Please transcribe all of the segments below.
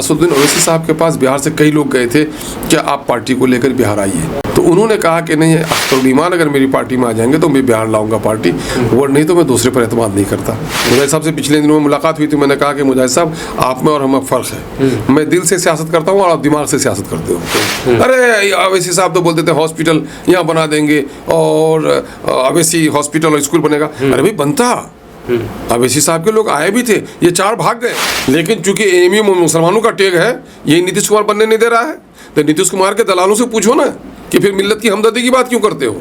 असदुद्दीन ओवैसी साहब के पास बिहार से कई लोग गए थे कि आप पार्टी को लेकर बिहार आइए, तो उन्होंने कहा कि नहीं, अख्तर ईमान अगर मेरी पार्टी में आ जाएंगे तो मैं बिहार लाऊंगा पार्टी, वो नहीं तो मैं दूसरे पर एतमाद नहीं करता। मुजाहिद साहब से पिछले दिनों में मुलाकात हुई थी, मैंने कहा कि मुजाहिद साहब आप में और हमें फ़र्क है, मैं दिल से सियासत करता हूँ और आप दिमाग से सियासत करते हो। अरे ओवैसी साहब तो बोलते थे हॉस्पिटल यहाँ बना देंगे और ओवैसी हॉस्पिटल और स्कूल बनेगा। अरे भाई बनता, ओवैसी साहब के लोग आए भी थे, ये 4 भाग गए, लेकिन चूंकि एएमयू मुसलमानों का टेग है, ये नीतीश कुमार बनने नहीं दे रहा है, तो नीतीश कुमार के दलालों से पूछो ना कि फिर मिल्लत की हमदर्दी की बात क्यों करते हो।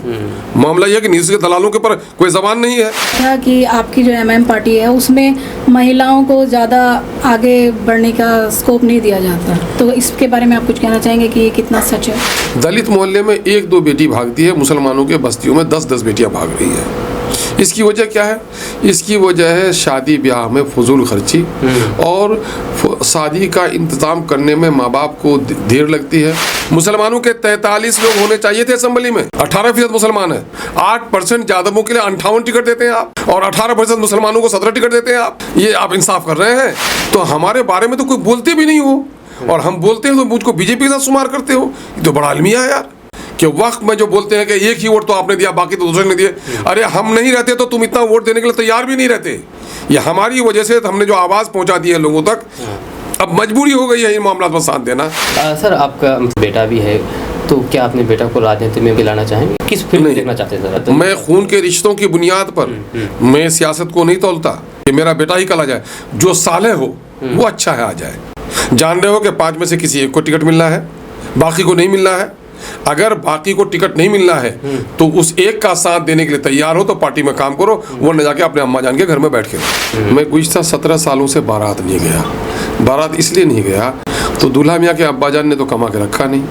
मामला यह है कि नीतीश के दलालों के ऊपर कोई जबान नहीं है। था कि आपकी जो एमएम पार्टी है उसमें महिलाओं को ज़्यादा आगे बढ़ने का स्कोप नहीं दिया जाता, तो इसके बारे में आप कुछ कहना चाहेंगे कि ये कितना सच है? दलित मोहल्ले में 1-2 बेटी भागती है, मुसलमानों के बस्तियों में 10-10 बेटियां भाग रही है। इसकी वजह क्या है? इसकी वजह है शादी ब्याह में फजूल खर्ची और शादी का इंतज़ाम करने में माँ बाप को देर लगती है। मुसलमानों के 43 लोग होने चाहिए थे असेंबली में, 18% मुसलमान है। 8% यादवों के लिए 58 टिकट देते हैं आप, और 18% मुसलमानों को 17 टिकट देते हैं आप। ये आप इंसाफ कर रहे हैं? तो हमारे बारे में तो कोई बोलते भी नहीं हो, और हम बोलते हैं तो मुझको बीजेपी के साथ शुमार करते हो। ये तो बड़ा अलमिया है यार, कि वक्त में जो बोलते हैं कि एक ही वोट तो आपने दिया, बाकी तो दूसरे ने दिए। अरे हम नहीं रहते तो तुम इतना वोट देने के लिए तैयार भी नहीं रहते। ये हमारी वजह से हमने जो आवाज़ पहुंचा दी है लोगों तक, अब मजबूरी हो गई है इन मामलों पर साथ देना। सर आपका बेटा भी है, तो क्या अपने बेटा को राजनीति में मिलाना चाहेंगे? किस फील्ड में देखना चाहते हैं सर? मैं खून के रिश्तों की बुनियाद पर मैं सियासत को नहीं तोलता कि मेरा बेटा ही कल आ जाए। जो साले हो वो अच्छा है, आ जाए। जान रहे हो कि 5 में से किसी एक को टिकट मिलना है, बाकी को नहीं मिलना है। अगर बाकी को टिकट नहीं मिलना है तो उस एक का साथ देने के लिए तैयार हो तो पार्टी में काम करो, वरना जाके अपने अम्मा जान के घर में बैठ के। मैं गुज़श्ता 17 सालों से बारात नहीं गया। बारात इसलिए नहीं गया तो दूल्हा मियाँ के अब्बा जान ने तो कमा के रखा नहीं,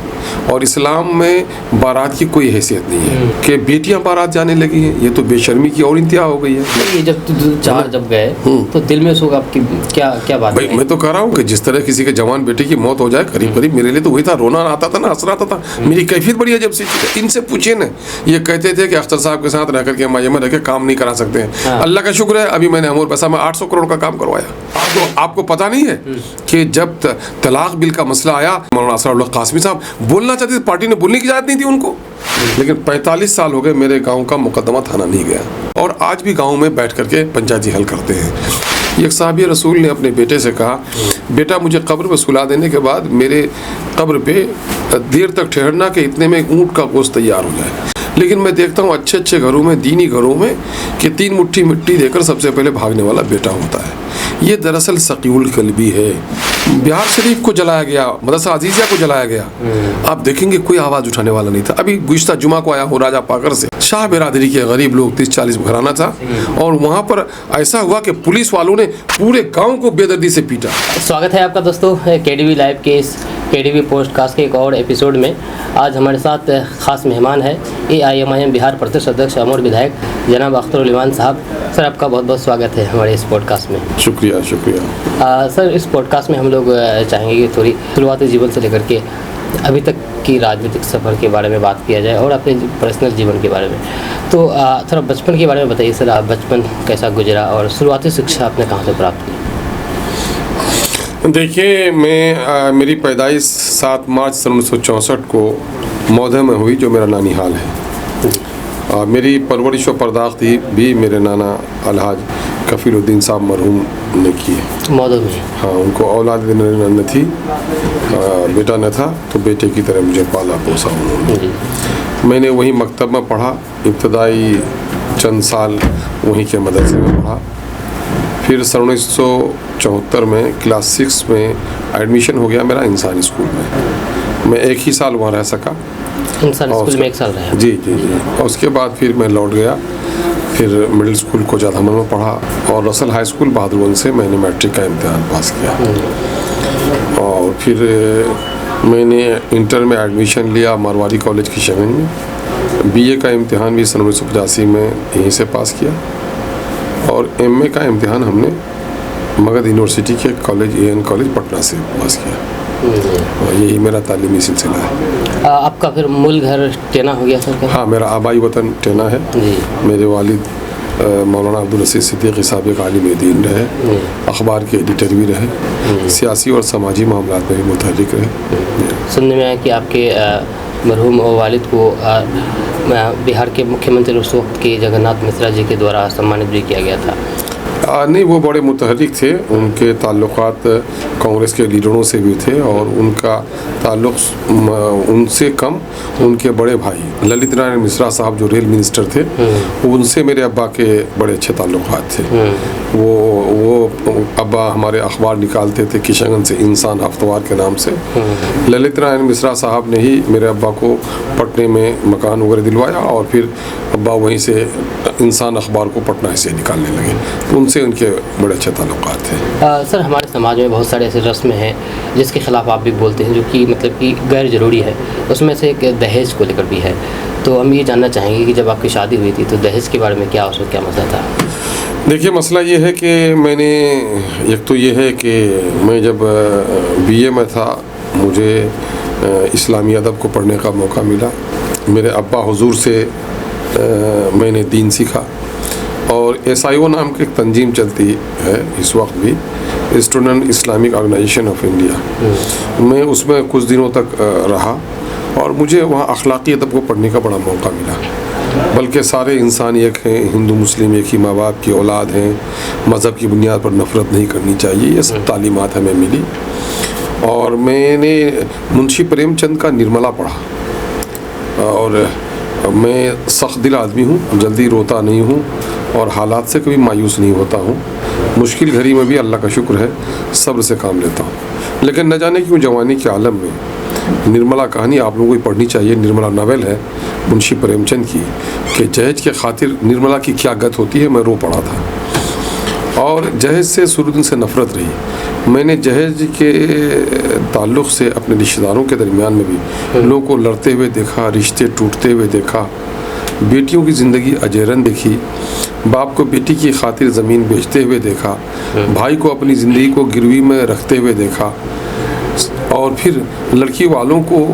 और इस्लाम में बारात की कोई हैसियत नहीं है कि बेटियां बारात जाने लगी हैं। ये तो बेशर्मी की और इंतहा हो गई है। ये जब गए तो दिल में सोच आपकी क्या बात भाई, मैं तो कह रहा हूँ कि जिस तरह किसी के जवान बेटे की मौत हो जाए, करीब करीब मेरे लिए तो वही था। रोना आता था ना, हंसना आता था। मेरी कैफियत बड़ी अजब सी। इनसे पूछिए ना, ये कहते थे कि अख्तर साहब के साथ रह करके माये में रह के काम नहीं करा सकते हैं। अल्लाह का शुक्र है, अभी मैंने अमूर पैसा में 800 करोड़ का काम करवाया। आपको पता नहीं है कि जब तलाक बिल का मसला आया, मौलाना असरारुल्लाह कासमी साहब बोलना चाहते थे, पार्टी ने बोलने की इजाजत नहीं थी उनको, लेकिन 45 साल हो गए मेरे गांव का मुकदमा थाना नहीं गया, और आज भी गांव में बैठ करके पंचायती हल करते हैं। एक साहब रसूल ने अपने बेटे से कहा, बेटा मुझे कब्र पर सुला देने के बाद मेरे कब्र पे देर तक ठहरना कि इतने में ऊँट का गोश्त तैयार हो जाए। लेकिन मैं देखता हूँ अच्छे अच्छे घरों में, दीनी घरों में, कि 3 मुट्ठी मिट्टी देकर सबसे पहले भागने वाला बेटा होता है। ये दरअसल सकीउल कल्बी है। बिहार शरीफ को जलाया गया, मदरसा अजीजिया को जलाया गया, आप देखेंगे कोई आवाज़ उठाने वाला नहीं था। अभी गुज़श्ता जुमा को आया हूँ राजा पाकर से, शाह बिरादरी के गरीब लोग 30-40 घराना था, और वहाँ पर ऐसा हुआ कि पुलिस वालों ने पूरे गांव को बेदर्दी से पीटा। स्वागत है आपका दोस्तों केडीवी लाइव के इस केडीवी पॉडकास्ट के एक और एपिसोड में। आज हमारे साथ खास मेहमान है AIMIM बिहार प्रदेश अध्यक्ष अमर विधायक जनाब अख्तर ईमान साहब। सर आपका बहुत बहुत स्वागत है हमारे इस पॉडकास्ट में। शुक्रिया शुक्रिया। सर इस पॉडकास्ट में हम लोग चाहेंगे कि थोड़ी शुरुआती जीवन से लेकर के अभी तक की राजनीतिक सफ़र के बारे में बात किया जाए और अपने पर्सनल जीवन के बारे में। तो थोड़ा बचपन के बारे में बताइए सर, आप बचपन कैसा गुजरा और शुरुआती शिक्षा आपने कहाँ से प्राप्त की? देखिए, मेरी पैदाइश 7 मार्च 1964 को मौधे में हुई, जो मेरा नानी हाल है। मेरी परवरिश व पर्दाख्ती भी मेरे नाना अलहाज कफीलुद्दीन साहब मरहूम ने की है। मौधे में? हाँ, उनको औलाद न थी, बेटा न था, तो बेटे की तरह मुझे पाला पोसा उन्होंने। मैंने वहीं मकतब में पढ़ा, इब्तदाई चंद साल वहीं के मदरसे में पढ़ा। फिर 1974 में क्लास 6 में एडमिशन हो गया मेरा इंसानी स्कूल में। मैं 1 ही साल वहाँ रह सका। इंसानी स्कूल में 1 साल रहा? जी जी जी। और उसके बाद फिर मैं लौट गया, फिर मिडिल स्कूल को जादहमन में पढ़ा, और रसल हाई स्कूल बहादुरगंज से मैंने मैट्रिक का इम्तिहान पास किया। और फिर मैंने इंटर में एडमिशन लिया मारवाड़ी कॉलेज की शहर में। BA का इम्तिहान भी 1985 में यहीं से पास किया, और MA का इम्तिहान हमने मगध यूनिवर्सिटी के कॉलेज AN कॉलेज पटना से पास किया। और यही मेरा तालीमी सिलसिला है। आपका फिर मूल घर टेना हो गया सर? हाँ, मेरा आबाई वतन टेना है। जी। मेरे वालिद मौलाना अब्दुल असीस सिद्दीकी साहब एक आलिम दीन रहे, अखबार के एडिटर भी रहे, सियासी और समाजी मामलात में भी मुतहर्रिक रहे। सुनने में आया कि आपके मरहूम वालिद को बिहार के मुख्यमंत्री उस वक्त के जगन्नाथ मिश्रा जी के द्वारा सम्मानित भी किया गया था। नहीं, वो बड़े मुतहर्रिक थे, उनके ताल्लुकात कांग्रेस के लीडरों से भी थे और उनका ताल्लुक उनसे कम उनके बड़े भाई ललित नारायण मिश्रा साहब जो रेल मिनिस्टर थे, उनसे मेरे अब्बा के बड़े अच्छे ताल्लुकात थे। वो अब्बा हमारे अखबार निकालते थे किशनगंज से, इंसान हफ्तवार के नाम से। ललित नारायण मिश्रा साहब ने ही मेरे अब्बा को पटने में मकान वगैरह दिलवाया और फिर अब्बा वहीं से इंसान अखबार को पटना से निकालने लगे, तो उनसे उनके बड़े अच्छे ताल्लुकात थे। सर, हमारे समाज में बहुत सारे ऐसे रस्म हैं जिसके खिलाफ आप भी बोलते हैं, जो कि मतलब कि गैर ज़रूरी है। उसमें से एक दहेज को लेकर भी है, तो हम ये जानना चाहेंगे कि जब आपकी शादी हुई थी तो दहेज के बारे में क्या उसमें क्या मसला था? देखिए, मसला ये है कि मैंने, एक तो ये है कि मैं जब BA में था, मुझे इस्लामी अदब को पढ़ने का मौका मिला। मेरे अब्बा हुजूर से मैंने दीन सीखा और SIO नाम की एक तंजीम चलती है इस वक्त भी, student Islamic organisation of India. मैं उसमें कुछ दिनों तक रहा और मुझे वहाँ अखलाकी अदब को पढ़ने का बड़ा मौका मिला। बल्कि सारे इंसान एक हैं, हिंदू मुस्लिम एक ही माँ बाप की औलाद हैं, मज़हब की बुनियाद पर नफ़रत नहीं करनी चाहिए, ये सब तालीमात हमें मिली। और मैंने मुंशी प्रेमचंद का निर्मला पढ़ा और मैं सख्त दिल आदमी हूँ, जल्दी रोता नहीं हूँ और हालात से कभी मायूस नहीं होता हूँ। मुश्किल घड़ी में भी अल्लाह का शुक्र है, सब्र से काम लेता हूँ। लेकिन न जाने क्यों जवानी के आलम में निर्मला कहानी आप लोगों को पढ़नी चाहिए। निर्मला नावल है मुंशी प्रेमचंद की, कि जहेज के खातिर निर्मला की क्या गत होती है, मैं रो पड़ा था। और जहेज से शुरू दिन से नफ़रत रही। मैंने जहेज के ताल्लुक़ से अपने रिश्तेदारों के दरमियान में भी लोगों को लड़ते हुए देखा, रिश्ते टूटते हुए देखा, बेटियों की ज़िंदगी अजेरन देखी, बाप को बेटी की खातिर ज़मीन बेचते हुए देखा, भाई को अपनी ज़िंदगी को गिरवी में रखते हुए देखा और फिर लड़की वालों को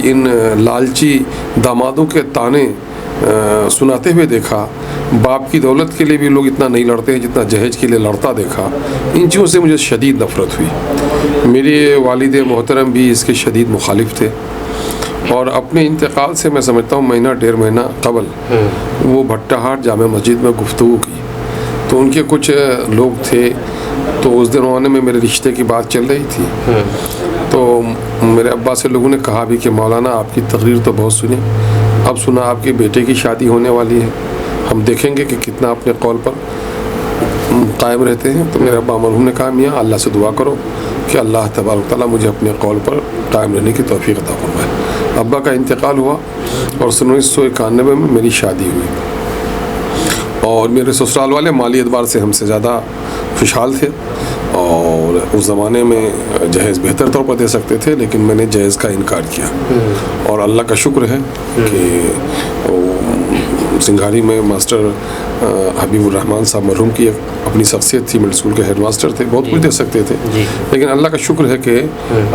इन लालची दामादों के ताने सुनाते हुए देखा। बाप की दौलत के लिए भी लोग इतना नहीं लड़ते हैं जितना जहेज के लिए लड़ता देखा। इन चीज़ों से मुझे शदीद नफ़रत हुई। मेरे वालिद मोहतरम भी इसके शदीद मुखालिफ थे और अपने इंतकाल से मैं समझता हूँ महीना 1.5 महीना कबल वो भट्टाहाट जामे मस्जिद में गुफ्तगू की, तो उनके कुछ लोग थे, तो उस ज़माने में मेरे रिश्ते की बात चल रही थी। तो मेरे अब्बा से लोगों ने कहा भी कि मौलाना आपकी तकरीर तो बहुत सुनी, अब सुना आपके बेटे की शादी होने वाली है, हम देखेंगे कि कितना अपने कौल पर कायम रहते हैं। तो मेरे अब्बा मरहूम ने कहा, मियाँ अल्लाह से दुआ करो कि अल्लाह तबारक तआला मुझे अपने कौल पर कायम रहने की तौफीक अता फरमाए। अब्बा का इंतकाल हुआ और 1991 में मेरी शादी हुई और मेरे ससुराल वाले माली एतबार से हमसे ज़्यादा खुशहाल थे और उस ज़माने में जहेज़ बेहतर तौर पर दे सकते थे, लेकिन मैंने जहेज़ का इनकार किया। और अल्लाह का शुक्र है कि सिंघारी में मास्टर हबीबुर रहमान साहब मरहूम की एक अपनी शख्सियत थी, मिडिल स्कूल के हेडमास्टर थे, बहुत कुछ दे सकते थे, लेकिन अल्लाह का शुक्र है कि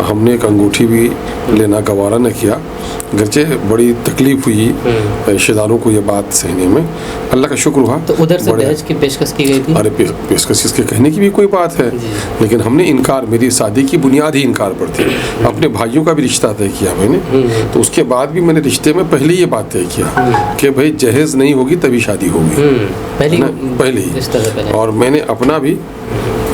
हमने एक अंगूठी भी लेना गवारा न किया। गरचे बड़ी तकलीफ हुई रिश्तेदारों को ये बात सहने में, अल्लाह का शुक्र हुआ। तो उधर से दहेज की पेशकश की गई थी? अरे पेशकश इसके कहने की भी कोई बात है, लेकिन हमने इनकार, मेरी शादी की बुनियाद ही इनकार पर थी। अपने भाइयों का भी रिश्ता तय किया मैंने, तो उसके बाद भी मैंने रिश्ते में पहले ये बात तय किया कि भाई जहेज नहीं होगी तभी शादी होगी, पहले ही। और मैंने अपना भी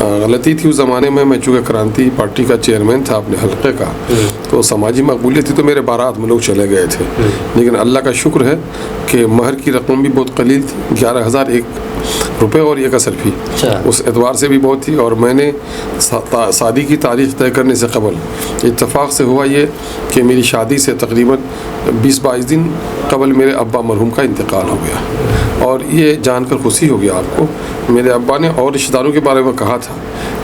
गलती थी उस ज़माने में, मैं चूँकि क्रांति पार्टी का चेयरमैन था अपने हल्के का, तो समाजी मकबूलियत थी, तो मेरे बारात में लोग चले गए थे, लेकिन अल्लाह का शुक्र है कि महर की रकम भी बहुत कलील थी, 11,001 रुपये और 1 असरफी, उस एतबार से भी बहुत थी। और मैंने शादी की तारीख़ तय करने से कबल इत्तफाक से हुआ ये कि मेरी शादी से तकरीबन 20-22 दिन कबल मेरे अब्बा मरहूम का इंतकाल हो गया। और ये जानकर खुशी होगी आपको, मेरे अब्बा ने और रिश्तेदारों के बारे में कहा था,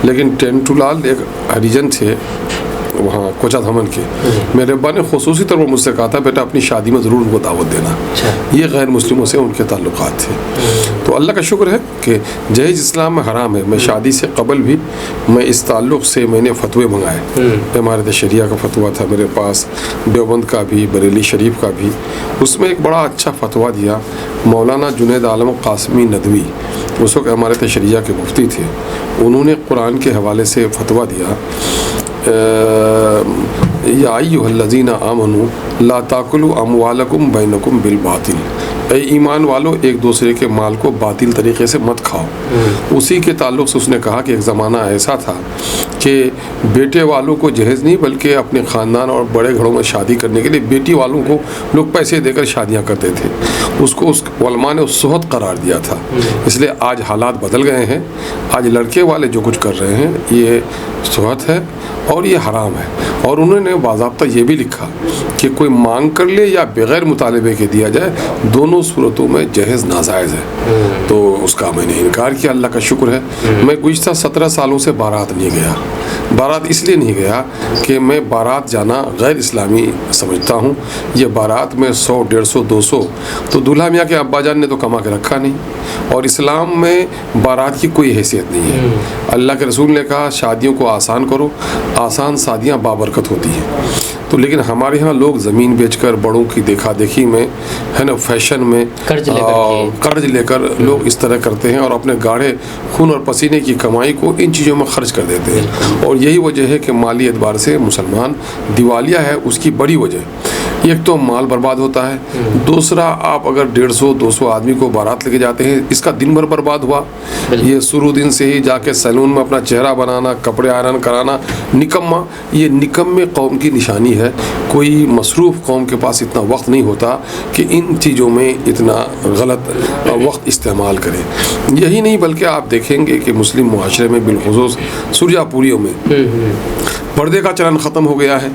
लेकिन टेंटूलाल एक हरिजन थे वहाँ कोचा धमन के, मेरे अब्बा ने खुसूसी तौर पर मुझसे कहा था बेटा अपनी शादी में ज़रूर उनको दावत देना। ये गैर मुस्लिमों से उनके ताल्लुकात थे। तो अल्लाह का शुक्र है कि जहेज इस्लाम में हराम है। मैं शादी से कबल भी मैं इस ताल्लुक़ से मैंने फतवे मंगाए। इमारत शरिया का फतवा था मेरे पास, देवबंद का भी, बरेली शरीफ का भी। उसमें एक बड़ा अच्छा फतवा दिया मौलाना जुनैद आलम कासमी नदवी, उस वक्त इमारत शरिया के मुफ्ती थे। उन्होंने कुरान के हवाले से फतवा दिया, या अय्युहल्लज़ीना आमनू ला ताकुलू अमवालकुम बैनकुम बिल बातिल, ए ईमान वालों एक दूसरे के माल को बातिल तरीके से मत खाओ। उसी के ताल्लुक़ से उसने कहा कि एक ज़माना ऐसा था कि बेटे वालों को जहेज़ नहीं बल्कि अपने ख़ानदान और बड़े घरों में शादी करने के लिए बेटी वालों को लोग पैसे देकर शादियां करते थे। उसको उस उलमा ने सुहत करार दिया था। इसलिए आज हालात बदल गए हैं। आज लड़के वाले जो कुछ कर रहे हैं ये सुहत है और ये हराम है। और उन्होंने बाज़ाब्ता ये भी लिखा कि कोई मांग कर ले या बग़ैर मुतालबे के दिया जाए, दोनों सूरतों में जहेज़ नाजायज़ है। तो उसका मैंने इनकार किया। अल्लाह का शुक्र है मैं गुज़िश्ता 17 सालों से बारात नहीं गया। बारात इसलिए नहीं गया कि मैं बारात जाना गैर इस्लामी समझता हूँ। ये बारात में 100, 150, 200 तो दूल्हा मियाँ के अब्बा जान ने तो कमा के रखा नहीं। और इस्लाम में बारात की कोई हैसियत नहीं है। अल्लाह के रसूल ने कहा शादियों को आसान करो, आसान शादियाँ बाबरकत होती हैं। तो लेकिन हमारे यहाँ लोग ज़मीन बेचकर बड़ों की देखा देखी में, है ना, फैशन में कर्ज लेकर लोग इस तरह करते हैं और अपने गाढ़े खून और पसीने की कमाई को इन चीज़ों में खर्च कर देते हैं। और यही वजह है कि माली एतबार से मुसलमान दिवालिया है। उसकी बड़ी वजह एक तो माल बर्बाद होता है, दूसरा आप अगर 150-200 आदमी को बारात लेके जाते हैं, इसका दिन भर बर्बाद हुआ। ये शुरू दिन से ही जाके सैलून में अपना चेहरा बनाना, कपड़े आयरन कराना, निकम्मा, ये निकम्मे कौम की निशानी है। कोई मसरूफ़ कौम के पास इतना वक्त नहीं होता कि इन चीज़ों में इतना गलत वक्त इस्तेमाल करे। यही नहीं बल्कि आप देखेंगे कि मुस्लिम मुआशरे में बिलखुसूस सुरजापुरियों में पर्दे का चलन ख़त्म हो गया है।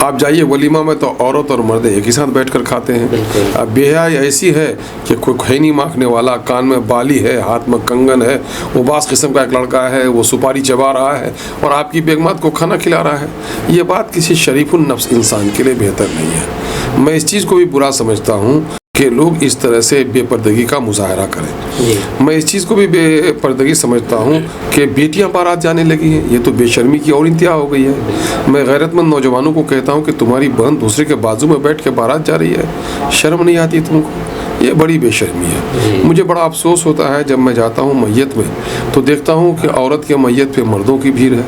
आप जाइए वलीमा में तो औरत और मर्द एक ही साथ बैठकर खाते हैं। अब बेहयाई ऐसी है कि कोई खैनी माखने वाला, कान में बाली है, हाथ में कंगन है, वो बास किस्म का एक लड़का है, वो सुपारी चबा रहा है और आपकी बेगमात को खाना खिला रहा है। ये बात किसी शरीफुन नफ्स इंसान के लिए बेहतर नहीं है। मैं इस चीज़ को भी बुरा समझता हूँ कि लोग इस तरह से बेपर्दगी का मुजाहरा करें। मैं इस चीज़ को भी बेपर्दगी समझता हूँ कि बेटियां बारात जाने लगी हैं। ये तो बेशर्मी की और इंतहा हो गई है। मैं गैरतमंद नौजवानों को कहता हूँ कि तुम्हारी बहन दूसरे के बाजू में बैठ के बारात जा रही है, शर्म नहीं आती तुमको? ये बड़ी बेशर्मी है। मुझे बड़ा अफसोस होता है जब मैं जाता हूँ मैयत में तो देखता हूँ कि औरत के मैयत पे मर्दों की भीड़ है,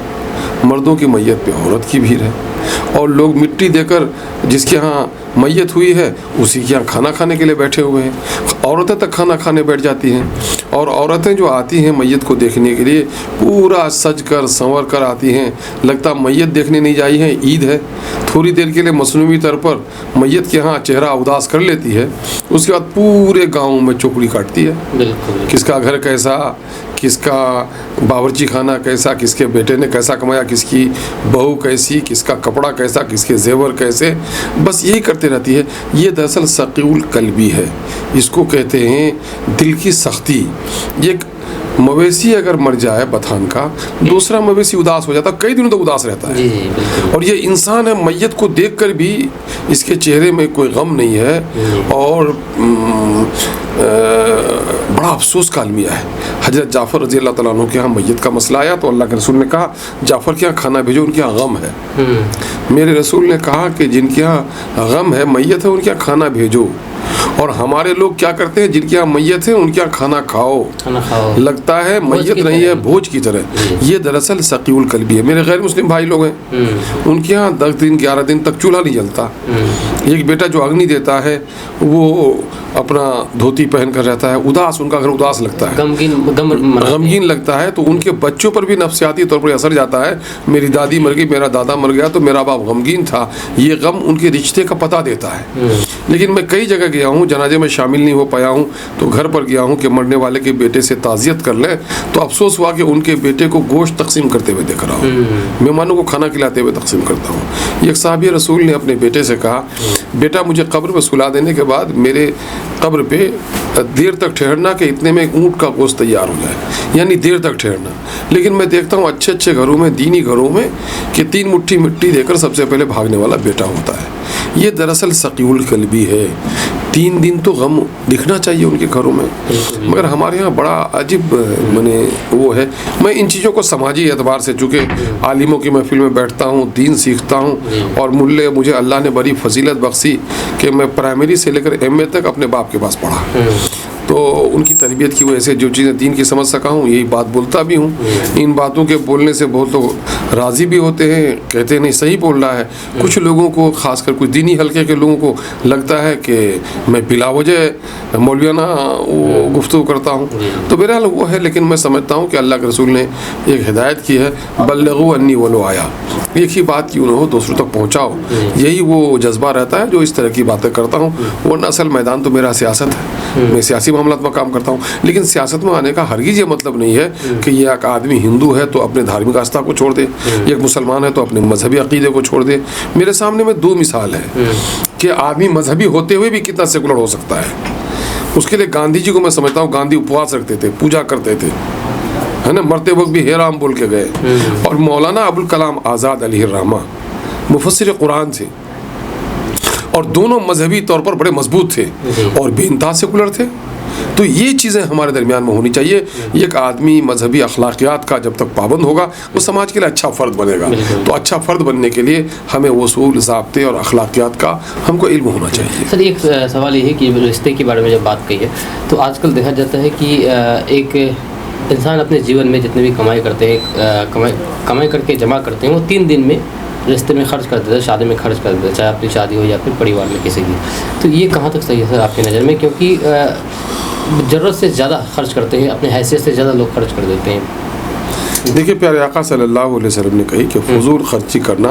मर्दों की मैयत पे औरत की भीड़ है। और लोग मिट्टी देकर जिसके यहाँ मैयत हुई है उसी के यहाँ खाना खाने के लिए बैठे हुए हैं। औरतें तक खाना खाने बैठ जाती हैं। और औरतें जो आती हैं मैयत को देखने के लिए पूरा सज कर संवर कर आती हैं, लगता मैयत देखने नहीं जाई हैं, ईद है। थोड़ी देर के लिए मसनूवी तौर पर मैयत के यहाँ चेहरा उदास कर लेती है, उसके बाद पूरे गाँव में चोपड़ी काटती है। किसका घर कैसा, किसका बावर्ची खाना कैसा, किसके बेटे ने कैसा कमाया, किसकी बहू कैसी, किसका कपड़ा कैसा, किसके जेवर कैसे, बस यही करते रहती है। ये दरअसल सकीउल कल्बी है, इसको कहते हैं दिल की सख्ती। एक मवेशी अगर मर जाए बथान का, दूसरा मवेशी उदास हो जाता, कई दिनों तक उदास रहता है। और ये इंसान है, मैयत को देखकर भी इसके चेहरे में कोई गम नहीं है। और बड़ा अफसोस का अलमिया है। हजरत जाफ़र रज़ी अल्लाह तआला अन्हु के यहाँ मैयत का मसला आया तो अल्लाह के रसूल ने कहा जाफ़र के यहाँ खाना भेजो, उनके यहाँ गम है। मेरे रसूल ने कहा कि जिनके यहाँ गम है, मैयत है, उनके यहाँ खाना भेजो। और हमारे लोग क्या करते हैं, जिनके यहाँ मैयत है उनके यहाँ खाना खाओ, लगता है मैयत नहीं है, भोज की तरह। ये दरअसल सकीउल कल्बी है। मेरे गैर मुस्लिम भाई लोग हैं, उनके यहाँ 10 दिन 11 दिन तक चूल्हा नहीं जलता। एक बेटा जो अग्नि देता है वो अपना धोती पहन कर रहता है, उदास, उनका घर उदास लगता है, गमगीन लगता है। तो उनके बच्चों पर भी नफ्सियाती तौर पर असर जाता है। मेरी दादी मर गई, मेरा दादा मर गया तो मेरा बाप गमगीन था। ये गम उनके रिश्ते का पता देता है। लेकिन मैं कई जगह गया हूँ, जनाजे में शामिल नहीं हो पाया हूँ, तो घर पर गया हूँ कि मरने वाले के बेटे से ताज़ियत कर लें, तो अफसोस हुआ कि उनके बेटे को गोश्त तकसीम करते हुए देख रहा हूँ, मेहमानों को खाना खिलाते हुए तकसीम करता हूँ। एक साहबी रसूल ने अपने बेटे से कहा, बेटा मुझे कब्र में सुला देने के बाद मेरे कब्र पे देर तक ठहरना कि इतने में एक ऊँट का गोश्त तैयार हो जाए, यानी देर तक ठहरना। लेकिन मैं देखता हूँ अच्छे अच्छे घरों में, दीनी घरों में, कि 3 मुट्ठी मिट्टी देकर सबसे पहले भागने वाला बेटा होता है। ये दरअसल सकीउल कल्बी है। 3 दिन तो गम दिखना चाहिए उनके घरों में, मगर हमारे यहाँ बड़ा अजीब माने वो है। मैं इन चीज़ों को समाजी एतबार से, चूँकि आलिमों की महफिल में बैठता हूँ, दीन सीखता हूँ, और मुझे अल्लाह ने बड़ी फजीलत बख्शी कि मैं प्राइमरी से लेकर MA तक अपने बाप के पास पढ़ा, तो उनकी तरबियत की वजह से जो चीज़ें दीन की समझ सका हूँ, यही बात बोलता भी हूँ। इन बातों के बोलने से बहुत लोग राज़ी भी होते हैं, कहते हैं नहीं सही बोल रहा है। कुछ लोगों को, खासकर कुछ दीनी हल्के के लोगों को लगता है कि मैं बिला वजह मौलवियाना वो गुफ्तगू करता हूँ, तो बहरहाल वो है। लेकिन मैं समझता हूँ कि अल्लाह के रसूल ने एक हिदायत की है, बल्लगू अन्नी वलो आया, एक ही बात क्यों न हो दूसरों तक पहुँचाओ। यही वो जज्बा रहता है जो इस तरह की बातें करता हूँ। वरना असल मैदान तो मेरा सियासत है, मैं सियासी मामलात में काम करता हूँ। लेकिन सियासत में आने का हरगिज़ ये मतलब नहीं है कि ये एक आदमी हिंदू है तो अपने धार्मिक आस्था को छोड़ दे, एक मुसलमान है तो अपने मजहबी अकीदे को छोड़ दे। मेरे सामने में 2 मिसाल है कि आदमी मजहबी होते हुए भी कितना सेकुलर हो सकता है। उसके लिए गांधी जी को मैं समझता हूँ, गांधी उपवास रखते थे, पूजा करते थे, है ना, मरते वक्त भी हे राम बोल के गए। और मौलाना अबुल कलाम आज़ाद अलैहिर्रहमा मुफस्सिर कुरान थे, और दोनों मजहबी तौर पर बड़े मजबूत थे और बेइंतहा सेकुलर थे। तो ये चीज़ें हमारे दरमियान में होनी चाहिए। एक आदमी मजहबी अखलाकियात का जब तक पाबंद होगा, वो समाज के लिए अच्छा फ़र्द बनेगा। तो अच्छा फ़र्द बनने के लिए हमें उसूल, ज़ाब्ते और अखलाकियात का हमको इल्म होना चाहिए। सर, एक सवाल ये है कि रिश्ते के बारे में जब बात कही है, तो आजकल देखा जाता है कि एक इंसान अपने जीवन में जितने भी कमाई करते हैं, कमाई करके जमा करते हैं, वो 3 दिन में रिश्ते में खर्च कर देता है, शादी में खर्च कर देता है, चाहे अपनी शादी हो या फिर परिवार में किसी की। तो ये कहाँ तक सही है सर आपकी नज़र में? क्योंकि ज़रूरत से ज़्यादा खर्च करते हैं, अपने हैसियत से ज़्यादा लोग खर्च कर देते हैं। देखिए, प्यारे आका सल्लल्लाहु अलैहि वसल्लम ने कही कि फजूल खर्ची करना,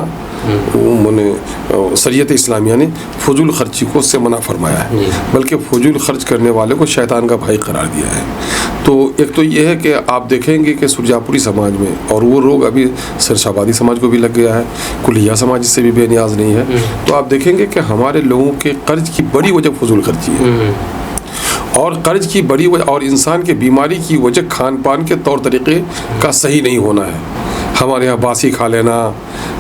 वो मैंने शरीयत इस्लामिया ने फजूल खर्ची को उससे मना फरमाया है, बल्कि फजूल खर्च करने वाले को शैतान का भाई करार दिया है। तो एक तो ये है कि आप देखेंगे कि सुरजापुरी समाज में, और वो रोग अभी सरशाबादी समाज को भी लग गया है, कुलिया समाज इससे भी बेनियाज नहीं है, तो आप देखेंगे कि हमारे लोगों के कर्ज की बड़ी वजह फजूल खर्ची है। और कर्ज की बड़ी वजह और इंसान के बीमारी की वजह खान पान के तौर तरीक़े का सही नहीं होना है। हमारे यहाँ बासी खा लेना,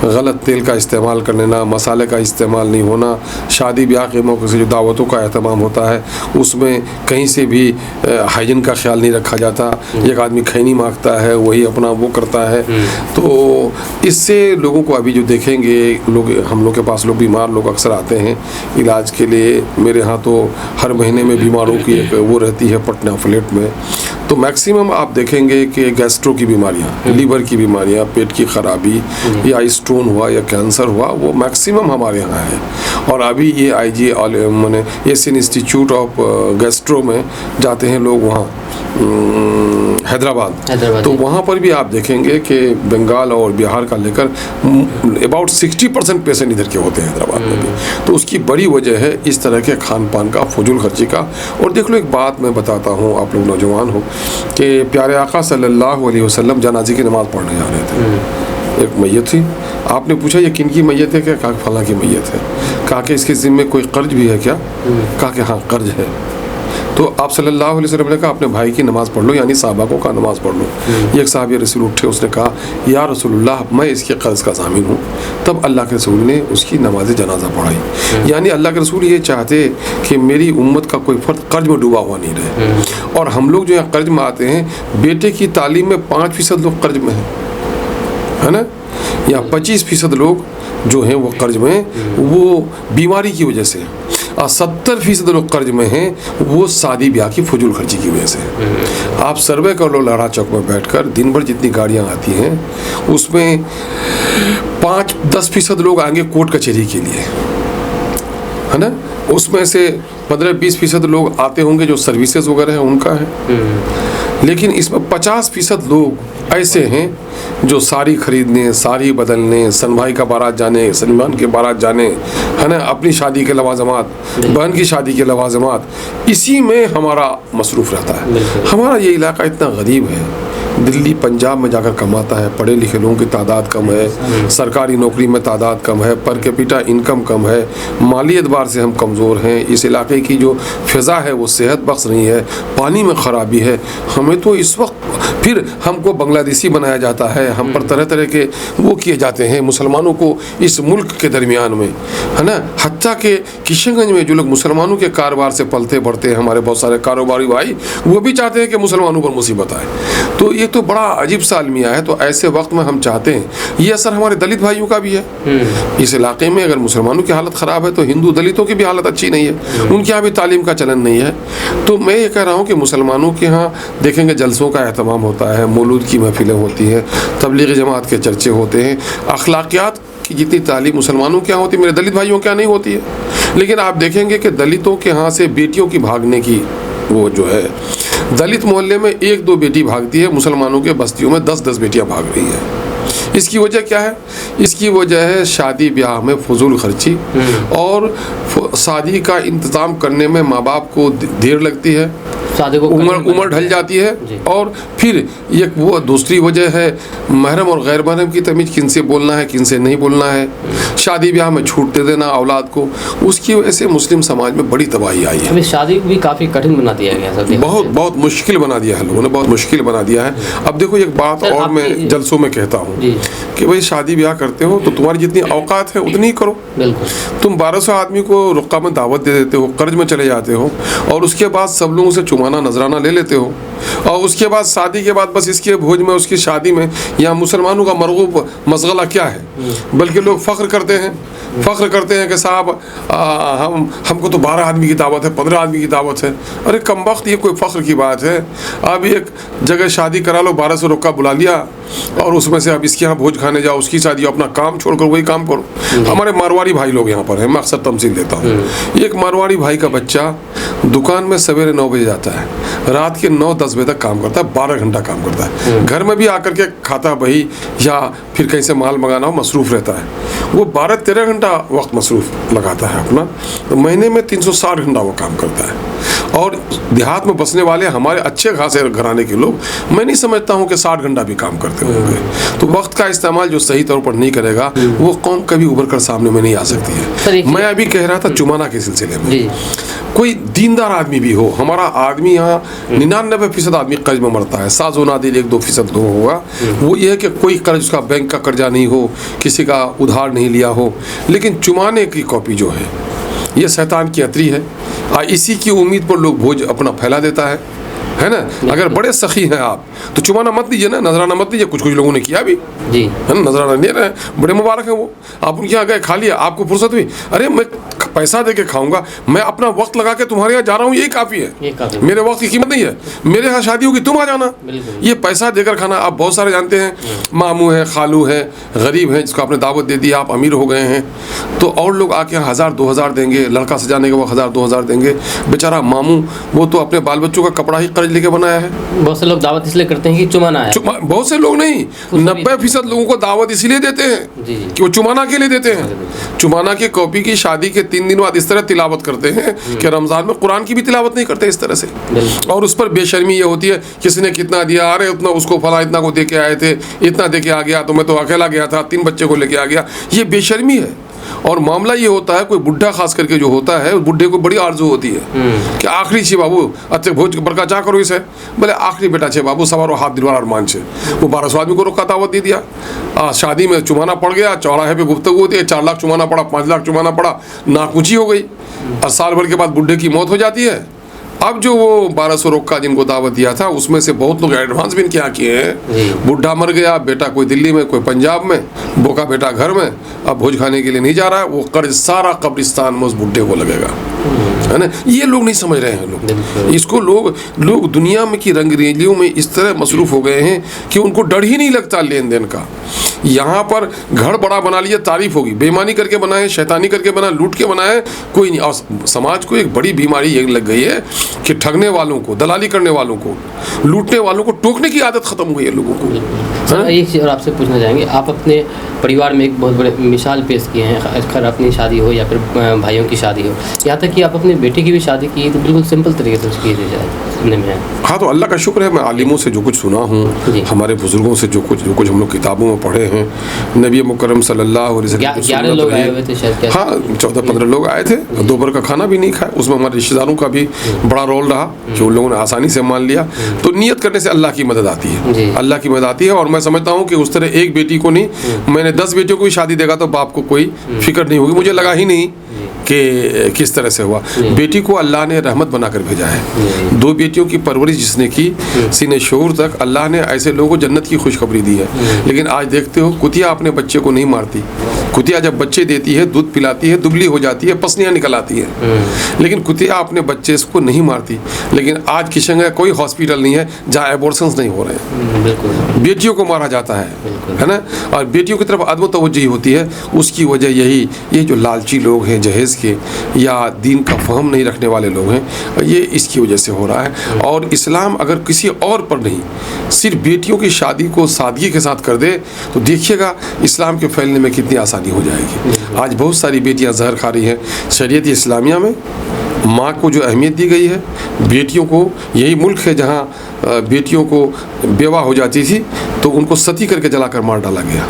गलत तेल का इस्तेमाल कर लेना, मसाले का इस्तेमाल नहीं होना, शादी ब्याह के मौके से जो दावतों का एहतमाम होता है उसमें कहीं से भी हाइजीन का ख्याल नहीं रखा जाता। एक आदमी खैनी मांगता है, वही अपना वो करता है। तो इससे लोगों को अभी जो देखेंगे लोग, हम लोग के पास लोग बीमार लोग अक्सर आते हैं इलाज के लिए। मेरे यहाँ तो हर महीने में बीमारों की एक वो रहती है पटना फ्लेट में, तो मैक्सिमम आप देखेंगे कि गैस्ट्रो की बीमारियाँ, लीवर की बीमारियाँ, पेट की खराबी या स्टोन हुआ या कैंसर हुआ, वो मैक्सिमम हमारे यहाँ है। और अभी ये IG मैंने एशियन इंस्टीट्यूट ऑफ गैस्ट्रो में जाते हैं लोग, वहाँ हैदराबाद, तो वहाँ पर भी आप देखेंगे कि बंगाल और बिहार का लेकर अबाउट 60% पेशेंट इधर के होते हैं हैदराबाद में भी। तो उसकी बड़ी वजह है इस तरह के खान पान का, फजूल खर्ची का। और देख लो, एक बात मैं बताता हूँ, आप लोग नौजवान हो, कि प्यारे आका सल्लल्लाहु अलैहि वसल्लम जनाजे की नमाज़ पढ़ने जा रहे थे। एक मैयत थी, आपने पूछा ये किन की मैयत है? क्या? कहा फलां की मैयत है। कहा कि इसके ज़िम्मे कोई कर्ज भी है क्या? कहा कि हाँ कर्ज है। तो आप सल्लल्लाहु अलैहि वसल्लम ने कहा अपने भाई की नमाज़ पढ़ लो, यानी साहबा को का नमाज़ पढ़ लो। एक साहब रसूल उठे, उसने कहा या रसूलुल्लाह, मैं इसके कर्ज का ज़ामिन हूँ। तब अल्लाह के रसूल ने उसकी नमाज जनाजा पढ़ाई। यानी अल्लाह के रसूल ये चाहते कि मेरी उम्मत का कोई फ़र्द कर्ज में डूबा हुआ नहीं रहे। और हम लोग जो यहाँ कर्ज में आते हैं, बेटे की तालीम में 5% लोग कर्ज में है ना, या 25% लोग जो हैं वो कर्ज में, वो बीमारी की वजह से, और 70% लोग कर्ज में हैं, वो शादी ब्याह की फजूल खर्ची की वजह से। आप सर्वे कर लो लारा चौक में बैठकर, दिन भर जितनी गाड़ियां आती हैं उसमें 5-10% लोग आएंगे कोर्ट कचहरी के लिए, है ना। उसमें से 15-20% लोग आते होंगे जो सर्विसेज वगैरह है उनका है। लेकिन इसमें 50% लोग ऐसे हैं जो साड़ी खरीदने, साड़ी बदलने, सन भाई का बारात जाने, सलमान के बारात जाने, है ना, अपनी शादी के लवाजमात, बहन की शादी के लवाजमात, इसी में हमारा मसरूफ़ रहता है। हमारा ये इलाका इतना गरीब है, दिल्ली पंजाब में जाकर कमाता है, पढ़े लिखे लोगों की तादाद कम है, सरकारी नौकरी में तादाद कम है, पर कैपिटा इनकम कम है, माली एतबार से हम कमज़ोर हैं, इस इलाके की जो फ़िज़ा है वो सेहत बख्श नहीं है, पानी में ख़राबी है। हमें तो इस वक्त फिर हमको बांग्लादेशी बनाया जाता है, हम पर तरह तरह के वो किए जाते हैं मुसलमानों को इस मुल्क के दरमियान में, है ना। हत्ता के किशनगंज में जो लोग मुसलमानों के कारोबार से पलते बढ़ते हैं, हमारे बहुत सारे कारोबारी भाई, वो भी चाहते हैं कि मुसलमानों पर मुसीबत आए। तो ये तो बड़ा अजीब सा अलमिया है। तो ऐसे वक्त में हम चाहते हैं, ये असर हमारे दलित भाइयों का भी है। इस इलाके में अगर मुसलमानों की हालत ख़राब है तो हिंदू दलितों की भी हालत अच्छी नहीं है, उनके यहाँ भी तालीम का चलन नहीं है। तो मैं ये कह रहा हूँ कि मुसलमानों के यहाँ देखेंगे जलसों का एहतमाम होता है, मौलूद की महफिलें होती हैं, तबलीगी जमात के चर्चे होते हैं, अखलाकियात की जितनी तालीम मुसलमानों के यहाँ होती है मेरे दलित भाइयों के यहाँ नहीं होती है। लेकिन आप देखेंगे कि दलितों के यहाँ से बेटियों की भागने की वो जो है, दलित मोहल्ले में 1-2 बेटी भागती है, मुसलमानों के बस्तियों में 10-10 बेटियां भाग रही हैं। इसकी वजह क्या है? इसकी वजह है शादी ब्याह में फजूल खर्ची और शादी का इंतज़ाम करने में माँ बाप को देर लगती है, शादी को उम्र ढल जाती है। और फिर एक वो दूसरी वजह है महरम और गैर महरम की तमीज़, किन से बोलना है किन से नहीं बोलना है, शादी ब्याह में छूट दे देना औलाद को। उसकी वजह से मुस्लिम समाज में बड़ी तबाही आई है। अभी शादी भी काफ़ी कठिन बना दिया गया सर, बहुत मुश्किल बना दिया है, लोगों ने बहुत मुश्किल बना दिया है। अब देखो एक बात और मैं जलसों में कहता हूँ कि भाई शादी ब्याह करते हो तो तुम्हारी जितनी औकात है उतनी ही करो। बिल्कुल। तुम 1200 आदमी को रुक्का में दावत दे देते हो, कर्ज में चले जाते हो और उसके बाद सब लोगों से चुमाना नजराना ले लेते हो, और उसके बाद शादी के बाद बस इसके भोज में उसकी शादी में यहाँ मुसलमानों का मरगूब मशगला क्या है, बल्कि लोग फ़ख्र करते हैं कि साहब हमको तो 12 आदमी की दावत है, 15 आदमी की दावत है। अरे कमबख्त, ये कोई फ़ख्र की बात है? अब एक जगह शादी करा लो, 1200 रुक्का बुला लिया और उसमें से अब इसके यहाँ भोज खाने जाओ, उसकी शादी, अपना काम छोड़कर वही काम करो। हमारे मारवाड़ी भाई लोग यहाँ पर हैं, मैं अक्सर तमसील देता हूँ। एक मारवाड़ी भाई का बच्चा दुकान में सवेरे 9 बजे जाता है, रात के 9-10 बजे तक काम करता है, 12 घंटा काम करता है, घर में भी आकर के खाता वही या फिर कहीं से माल मंगाना हो, मसरूफ़ रहता है। वो 12-13 घंटा वक्त मसरूफ़ लगाता है अपना, तो महीने में 360 घंटा वो काम करता है। और देहात में बसने वाले हमारे अच्छे खासे घराने के लोग, मैं नहीं समझता हूँ कि 60 घंटा भी काम करते होंगे। तो वक्त का इस्तेमाल जो सही तौर पर नहीं करेगा वो कौम कभी उभर कर सामने में नहीं आ सकती है। मैं अभी कह रहा था चुमाना के सिलसिले में, कोई दीनदार आदमी भी हो, हमारा आदमी यहाँ 99% आदमी कर्ज में मरता है, साज़ो नादिर 1-2% होगा। वो ये है कि कोई कर्ज, उसका बैंक का कर्जा नहीं हो, किसी का उधार नहीं लिया हो, लेकिन चुमाने की कॉपी जो है ये शैतान की अतरी है। इसी की उम्मीद पर लोग भोज अपना फैला देता है ना। अगर बड़े सखी हैं आप तो चुमाना मत दीजिए ना, नजराना मत दीजिए। कुछ लोगों ने किया भी जी, है ना, नजराना ले रहे हैं, बड़े मुबारक हैं वो। आप उनके यहाँ गए, खा लिया, आपको फुर्सत हुई, अरे मैं पैसा दे के खाऊंगा, मैं अपना वक्त लगा के तुम्हारे यहाँ जा रहा हूँ, यही काफ़ी है, मेरे वक्त की कीमत नहीं है, मेरे यहाँ शादी होगी तुम आ जाना। ये पैसा देकर खाना, आप बहुत सारे जानते हैं, मामू है, खालू है, गरीब हैं, जिसको आपने दावत दे दी, आप अमीर हो गए हैं, तो और लोग आके 1000-2000 देंगे, लड़का सजाने के वक्त 1000-2000 देंगे। बेचारा मामू वो तो अपने बाल बच्चों का कपड़ा ही कर्ज लेके बनाया है। बहुत से लोग दावत इसलिए करते हैं कि चुमाना है, बहुत से लोग नहीं, 90% लोगों को दावत इसलिए देते हैं कि वो चुमाना के लिए देते हैं। चुमाना की कॉपी की शादी के 3 दिन बाद इस तरह तिलावत करते हैं कि रमज़ान में कुरान की भी तिलावत नहीं करते इस तरह से। और उस पर बेशर्मी ये होती है, किसने कितना दिया, अरे उतना उसको फला इतना को दे के आए थे, इतना दे के आ गया, तो मैं तो अकेला गया था, 3 बच्चे को लेके आ गया। ये बेशर्मी है। और मामला ये होता है, कोई बुढ़ा खास करके जो होता है, उस बुढ़े को बड़ी आरजू होती है कि आखिरी छे बाबू अच्छे भोज बरका चा करो इसे, बोले आखिरी बेटा छे बाबू सवारो हाथ दिलवार अरमान छे। वो 1200 आदमी को रोका दावत दे दिया, शादी में चुमाना पड़ गया, चौराहे पे गुफ्तगू होती है, 4 लाख चुमाना पड़ा, 5 लाख चुमाना पड़ा, नाकूची हो गई, और साल भर के बाद बुढ़े की मौत हो जाती है। अब जो वो 1200 रोका जिनको दावत दिया था, उसमें से बहुत लोग एडवांस भी क्या किए हैं। बुढ़ा मर गया, बेटा कोई दिल्ली में, कोई पंजाब में, बोका बेटा घर में, अब भोज खाने के लिए नहीं जा रहा है, वो कर्ज सारा कब्रिस्तान में उस बुढ़े को लगेगा, है ना। ये लोग नहीं समझ रहे हैं लोग इसको। लोग दुनिया में की रंगरेलियों में इस तरह मसरूफ़ हो गए हैं कि उनको डर ही नहीं लगता लेन देन का। यहाँ पर घर बड़ा बना लिया, तारीफ होगी, बेईमानी करके बनाए, शैतानी करके बनाए, लूट के बनाए, कोई नहीं। और समाज को एक बड़ी बीमारी ये लग गई है कि ठगने वालों को, दलाली करने वालों को, लूटने वालों को टोकने की आदत ख़त्म हुई है लोगों को। सर एक चीज़ और आपसे पूछना चाहेंगे, आप अपने परिवार में एक बहुत बड़े मिसाल पेश किए हैं, खैर अपनी शादी हो या फिर भाइयों की शादी हो, यहाँ तक कि आप अपने बेटे की भी शादी की तो बिल्कुल सिंपल तरीके से की जाए। सुनने में है। हाँ, तो अल्लाह का शुक्र है, मैं आलिमों से जो कुछ सुना हूँ, जी। हमारे बुजुर्गों से जो कुछ हम लोग किताबों में पढ़े हैं, नबी मुकर्रम सल्लल्लाहु अलैहि वसल्लम की 11 सुन्नत लोग आए रही। हुए थे शायद, क्या? हाँ, 14-15 लोग आए थे, दोपहर का खाना भी नहीं खाया। उसमें हमारे रिश्तेदारों का भी बड़ा रोल रहा कि उन लोगों ने आसानी से मान लिया। तो नियत करने से अल्लाह की मदद आती जी। है, अल्लाह की मदद आती है। और मैं समझता हूँ कि उस तरह एक बेटी को नहीं, मैंने 10 बेटियों को भी शादी देगा तो बाप को कोई फिक्र नहीं होगी। मुझे लगा ही नहीं कि किस तरह से हुआ। बेटी को अल्लाह ने रहमत बनाकर भेजा है। 2 बेटियों की परवरिश जिसने की, सीने शऊर तक अल्लाह ने ऐसे लोगों को जन्नत की खुशखबरी दी है। लेकिन आज देखते हो, कुतिया अपने बच्चे को नहीं मारती। कुतिया जब बच्चे देती है, दूध पिलाती है, दुबली हो जाती है, पसलियाँ निकल आती है, लेकिन कुतिया अपने बच्चे को नहीं मारती। लेकिन आज किशनगंज का कोई हॉस्पिटल नहीं है जहाँ एबॉर्शंस नहीं हो रहे हैं। बिल्कुल। बेटियों को मारा जाता है ना, और बेटियों की तरफ अदब तवज्जो होती है। उसकी वजह यही, ये जो लालची लोग हैं जहेज़ के, या दीन का फहम नहीं रखने वाले लोग हैं, ये इसकी वजह से हो रहा है। और इस्लाम अगर किसी और पर नहीं, सिर्फ बेटियों की शादी को सादगी के साथ कर दे तो देखिएगा इस्लाम के फैलने में कितनी आसानी हो जाएगी। आज बहुत सारी बेटियां जहर खा रही हैं। शरीयत इस्लामिया में माँ को जो अहमियत दी गई है, बेटियों को, यही मुल्क है जहाँ बेटियों को बेवा हो जाती थी तो उनको सती करके जलाकर मार डाला गया।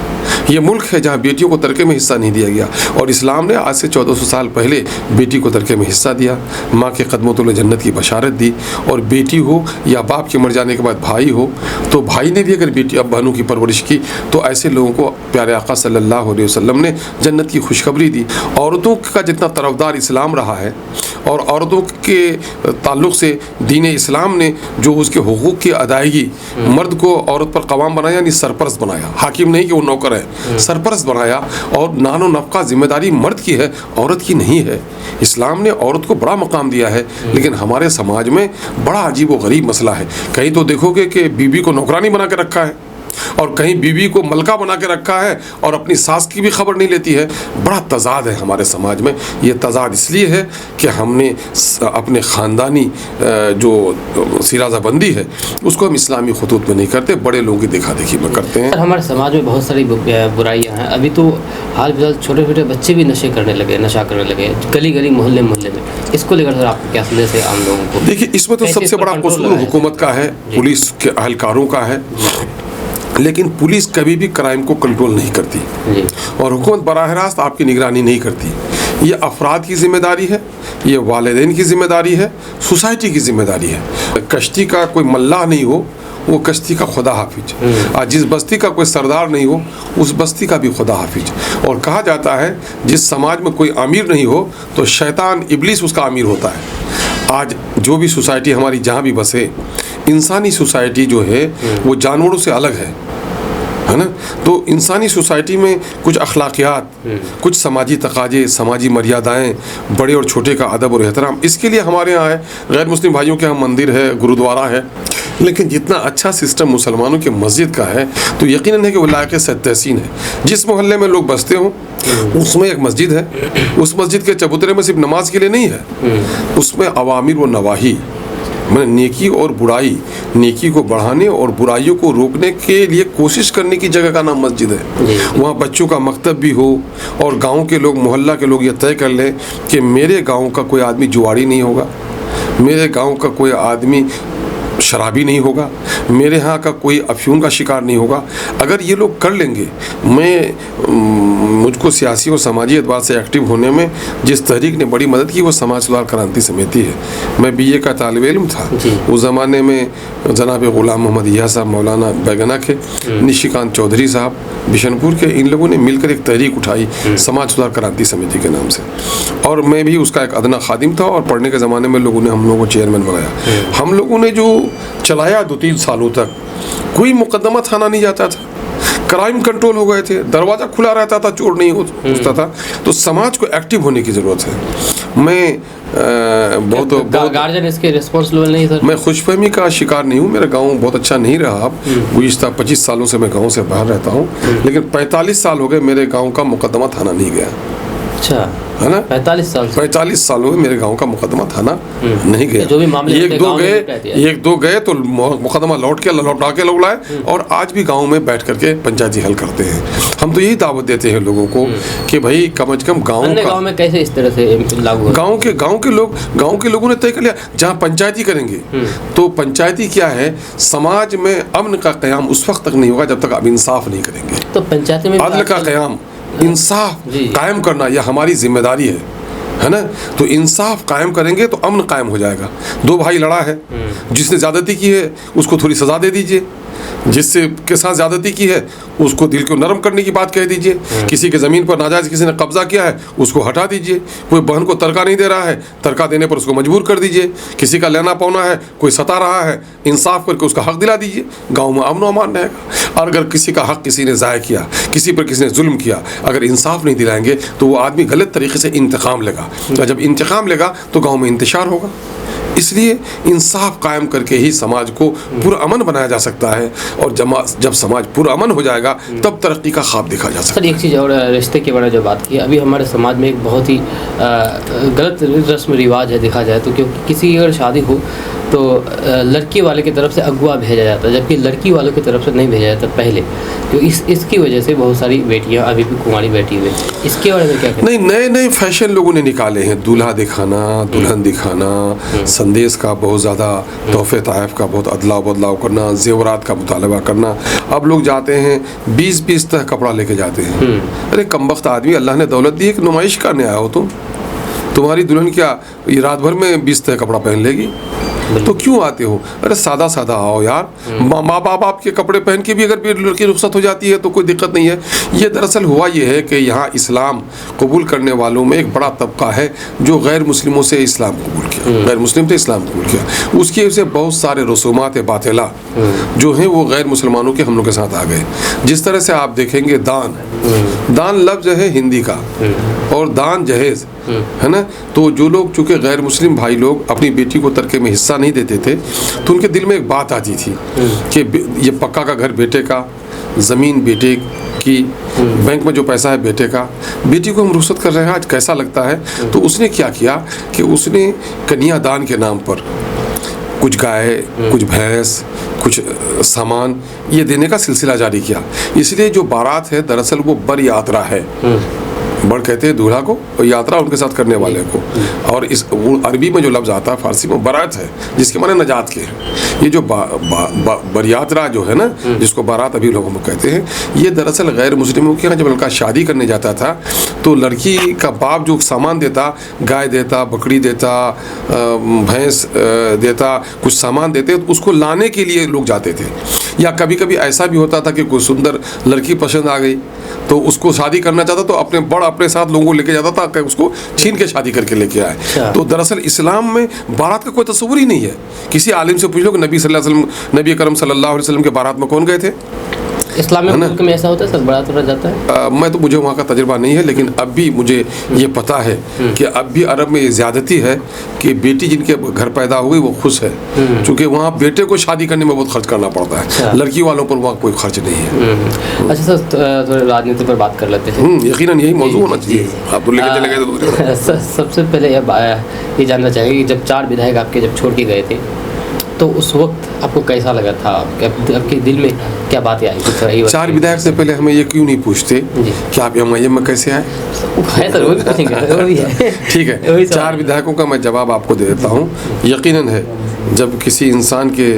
ये मुल्क है जहाँ बेटियों को तरके में हिस्सा नहीं दिया गया, और इस्लाम ने आज से 1400 साल पहले बेटी को तरके में हिस्सा दिया, माँ के कदमों तले जन्नत की बशारत दी। और बेटी हो या बाप के मर जाने के बाद भाई हो, तो भाई ने भी अगर बेटी अब बहनों की परवरिश की तो ऐसे लोगों को प्यारे आका सल्लल्लाहु अलैहि वसल्लम ने जन्नत की खुशखबरी दी। औरतों का जितना तरफदार इस्लाम रहा है, और औरतों के ताल्लुक़ से दीन इस्लाम ने जो उसके हुकूक़ की अदायगी, मर्द को औरत पर कवाम बनाया, यानी सरपरस्त बनाया। हाकिम नहीं कि वो नौकर है, सरपरस्त बनाया। और नानो नफ़क़ा जिम्मेदारी मर्द की है, औरत की नहीं है। इस्लाम ने औरत को बड़ा मकाम दिया है, लेकिन हमारे समाज में बड़ा अजीब व गरीब मसला है। कहीं तो देखोगे कि बीबी को नौकरानी बना के रखा है, और कहीं बीवी को मलका बना के रखा है, और अपनी सास की भी खबर नहीं लेती है। बड़ा तजाद है हमारे समाज में। ये तजाद इसलिए है कि हमने अपने ख़ानदानी जो सिराज़ाबंदी है उसको हम इस्लामी खतूत में नहीं करते, बड़े लोगों की देखा देखी में करते हैं। हमारे समाज में बहुत सारी बुराइयां हैं। अभी तो हाल फिलहाल छोटे छोटे बच्चे भी नशा करने लगे, गली गली मोहल्ले मोहल्ले में। इसको लेकर सर आपको क्या संदेश है आम लोगों को? देखिए, इसमें तो सबसे बड़ा कसूर हुकूमत का है, पुलिस के अहलकारों का है। लेकिन पुलिस कभी भी क्राइम को कंट्रोल नहीं करती, और हुकूमत बराह रास्त आपकी निगरानी नहीं करती। ये अफराद की जिम्मेदारी है, ये वालिदैन की जिम्मेदारी है, सोसाइटी की जिम्मेदारी है। कश्ती का कोई मल्लाह नहीं हो, वो कश्ती का खुदा हाफिज। आज जिस बस्ती का कोई सरदार नहीं हो, उस बस्ती का भी खुदा हाफिज। और कहा जाता है जिस समाज में कोई अमीर नहीं हो तो शैतान इब्लीस उसका अमीर होता है। आज जो भी सोसाइटी हमारी जहाँ भी बसे, इंसानी सोसाइटी जो है वो जानवरों से अलग है ना। तो इंसानी सोसाइटी में कुछ अखलाकियात, कुछ समाजी तकाजे, समाजी मर्यादाएं, बड़े और छोटे का अदब और एहतराम, इसके लिए हमारे यहाँ है। गैर मुस्लिम भाइयों के यहाँ मंदिर है, गुरुद्वारा है, लेकिन जितना अच्छा सिस्टम मुसलमानों के मस्जिद का है तो यकीनन है कि वो लायक सत्तहसीन है। जिस मोहल्ले में लोग बसते हों उसमें एक मस्जिद है, उस मस्जिद के चबूतरे में सिर्फ नमाज के लिए नहीं है, उसमें अवामिर व नवाही, मैंने नेकी और बुराई, नेकी को बढ़ाने और बुराइयों को रोकने के लिए कोशिश करने की जगह का नाम मस्जिद है। वहाँ बच्चों का मकतब भी हो, और गांव के लोग, मोहल्ला के लोग ये तय कर लें कि मेरे गांव का कोई आदमी जुआड़ी नहीं होगा, मेरे गांव का कोई आदमी शराबी नहीं होगा, मेरे यहाँ का कोई अफयून का शिकार नहीं होगा। अगर ये लोग कर लेंगे, मुझको सियासी और समाजी एतबार से एक्टिव होने में जिस तहरीक ने बड़ी मदद की वो समाज सुधार क्रांति समिति है। मैं BA का तालिब इल्म था उस ज़माने में। जनाब ग़ुलाम मोहम्मद याह साहब मौलाना बैगना के, निशिकांत चौधरी साहब बिशनपुर के, इन लोगों ने मिलकर एक तहरीक उठाई समाज सुधार क्रांति समिति के नाम से, और मैं भी उसका एक अदना खादिम था। और पढ़ने के ज़माने में लोगों ने हम लोगों को चेयरमैन बनाया। हम लोगों ने जो चलाया 2-3 सालों तक, कोई मुकदमा थाना नहीं जाता था, क्राइम कंट्रोल हो गए थे, दरवाज़ा खुला रहता था, चोर नहीं घुसता था। तो समाज को एक्टिव होने की ज़रूरत है। मैं बहुत गार्जियन इसके रिस्पॉन्सिबल नहीं सर? मैं खुशफहमी का शिकार नहीं हूँ। मेरा गांव बहुत अच्छा नहीं रहा। अब गुज़िश्ता 25 सालों से मैं गांव से बाहर रहता हूँ, लेकिन 45 साल हो गए मेरे गांव का मुकदमा थाना नहीं गया। अच्छा। है ना। 45 साल से 45 सालों में मेरे गांव का मुकदमा थाना नहीं गया। जो भी मामले होते हैं, गाँव में निपटा दिया। एक दो गए तो मुकदमा लौटा के लोग लाए, और आज भी गांव में बैठ करके पंचायती हल करते हैं। हम तो यही दावत देते हैं लोगों को कि भाई कम से कम गाँव में कैसे इस तरह से लागू हो? गाँव के लोगों ने तय कर लिया जहाँ पंचायती करेंगे तो पंचायती क्या है, समाज में अमन का क़याम उस वक्त तक नहीं होगा जब तक आप इंसाफ नहीं करेंगे। तो पंचायती में अदल का क़याम, इंसाफ कायम करना यह हमारी जिम्मेदारी है ना। तो इंसाफ कायम करेंगे तो अमन कायम हो जाएगा। दो भाई लड़ा है, जिसने ज़्यादती की है उसको थोड़ी सज़ा दे दीजिए, जिससे के साथ ज़्यादती की है उसको दिल को नरम करने की बात कह दीजिए। किसी के ज़मीन पर नाजायज़ किसी ने कब्जा किया है उसको हटा दीजिए। कोई बहन को तरका नहीं दे रहा है, तरका देने पर उसको मजबूर कर दीजिए। किसी का लेना पौना है, कोई सता रहा है, इंसाफ करके उसका हक दिला दीजिए। गाँव में अमन अमान रहेगा। और अगर किसी का हक किसी ने ज़ाया किया, किसी पर किसी ने जुल्म किया, अगर इंसाफ नहीं दिलाएंगे तो वो आदमी गलत तरीके से इंतकाम लेगा, और जब इंतकाम लेगा तो गाँव में इंतशार होगा। इसलिए इंसाफ कायम करके ही समाज को पुरअमन बनाया जा सकता है, और जब समाज पुरअमन हो जाएगा तब तरक्की का ख्वाब देखा जा सकता है। सर, एक चीज़ और, रिश्ते के बारे में जो बात की, अभी हमारे समाज में एक बहुत ही गलत रस्म रिवाज है देखा जाए तो, क्योंकि किसी की अगर शादी हो तो लड़की वाले की तरफ से अगुआ भेजा जाता है, जबकि लड़की वालों की तरफ से नहीं भेजा जाता पहले। तो इसकी वजह से बहुत सारी बेटियां अभी भी कुंवारी बैठी हुई। इसके बारे में क्या कहते हैं? नहीं, नए फैशन लोगों ने निकाले हैं, दूल्हा दिखाना, दुल्हन दिखाना, संदेश का बहुत ज़्यादा, तोहफे तहफ़ का बहुत अदलाव बदलाव करना, जेवरात का मुतालबा करना। अब लोग जाते हैं 20-20 तक कपड़ा लेके जाते हैं। अरे कमबख्त आदमी, अल्लाह ने दौलत दी है कि नुमाइश करने आया हो तुम्हारी दुल्हन क्या ये रात भर में 20 तक कपड़ा पहन लेगी? तो क्यों आते हो? अरे सादा सादा आओ यार। माँ बाप आपके कपड़े पहन के भी अगर लड़की रुखसत हो जाती है तो कोई दिक्कत नहीं है। ये दरअसल हुआ ये है कि यहाँ इस्लाम कबूल करने वालों में एक बड़ा तबका है जो गैर मुस्लिमों से इस्लाम कबूल किया, गैर मुस्लिम से इस्लाम कबूल किया। उसकी वजह से बहुत सारे रसूमात बातिला जो हैं वो गैर मुसलमानों के हम लोग के साथ आ गए। जिस तरह से आप देखेंगे दान लफ्ज़ है हिंदी का, और दान जहेज़ है ना। तो जो लोग चूँकि गैर मुस्लिम भाई लोग अपनी बेटी को तरके में हिस्सा नहीं देते थे तो उनके दिल में एक बात आती थी कि ये पक्का का घर बेटे का, ज़मीन बेटे की, बैंक में जो पैसा है बेटे का, बेटी को हम रुखसत कर रहे हैं आज, कैसा लगता है। तो उसने क्या किया कि उसने कन्यादान के नाम पर कुछ गाय, कुछ भैंस, कुछ सामान ये देने का सिलसिला जारी किया। इसलिए जो बारात है दरअसल वो बर यात्रा है। बड़ कहते हैं दूल्हा को और यात्रा उनके साथ करने वाले को। और इस अरबी में जो लफ्ज़ आता है फारसी में बारात है, जिसके माने नजात के हैं। ये जो बरयात्रा जो है ना, जिसको बारात अभी लोगों को कहते हैं, ये दरअसल गैर मुस्लिमों के यहाँ जब लड़का शादी करने जाता था तो लड़की का बाप जो सामान देता, गाय देता, बकरी देता, भैंस देता, कुछ सामान देते, तो उसको लाने के लिए लोग जाते थे। या कभी कभी ऐसा भी होता था कि कोई सुंदर लड़की पसंद आ गई तो उसको शादी करना चाहता तो अपने साथ लोगों को लेके जाता था कि उसको छीन के शादी करके लेके आए। तो दरअसल इस्लाम में बारात का कोई तस्वुर ही नहीं है। किसी आलिम से पूछ लो कि नबी करम सल्लल्लाहु अलैहि वसल्लम के बारात में कौन गए थे? इस्लामिक मुल्क में ऐसा होता है सर, बारात उड़ा जाता है? मैं तो मुझे वहाँ का तजुर्बा नहीं है, लेकिन अब भी मुझे ये पता है कि अब भी अरब में ये ज़्यादती है कि बेटी जिनके घर पैदा हो गई वो खुश है, क्योंकि वहाँ बेटे को शादी करने में बहुत खर्च करना पड़ता है। लड़की वालों पर वहाँ कोई खर्च नहीं है। अच्छा सर, थोड़े राजनीति पर बात कर लेते हैं। यकीनन यही मौजूद होना चाहिए। आप तो लेके चले गए तो सबसे पहले ये जानना चाहेंगे कि जब 4 विधायक आपके जब छोड़ के गए थे तो उस वक्त आपको कैसा लगा था? आपके दिल में क्या बातें आई थी? 4 विधायक से पहले हमें ये क्यों नहीं पूछते कि आप MIM में कैसे आए? ठीक है, 4 विधायकों का मैं जवाब आपको दे देता हूँ। यकीनन है जब किसी इंसान के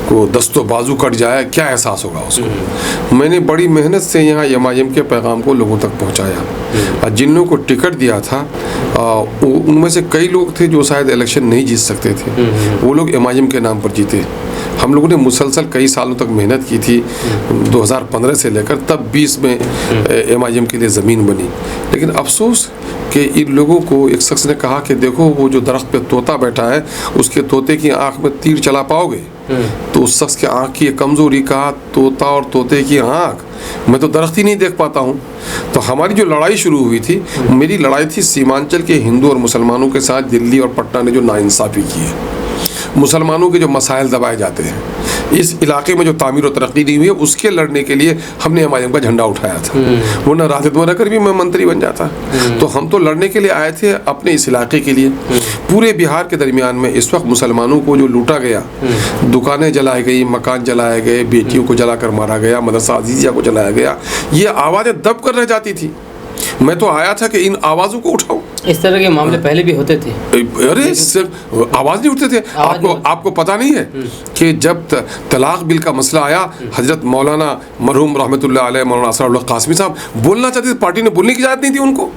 को दस्तो बाजू कट जाए क्या एहसास होगा उसको। मैंने बड़ी मेहनत से यहाँ MIM के पैगाम को लोगों तक पहुँचाया, और जिन लोगों को टिकट दिया था उनमें से कई लोग थे जो शायद इलेक्शन नहीं जीत सकते थे, वो लोग MIM के नाम पर जीते। हम लोगों ने मुसलसल कई सालों तक मेहनत की थी, 2015 से लेकर तब 20 में MIM के लिए ज़मीन बनी। लेकिन अफसोस कि इन लोगों को एक शख्स ने कहा कि देखो वो जो दरख्त पे तोता बैठा है उसके तोते की आंख में तीर चला पाओगे? तो उस शख्स के आंख की कमज़ोरी का, तोता और तोते की आंख, मैं तो दरख्त ही नहीं देख पाता हूँ। तो हमारी जो लड़ाई शुरू हुई थी, मेरी लड़ाई थी सीमांचल के हिंदू और मुसलमानों के साथ दिल्ली और पटना ने जो नाइंसाफ़ी की है। मुसलमानों के जो मसाइल दबाए जाते हैं, इस इलाके में जो तामीर और तरक्की दी हुई है, उसके लड़ने के लिए हमने MIM का झंडा उठाया था। वरना राजद में रहकर भी मैं मंत्री बन जाता। तो हम तो लड़ने के लिए आए थे अपने इस इलाके के लिए। पूरे बिहार के दरमियान में इस वक्त मुसलमानों को जो लूटा गया, दुकानें जलाई गई, मकान जलाए गए, बेटियों को जलाकर मारा गया, मदरसा अजीजिया को जलाया गया, ये आवाज़ें दब कर रह जाती थी। मैं तो आया था कि इन आवाज़ों को उठाओ। इस तरह के मामले पहले भी होते थे। अरे आवाज़ नहीं उठते थे। आपको पता नहीं है कि जब तलाक बिल का मसला आया, हजरत मौलाना मरहूम रहमतुल्लाह अलैह मौलाना असरउल्लाह कासमी साहब बोलना चाहते थे, पार्टी ने बोलने की इजाज़त नहीं थी उनको,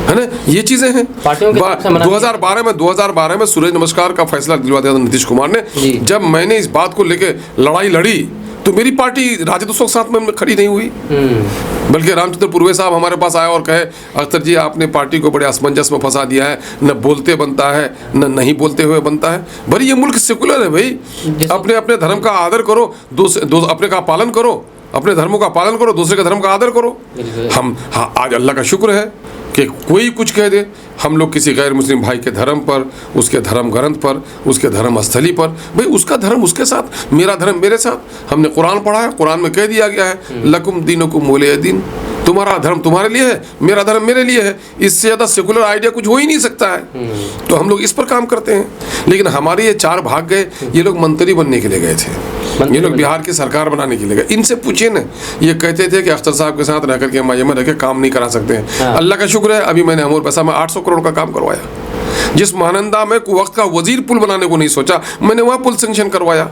है ना। ये चीज़ें हैं। 2012 में सूरज नमस्कार का फैसला दिलवा दिया था नीतीश कुमार ने। जब मैंने इस बात को लेके लड़ाई लड़ी तो मेरी पार्टी राजद उस वक्त साथ में खड़ी नहीं हुई, बल्कि रामचंद्र पूर्वे साहब हमारे पास आए और कहे, अख्तर जी आपने पार्टी को बड़े असमंजस में फंसा दिया है, न बोलते बनता है न नहीं बोलते हुए बनता है। भाई ये मुल्क सेकुलर है भाई, अपने अपने धर्म का आदर करो, अपने का पालन करो, अपने धर्मों का पालन करो, दूसरे का धर्म का आदर करो। हम आज अल्लाह का शुक्र है कि कोई कुछ कह दे, हम लोग किसी गैर मुस्लिम भाई के धर्म पर, उसके धर्म ग्रंथ पर, उसके धर्म स्थली पर, भाई उसका धर्म उसके साथ, मेरा धर्म मेरे साथ। हमने कुरान पढ़ा है, कुरान में कह दिया गया है लकुम दीनुकुम वलिय दीन, तुम्हारा धर्म तुम्हारे लिए है, मेरा धर्म मेरे लिए है। इससे ज़्यादा सेकुलर आइडिया कुछ हो ही नहीं सकता है। तो हम लोग इस पर काम करते हैं। लेकिन हमारे ये चार भाग गए, ये लोग मंत्री बनने के लिए गए थे, ये लोग बिहार की सरकार बनाने के लिए गए। इनसे पूछिए ना, ये कहते थे कि अख्तर साहब के साथ रह करके MIM में रह के काम नहीं करा सकते हैं। अल्लाह का शुक्र है अभी मैंने अमूर पैसा में 800 करोड़ का काम करवाया। जिस महानंदा में वक्त का वजीर पुल बनाने को नहीं सोचा, मैंने वहाँ पुल सेंक्शन करवाया।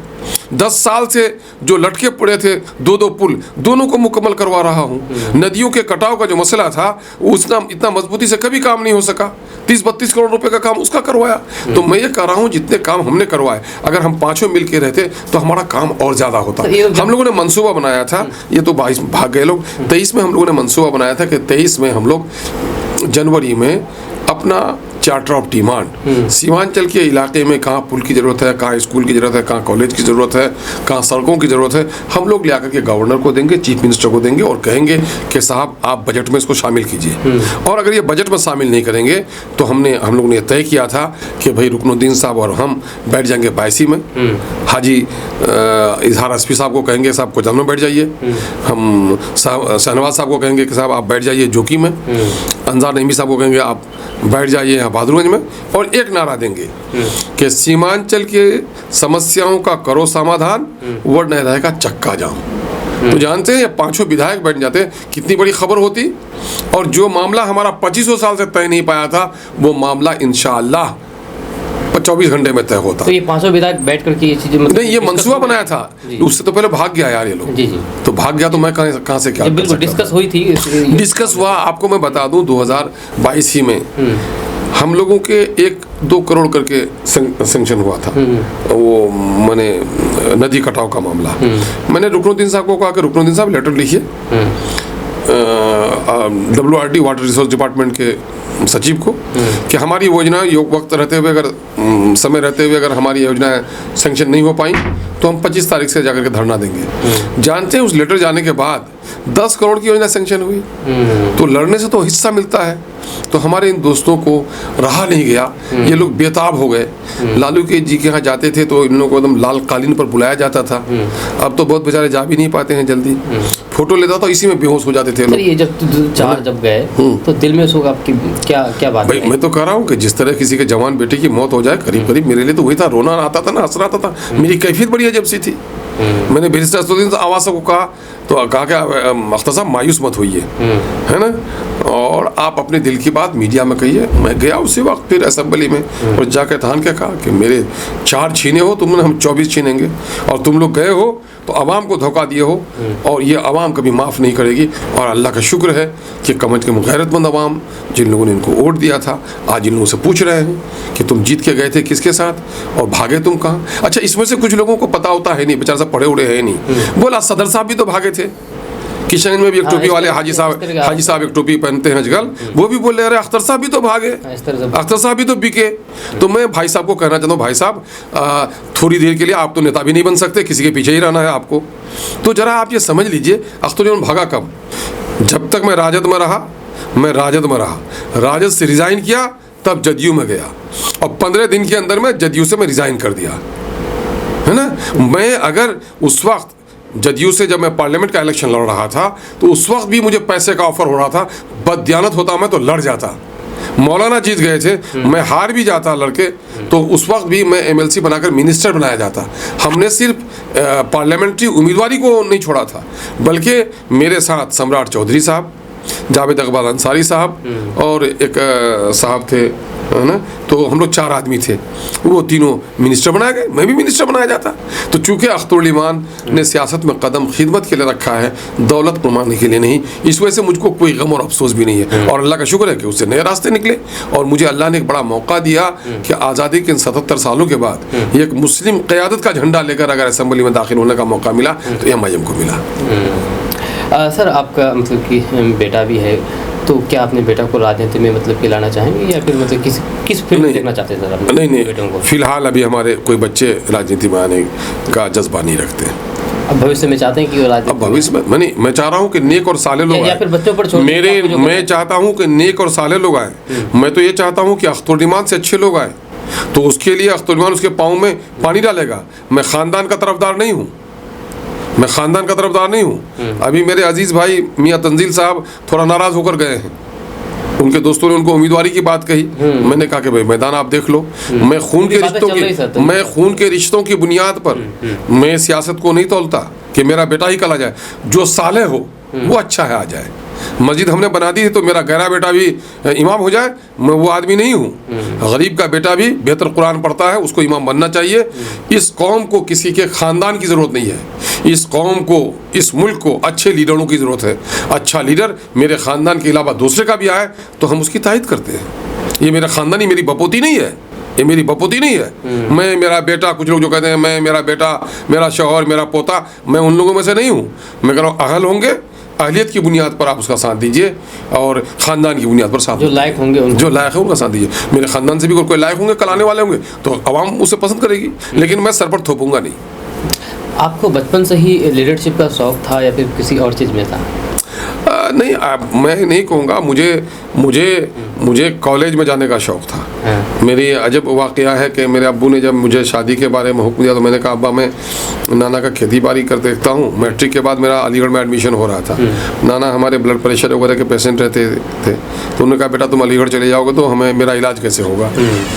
10 साल से जो लटके पड़े थे 2-2 पुल, दोनों को मुकम्मल करवा रहा हूँ। नदियों के कटाव का जो मसला था, उसका इतना मजबूती से कभी काम नहीं हो सका। 30-32 करोड़ रुपए का काम उसका करवाया। तो मैं ये कह रहा हूँ, जितने काम हमने करवाए, अगर हम पांचों मिल के रहते तो हमारा काम और ज़्यादा होता। हम लोगों ने मंसूबा बनाया था, ये तो 22 भाग गए लोग, 23 में हम लोगों ने मंसूबा बनाया था कि 23 में हम लोग जनवरी में अपना चार्टर ऑफ डिमांड, सीमांचल के इलाके में कहाँ पुल की ज़रूरत है, कहाँ स्कूल की ज़रूरत है, कहाँ कॉलेज की ज़रूरत है, कहाँ सड़कों की ज़रूरत है, हम लोग ले आकर के गवर्नर को देंगे, चीफ मिनिस्टर को देंगे और कहेंगे कि साहब आप बजट में इसको शामिल कीजिए। और अगर ये बजट में शामिल नहीं करेंगे तो हम लोग ने तय किया था कि भाई रुकनुद्दीन साहब और हम बैठ जाएंगे 82 में, हाजी इजहार एसपी साहब को कहेंगे साहब कोतल में बैठ जाइए, हम शहनवाज साहब को कहेंगे कि साहब आप बैठ जाइए जोकी में, अंजार नईमी साहब को कहेंगे आप बैठ जाइए यहाँ बहादुरगंज में, और एक नारा देंगे कि सीमांचल के समस्याओं का करो समाधान, वर्ड नहीं रहेगा चक्का जाम। तो जानते हैं ये पांचों विधायक बैठ जाते, कितनी बड़ी खबर होती। और जो मामला हमारा 2500 साल से तय नहीं पाया था, वो मामला इंशाअल्लाह 24 घंटे में तय होता। तो ये 500 विधायक बैठ करके ये चीजें नहीं, ये मंसूबा बनाया था, उससे तो पहले भाग गया यार ये लोग। जी जी, तो भाग गया तो मैं कहाँ से क्या बिल्कुल डिस्कस हुई थी, डिस्कस हुआ। आपको मैं बता दूं 2022 ही में हम लोगों के 1-2 करोड़ करके सेंक्शन हुआ था, वो मैंने नदी कटाव का मामला। मैंने रुकनुद्दीन साहब को कहा कि रुकनुद्दीन साहब लेटर लिखिए WRD वाटर रिसोर्स डिपार्टमेंट के सचिव को कि हमारी योजना वक्त रहते हुए, अगर समय रहते हुए अगर हमारी योजनाएं सेंक्शन नहीं हो पाई तो हम 25 तारीख से जाकर के धरना देंगे। जानते हैं उस लेटर जाने के बाद 10 करोड़ की योजना सेंक्शन हुई। तो लड़ने से तो हिस्सा मिलता है। तो हमारे इन दोस्तों को रहा नहीं गया, ये लोग बेताब हो गए। लालू के जी के यहाँ जाते थे तो इन लोगों को एकदम लाल कालीन पर बुलाया जाता था। अब तो बहुत बेचारे जा भी नहीं पाते हैं जल्दी, फोटो लेता तो इसी में बेहोश हो जाते थे लोग। ये जब गए तो दिल में उसको आपकी क्या बात भाई, मैं तो कह रहा हूँ कि जिस तरह किसी के जवान बेटे की मौत हो जाए, करीब करीब मेरे लिए तो वही था, रोना आता था ना, हंसना आता था। मेरी कैफियत बड़ी अजब सी थी। मैंने बैरिस्टर असदुद्दीन आवाज़ को कहा तो कहा कि अख्तर साहब मायूस मत होइए, है ना, और आप अपने दिल की बात मीडिया में कहिए। मैं गया उसी वक्त फिर असेंबली में और जाकर थान के कहा कि मेरे 4 छीने हो तुमने, हम 24 छीनेंगे, और तुम लोग गए हो तो आवाम को धोखा दिए हो और ये आवाम कभी माफ़ नहीं करेगी। और अल्लाह का शुक्र है कि कम से कम गैरतमंद आवाम जिन लोगों ने इनको वोट दिया था, आज इन लोगों से पूछ रहे हैं कि तुम जीत के गए थे किसके साथ और भागे तुम कहाँ। अच्छा, इसमें से कुछ लोगों को पता होता है नहीं, बेचारा सब पढ़े उड़े है नहीं। बोला सदर साहब भी तो भागे थे, किशनगंज में भी एक टोपी वाले हाजी साहब एक टोपी पहनते हैं आजकल, वो भी बोले अरे अख्तर साहब भी तो भागे, अख्तर साहब भी तो बिके। तो मैं भाई साहब को कहना चाहता हूँ, भाई साहब थोड़ी देर के लिए आप तो नेता भी नहीं बन सकते, किसी के पीछे ही रहना है आपको। तो जरा आप ये समझ लीजिए, अख्तर भागा कब? जब तक मैं राजद में रहा, राजद से रिजाइन किया तब जदयू में गया, और 15 दिन के अंदर मैं जदयू से मैं रिज़ाइन कर दिया, है ना। मैं अगर उस वक्त जदयू से जब मैं पार्लियामेंट का इलेक्शन लड़ रहा था तो उस वक्त भी मुझे पैसे का ऑफर हो रहा था, बददियानत होता मैं तो लड़ जाता। मौलाना जीत गए थे, मैं हार भी जाता लड़के, तो उस वक्त भी मैं एमएलसी बनाकर मिनिस्टर बनाया जाता। हमने सिर्फ पार्लियामेंट्री उम्मीदवारी को नहीं छोड़ा था, बल्कि मेरे साथ सम्राट चौधरी साहब, जावेद इकबाल अंसारी साहब और एक साहब थे, है ना। तो हम लोग 4 आदमी थे, वो तीनों मिनिस्टर बनाए गए, मैं भी मिनिस्टर बनाया जाता। तो चूँकि अख्तरुल ईमान ने सियासत में कदम खिदमत के लिए रखा है, दौलत कमाने के लिए नहीं, इस वजह से मुझको कोई गम और अफसोस भी नहीं है। और अल्लाह का शुक्र है कि उससे नए रास्ते निकले और मुझे अल्लाह ने एक बड़ा मौका दिया कि आज़ादी के इन 77 सालों के बाद एक मुस्लिम क़यादत का झंडा लेकर अगर असेंबली में दाखिल होने का मौका मिला तो MIM को मिला। सर आपका मतलब कि बेटा भी है, तो क्या अपने बेटा को राजनीति में मतलब कि लाना चाहेंगे या फिर मतलब किस फील्ड में देखना चाहते हैं सर अपने बेटों को? फिलहाल अभी हमारे कोई बच्चे राजनीति में आने का जज्बा नहीं रखते। अब भविष्य में चाहते हैं कि वो राजनीति? अब भविष्य में मैं चाह रहा हूँ कि नेक और साले लोग या फिर बच्चों पर छोड़ मैं चाहता हूँ कि नेक और साले लोग आए। मैं तो ये चाहता हूँ कि अख्तरुल ईमान से अच्छे लोग आए, तो उसके लिए अख्तरुल ईमान उसके पाँव में पानी डालेगा। मैं ख़ानदान का तरफदार नहीं हूँ, मैं ख़ानदान का तरफदार नहीं हूँ। अभी मेरे अजीज़ भाई मियाँ तंजील साहब थोड़ा नाराज़ होकर गए हैं, उनके दोस्तों ने उनको उम्मीदवारी की बात कही। मैंने कहा कि भाई मैदान आप देख लो, मैं खून के रिश्तों की बुनियाद पर मैं सियासत को नहीं तोलता कि मेरा बेटा ही कल आ जाए। जो साले हो वो अच्छा है, आ जाए। मस्जिद हमने बना दी है तो मेरा गहरा बेटा भी इमाम हो जाए, मैं वो आदमी नहीं हूँ। गरीब का बेटा भी बेहतर कुरान पढ़ता है, उसको इमाम बनना चाहिए। इस कौम को किसी के ख़ानदान की ज़रूरत नहीं है, इस कौम को, इस मुल्क को अच्छे लीडरों की ज़रूरत है। अच्छा लीडर मेरे ख़ानदान के अलावा दूसरे का भी आए तो हम उसकी तारीफ़ करते हैं। ये मेरा ख़ानदानी मेरी बपोती नहीं है, ये मेरी बपोती नहीं है। मैं मेरा बेटा, कुछ लोग जो कहते हैं मैं मेरा बेटा, मेरा शौहर, मेरा पोता, मैं उन लोगों में से नहीं हूँ। मैं कह रहा हूँ अहल होंगे, अहलियत की बुनियाद पर आप उसका साथ दीजिए और ख़ानदान की बुनियाद पर साथ, जो लायक होंगे जो लायक है उनका साथ दीजिए। मेरे ख़ानदान से भी कोई लायक होंगे, कल आने वाले होंगे तो आवाम उसे पसंद करेगी, लेकिन मैं सर पर थोपूंगा नहीं। आपको बचपन से ही लीडरशिप का शौक़ था या फिर किसी और चीज़ में था? नहीं, मैं नहीं कहूँगा। मुझे कॉलेज में जाने का शौक़ था। मेरी अजब वाक़या है कि मेरे अब्बू ने जब मुझे शादी के बारे में हुक्म दिया तो मैंने कहा अब्बा मैं नाना का खेती बाड़ी कर देखता हूँ। मैट्रिक के बाद मेरा अलीगढ़ में एडमिशन हो रहा था। नाना हमारे ब्लड प्रेशर वगैरह के पेशेंट रहते थे, तो उन्होंने कहा बेटा तुम अलीगढ़ चले जाओगे तो हमें मेरा इलाज कैसे होगा।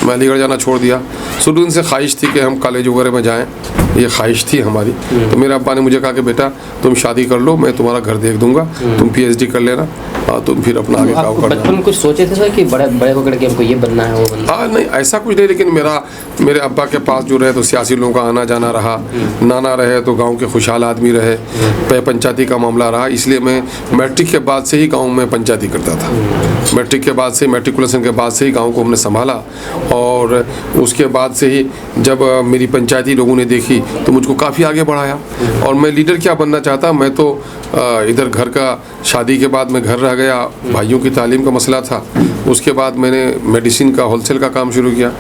मैं अलीगढ़ जाना छोड़ दिया। शुरू दिन से ख्वाहिश थी कि हम कॉलेज वगैरह में जाएँ, ये ख्वाहिश थी हमारी। तो मेरे अब्बा ने मुझे कहा कि बेटा तुम शादी कर लो, मैं तुम्हारा घर देख दूँगा, तुम PhD कर लेना और तुम फिर अपना आगे काम करना। बचपन में कुछ सोचे थे सर कि बड़े होकर के हमको ये बनना है वो बनना? हाँ नहीं, ऐसा कुछ नहीं, लेकिन मेरे अब्बा के पास जो रहे तो सियासी लोगों का आना जाना रहा, नाना रहे तो गांव के खुशहाल आदमी रहे, पंचायती का मामला रहा, इसलिए मैं मैट्रिक के बाद से ही गांव में पंचायती करता था। मैट्रिक के बाद से, मैट्रिकुलेशन के बाद से ही गांव को हमने संभाला और उसके बाद से ही जब मेरी पंचायती लोगों ने देखी तो मुझको काफ़ी आगे बढ़ाया। और मैं लीडर क्या बनना चाहता, मैं तो इधर घर का, शादी के बाद मैं घर रह गया, भाइयों की तालीम का मसला था। उसके बाद मैंने मेडिसिन का होलसेल का काम शुरू किया।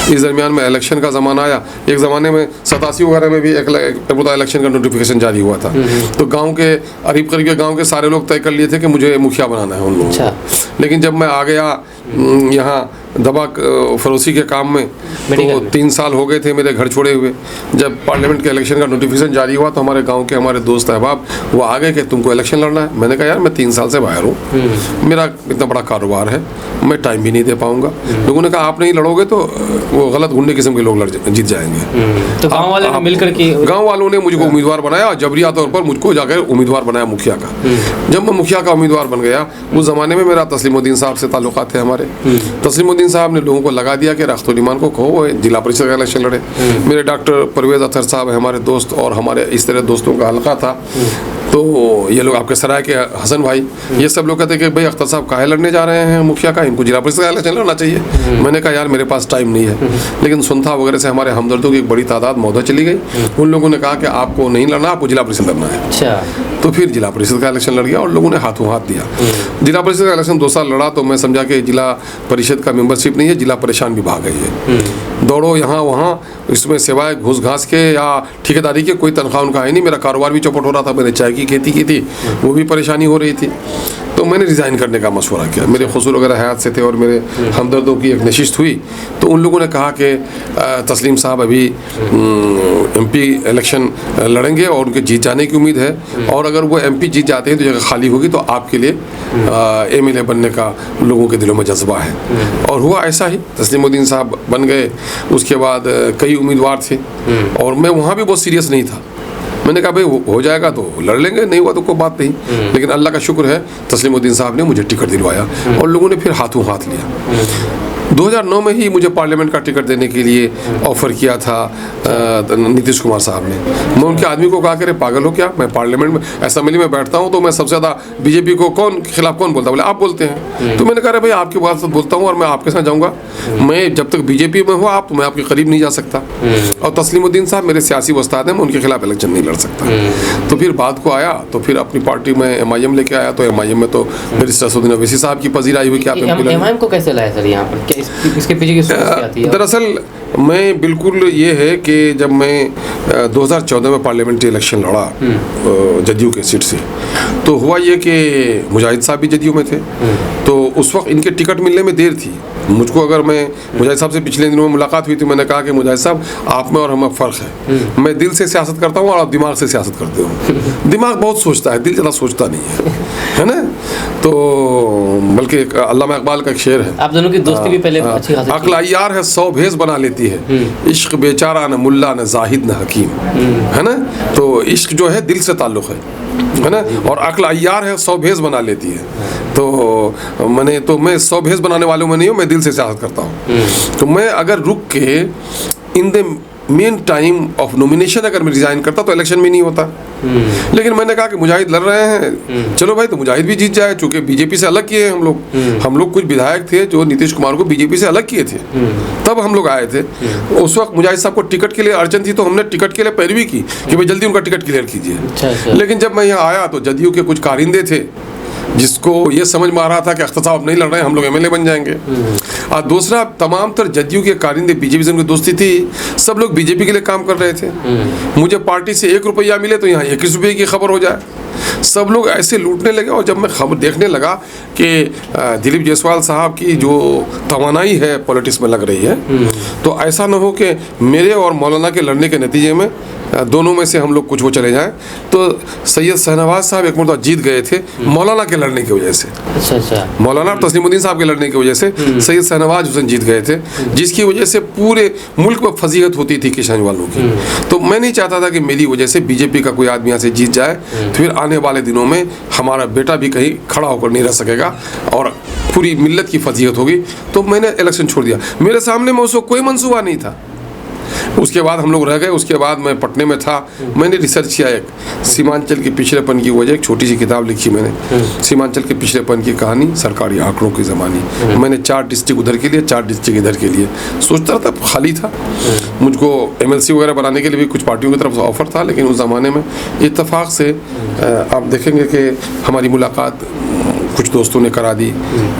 इस दरमियान में इलेक्शन का ज़माना आया। एक ज़माने में 87 वगैरह में भी एक इलेक्शन का नोटिफिकेशन जारी हुआ था, तो गांव के करीब के गांव के सारे लोग तय कर लिए थे कि मुझे मुखिया बनाना है उन लोगों को। लेकिन जब मैं आ गया यहाँ दवा फरोशी के काम में तो 3 साल हो गए थे मेरे घर छोड़े हुए। जब पार्लियामेंट के इलेक्शन का नोटिफिकेशन जारी हुआ तो हमारे गांव के हमारे दोस्त अहबाब वो आ गए कि तुमको इलेक्शन लड़ना है। मैंने कहा यार मैं 3 साल से बाहर हूँ, मेरा इतना बड़ा कारोबार है, मैं टाइम भी नहीं दे पाऊँगा। लोगों ने कहा आप नहीं लड़ोगे तो वो गलत गुंडे किस्म के लोग जीत जाएंगे। तो गाँव वाले मिलकर के, गाँव वालों ने मुझको उम्मीदवार बनाया, जबरिया तौर पर मुझको जाकर उम्मीदवार बनाया मुखिया का। जब मैं मुखिया का उम्मीदवार बन गया, उस ज़माने में मेरा तस्लीमुद्दीन साहब से ताल्लुकात थे हमारे। तस्लीमुद्दीन साहब ने लोगों को लगा दिया कि अख्तरुल ईमान को कहो वो जिला परिषद का इलेक्शन लड़े। मेरे डॉक्टर परवेज़ अतर साहब हमारे दोस्त और हमारे इस तरह दोस्तों का हल्का था, तो ये लोग आपके सराय के हसन भाई, ये सब लोग कहते कि भाई अख्तर साहब काहे लड़ने जा रहे हैं मुखिया का, इनको जिला परिषद का इलेक्शन लड़ना चाहिए। मैंने कहा यार मेरे पास टाइम नहीं है। लेकिन सुनथा वगैरह से हमारे हमदर्दों की एक बड़ी तादाद मौदा चली गई। उन लोगों ने कहा कि आपको नहीं लड़ना, आपको जिला परिषद लड़ना है। अच्छा, तो फिर जिला परिषद का इलेक्शन लड़ गया और लोगों ने हाथों हाथ दिया। जिला परिषद का इलेक्शन 2 साल लड़ा तो मैं समझा कि जिला परिषद का मेंबरशिप नहीं है, जिला परेशान भी भाग गई है। दौड़ो यहाँ वहाँ, इसमें सिवाय घूस घास के या ठेकेदारी के कोई तनख्वाह उनका है नहीं। मेरा कारोबार भी चौपट हो रहा था, मैंने चाय की खेती की थी, वो भी परेशानी हो रही थी। तो तो मैंने रिज़ाइन करने का मशवरा किया। मेरे खुसूर वगैरह हयात से थे और मेरे हमदर्दों की एक नशिस्त हुई, तो उन लोगों ने कहा कि तस्लीम साहब अभी MP इलेक्शन लड़ेंगे और उनके जीत जाने की उम्मीद है, और अगर वो MP जीत जाते हैं तो जगह खाली होगी तो आपके लिए MLA बनने का लोगों के दिलों में जज्बा है। और हुआ ऐसा ही, तस्लीमुद्दीन साहब बन गए। उसके बाद कई उम्मीदवार थे और मैं वहाँ भी बहुत सीरियस नहीं था। मैंने कहा भाई हो जाएगा तो लड़ लेंगे, नहीं हुआ तो कोई बात नहीं। लेकिन अल्लाह का शुक्र है तस्लीमुद्दीन साहब ने मुझे टिकट दिलवाया और लोगों ने फिर हाथों हाथ लिया। 2009 में ही मुझे पार्लियामेंट का टिकट देने के लिए ऑफ़र किया था नीतीश कुमार साहब ने। मैं उनके आदमी को कहा कि अरे पागल हो क्या, मैं पार्लियामेंट में असेंबली में बैठता हूँ तो मैं सबसे ज़्यादा बीजेपी को खिलाफ कौन बोलता है? बोले आप बोलते हैं। तो मैंने कहा भाई आपकी बात से बोलता हूँ और मैं आपके साथ जाऊँगा, मैं जब तक बीजेपी में हूँ आप, तो मैं आपके करीब नहीं जा सकता। और तस्लीमुद्दीन साहब मेरे सियासी वस्ताद हैं, मैं उनके खिलाफ इलेक्शन नहीं लड़ सकता। तो फिर बात को आया तो फिर अपनी पार्टी में MIM लेके आया, तो MIM में तो बैरिस्टर असदुद्दीन ओवैसी साहब की पजीराई हुई कि आप MIM को कैसे लाया सर यहाँ पर, इसके पीछे की सोच क्या थी? दरअसल मैं बिल्कुल ये है कि जब मैं 2014 में पार्लियामेंट्री इलेक्शन लड़ा जदयू के सीट से, तो हुआ ये कि मुजाहिद साहब भी जदयू में थे, तो उस वक्त इनके टिकट मिलने में देर थी। मुझको अगर मैं मुजाहिद साहब से पिछले दिनों में मुलाकात हुई थी, मैंने कहा कि मुजाहिद साहब आप में और हम में फ़र्क है, मैं दिल से सियासत करता हूँ और आप दिमाग से सियासत करते हो। दिमाग बहुत सोचता है, दिल ज़्यादा सोचता नहीं है ना। तो बल्कि अल्लामा इकबाल का एक शेर है, आप दोनों की दोस्ती भी पहले अच्छी खासी थी। अक्ल अय्यार है 100 भेस बना लेती है, इश्क बेचारा न मुल्ला न जाहिद न हकीम, है ना। तो इश्क जो है दिल से ताल्लुक़ है ना, और अक्ल अय्यार है 100 भेस बना लेती है। तो मैं 100 भेस बनाने वालों में नहीं हूँ, मैं दिल से सियासत करता हूँ। तो मैं अगर रुक के in the main time of nomination अगर मैं रिजाइन करता तो इलेक्शन भी नहीं होता। लेकिन मैंने कहा कि मुजाहिद लड़ रहे हैं, चलो भाई तो मुजाहिद भी जीत जाए, चूंकि बीजेपी से अलग किए हैं हम लोग कुछ विधायक थे जो नीतीश कुमार को बीजेपी से अलग किए थे, तब हम लोग आए थे। उस वक्त मुजाहिद साहब को टिकट के लिए अड़चन थी, तो हमने टिकट के लिए पैरवी की कि भाई जल्दी उनका टिकट क्लियर कीजिए। लेकिन जब मैं यहाँ आया तो जदयू के कुछ कारिंदे थे जिसको ये समझ में आ रहा था कि अख्तर साहब नहीं लड़ रहे हैं, हम लोग MLA बन जाएंगे। और दूसरा, तमाम तर जदयू के कारिंदे बीजेपी से उनकी दोस्ती थी, सब लोग बीजेपी के लिए काम कर रहे थे। मुझे पार्टी से 1 रुपया मिले तो यहाँ 21 रुपये की खबर हो जाए, सब लोग ऐसे लूटने लगे। और जब मैं खबर देखने लगा कि दिलीप जायसवाल साहब की जो तवानाई है पॉलिटिक्स में लग रही है, तो ऐसा ना हो कि मेरे और मौलाना के लड़ने के नतीजे में दोनों में से हम लोग कुछ वो चले जाएं। तो सैयद शहनवाज साहब एक मरतबा जीत गए थे मौलाना के लड़ने की वजह से। अच्छा। मौलाना और तस्लीमुद्दीन साहब के लड़ने की वजह से सैयद शहनवाज हुसैन जीत गए थे, जिसकी वजह से पूरे मुल्क में फजीहत होती थी किसान वालों की। तो मैं नहीं चाहता था कि मेरी वजह से बीजेपी का कोई आदमी यहाँ से जीत जाए, तो फिर आने वाले दिनों में हमारा बेटा भी कहीं खड़ा होकर नहीं रह सकेगा और पूरी मिल्लत की फजीहत होगी। तो मैंने इलेक्शन छोड़ दिया, मेरे सामने में उसको कोई मंसूबा नहीं था। उसके बाद हम लोग रह गए। उसके बाद मैं पटने में था, मैंने रिसर्च किया, एक सीमांचल के पिछड़ेपन की वजह, एक छोटी सी किताब लिखी मैंने, सीमांचल के पिछड़ेपन की कहानी सरकारी आंकड़ों की ज़मानी। मैंने 4 डिस्ट्रिक्ट उधर के लिए, 4 डिस्ट्रिक्ट इधर के लिए सोचता था, खाली था। मुझको MLC वगैरह बनाने के लिए भी कुछ पार्टियों की तरफ से ऑफ़र था, लेकिन उस ज़माने में इत्तेफाक से आप देखेंगे कि हमारी मुलाकात कुछ दोस्तों ने करा दी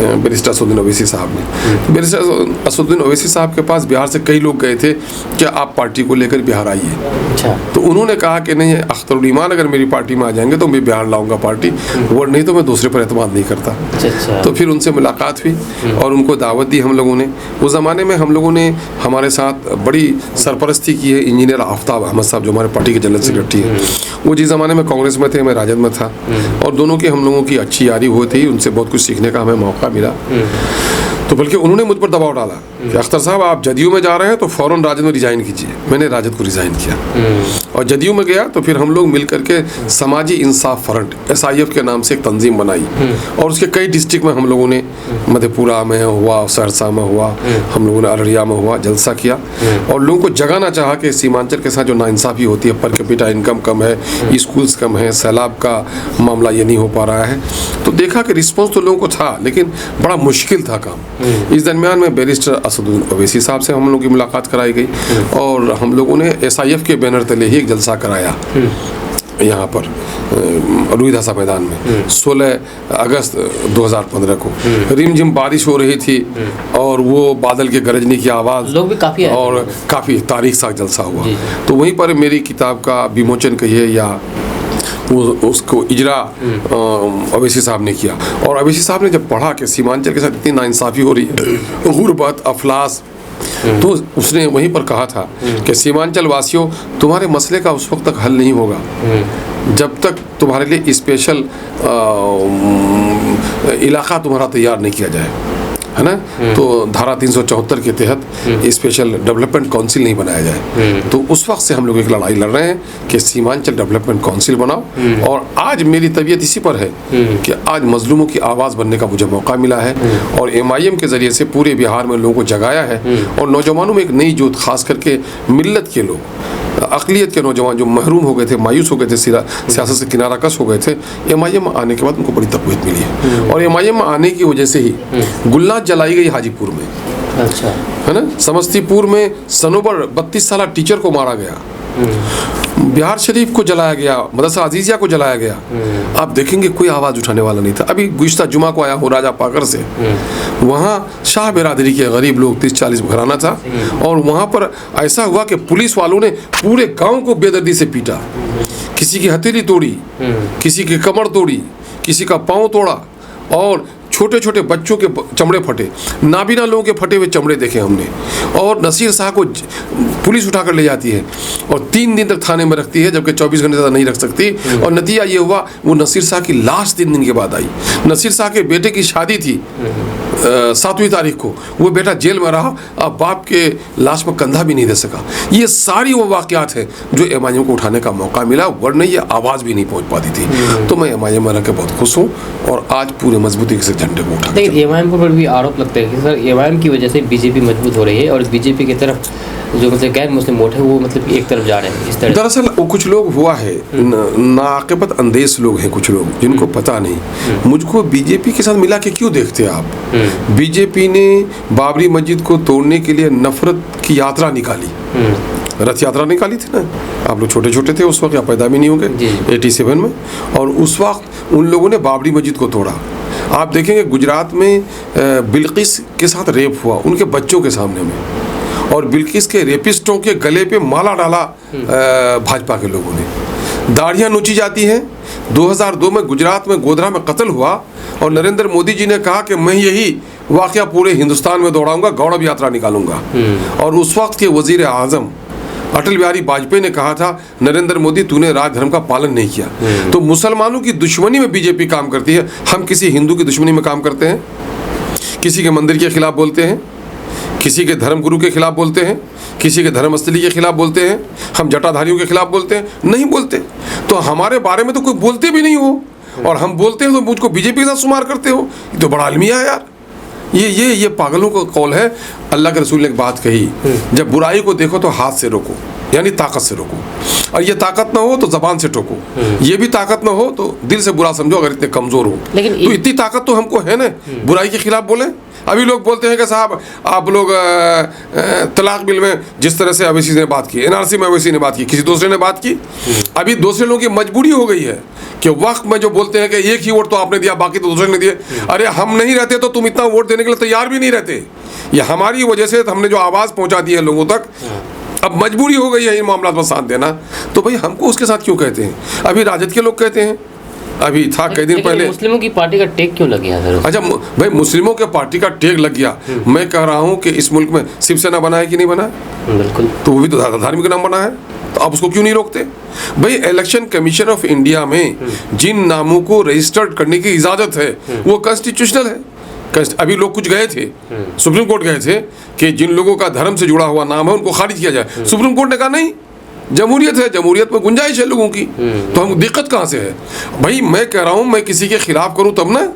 बैरिस्टर असदुद्दीन ओवैसी साहब ने। बैरिस्टर असदुद्दीन ओवैसी साहब के पास बिहार से कई लोग गए थे कि आप पार्टी को लेकर बिहार आइए। अच्छा। तो उन्होंने कहा कि नहीं, अख्तरुल ईमान अगर मेरी पार्टी में आ जाएंगे तो मैं बिहार लाऊंगा पार्टी, वो नहीं तो मैं दूसरे पर एतमाद नहीं करता। अच्छा। तो फिर उनसे मुलाकात हुई और उनको दावत दी हम लोगों ने। उस ज़माने में हम लोगों ने हमारे साथ बड़ी सरपरस्ती की है इंजीनियर आफ्ताब अहमद साहब, जो हमारे पार्टी के जनरल सेक्रेटरी हैं। वो जिस ज़माने में कांग्रेस में थे, मैं राजद में था, और दोनों की हम लोगों की अच्छी यारी हुई थी। उनसे बहुत कुछ सीखने का हमें मौका मिला। तो बल्कि उन्होंने मुझ पर दबाव डाला कि अख्तर साहब आप जदयू में जा रहे हैं तो फ़ौरन राजद में रिज़ाइन कीजिए। मैंने राजद को रिज़ाइन किया और जदयू में गया। तो फिर हम लोग मिल करके समाजी इंसाफ फ्रंट SIF के नाम से एक तंजीम बनाई और उसके कई डिस्ट्रिक्ट में हम लोगों ने, मधेपुरा में हुआ, सहरसा में हुआ, हम लोगों ने अररिया में हुआ, जलसा किया और लोगों को जगाना चाहा कि सीमांचल के साथ जो नाइंसाफ़ी होती है, पर कैपिटा इनकम कम है, स्कूल्स कम है, सैलाब का मामला ये नहीं हो पा रहा है। तो देखा कि रिस्पॉन्स तो लोगों को था, लेकिन बड़ा मुश्किल था काम। इस दरमियान में बैरिस्टर असदुद्दीन ओवैसी साहब से हम लोगों की मुलाकात कराई गई और हम लोगों ने SIF के बैनर तले ही एक जलसा कराया यहाँ पर रुईदा सा मैदान में 16 अगस्त 2015 को। रिमझिम बारिश हो रही थी और वो बादल के गरजने की आवाज़, लोग भी काफ़ी और काफ़ी तारीख सा जलसा हुआ। तो वहीं पर मेरी किताब का विमोचन कहिए या उसको इजरा अवैसी साहब ने किया। और अवैसी साहब ने जब पढ़ा कि सीमांचल के साथ इतनी नाइंसाफ़ी हो रही है, गुर्बत, अफलास, तो उसने वहीं पर कहा था कि सीमांचल वासियों, तुम्हारे मसले का उस वक्त तक हल नहीं होगा जब तक तुम्हारे लिए स्पेशल इलाका तुम्हारा तैयार नहीं किया जाए, है ना। तो धारा 374 के तहत स्पेशल डेवलपमेंट काउंसिल नहीं बनाया जाए। तो उस वक्त से हम लोग एक लड़ाई लड़ रहे हैं कि सीमांचल डेवलपमेंट काउंसिल बनाओ। और आज मेरी तबीयत इसी पर है कि आज मजलूमों की आवाज़ बनने का मुझे मौका मिला है और MIM के ज़रिए से पूरे बिहार में लोगों को जगाया है और नौजवानों में एक नई जोत, खास करके मिल्लत के लोग, अक़लियत के नौजवान जो महरूम हो गए थे, मायूस हो गए थे, सियासत से किनारा कस हो गए थे, MIM आने के बाद उनको बड़ी तक़वीत मिली है। और MIM आने की वजह से ही गुल्लात जलाई गई हाजीपुर में, अच्छा, है ना। समस्तीपुर में सनोबर 32 साल टीचर को मारा गया, बिहार शरीफ को जलाया गया, मदरसा अजीज़िया को जलाया गया। आप देखेंगे कोई आवाज़ उठाने वाला नहीं था। अभी गुज़िश्ता जुमा को आया हूँ राजा पाकर से, वहाँ शाह बिरादरी के गरीब लोग 30-40 घराना था और वहाँ पर ऐसा हुआ कि पुलिस वालों ने पूरे गांव को बेदर्दी से पीटा, किसी की हथेली तोड़ी, किसी की कमर तोड़ी, किसी का पाँव तोड़ा और छोटे छोटे बच्चों के चमड़े फटे, नाबीना लोगों के फटे हुए चमड़े देखे हमने। और नसीर शाह को पुलिस उठाकर ले जाती है और 3 दिन तक थाने में रखती है, जबकि 24 घंटे ज़्यादा नहीं रख सकती। और नतीजा ये हुआ, वो नसीर शाह की लाश 3 दिन के बाद आई। नसीर शाह के बेटे की शादी थी 7वीं तारीख को, वो बेटा जेल में रहा, अब बाप के लाश पर कंधा भी नहीं दे सका। ये सारी वो वाक़यात हैं जो MIM को उठाने का मौका मिला, वरना ये आवाज़ भी नहीं पहुँच पाती थी। तो मैं MIM में रह के बहुत खुश हूँ और आज पूरे मजबूती से झंडे को उठा। लेकिन MIM पर भी आरोप लगता है कि सर MIM की वजह से BJP मजबूत हो रही है और BJP की तरफ जो मतलब गैर मुस्लिम वोट है वो मतलब एक तरफ जा रहे हैं इस तरह। दरअसल वो कुछ लोग हुआ है, नाक़िबत अंदेश लोग हैं कुछ लोग जिनको पता नहीं। मुझको BJP के साथ मिला के क्यों देखते आप? BJP ने बाबरी मस्जिद को तोड़ने के लिए नफरत की यात्रा निकाली, रथ यात्रा निकाली थी ना। आप लोग छोटे छोटे थे उस वक्त, या पैदा भी नहीं होंगे, 87 में। और उस वक्त उन लोगों ने बाबरी मस्जिद को तोड़ा। आप देखेंगे गुजरात में बिल्किस के साथ रेप हुआ उनके बच्चों के सामने में, और बिल्किस के रेपिस्टों के गले पे माला डाला भाजपा के लोगों ने। दाढ़ियाँ नोची जाती हैं। 2002 में गुजरात में गोधरा में कत्ल हुआ और नरेंद्र मोदी जी ने कहा कि मैं यही वाक़या पूरे हिंदुस्तान में दोहराऊंगा, गौरव यात्रा निकालूंगा। और उस वक्त के वज़ीर आज़म अटल बिहारी वाजपेयी ने कहा था, नरेंद्र मोदी तूने राज धर्म का पालन नहीं किया। तो मुसलमानों की दुश्मनी में BJP काम करती है। हम किसी हिंदू की दुश्मनी में काम करते हैं? किसी के मंदिर के खिलाफ बोलते हैं, किसी के धर्म गुरु के खिलाफ बोलते हैं, किसी के धर्मस्थली के खिलाफ बोलते हैं, हम जटाधारियों के खिलाफ बोलते हैं? नहीं बोलते। तो हमारे बारे में तो कोई बोलते भी नहीं हो, और हम बोलते हैं तो मुझको BJP के साथ शुमार करते हो। ये तो बड़ा अलमिया है यार। ये पागलों का कौल है। अल्लाह के रसूल ने एक बात कही, जब बुराई को देखो तो हाथ से रोको, यानी ताकत से रोको, और ये ताकत ना हो तो जबान से टोको, ये भी ताकत ना हो तो दिल से बुरा समझो अगर इतने कमज़ोर हो। लेकिन तो इतनी ताकत तो हमको है ना, बुराई के खिलाफ बोले। अभी लोग बोलते हैं कि साहब आप लोग तलाक बिल में जिस तरह से अवैसी ने बात की, NRC में अवैसी ने बात की, किसी दूसरे ने बात की। अभी दूसरे लोगों की मजबूरी हो गई है कि वक्त में जो बोलते हैं कि एक ही वोट तो आपने दिया, बाकी तो दूसरे ने दिए। अरे हम नहीं रहते तो तुम इतना वोट देने के लिए तैयार भी नहीं रहते। ये हमारी वजह से हमने जो आवाज़ पहुँचा दी है लोगों तक, अब मजबूरी हो गई है इन मामलों पर साथ देना। तो भाई हमको उसके साथ क्यों कहते हैं? अभी राजद के लोग कहते हैं, अभी था कई दिन पहले, मुस्लिमों की पार्टी का टेक क्यों लग गया सर? अच्छा भाई, मुस्लिमों के पार्टी का टेक लग गया। मैं कह रहा हूँ कि इस मुल्क में शिवसेना बना है कि नहीं बना है? बिल्कुल। तो वो भी तो धार्मिक नाम बना है, तो आप उसको क्यों नहीं रोकते? भाई इलेक्शन कमीशन ऑफ इंडिया में जिन नामों को रजिस्टर्ड करने की इजाज़त है वो कॉन्स्टिट्यूशनल है। अभी लोग कुछ गए थे, सुप्रीम कोर्ट गए थे कि जिन लोगों का धर्म से जुड़ा हुआ नाम है उनको खारिज किया जाए। सुप्रीम कोर्ट ने कहा नहीं, जमहूरियत है, जमहूरियत में गुंजाइश है लोगों की, तो हम दिक्कत कहाँ से है? भाई मैं कह रहा हूँ, मैं किसी के खिलाफ करूँ तब ना।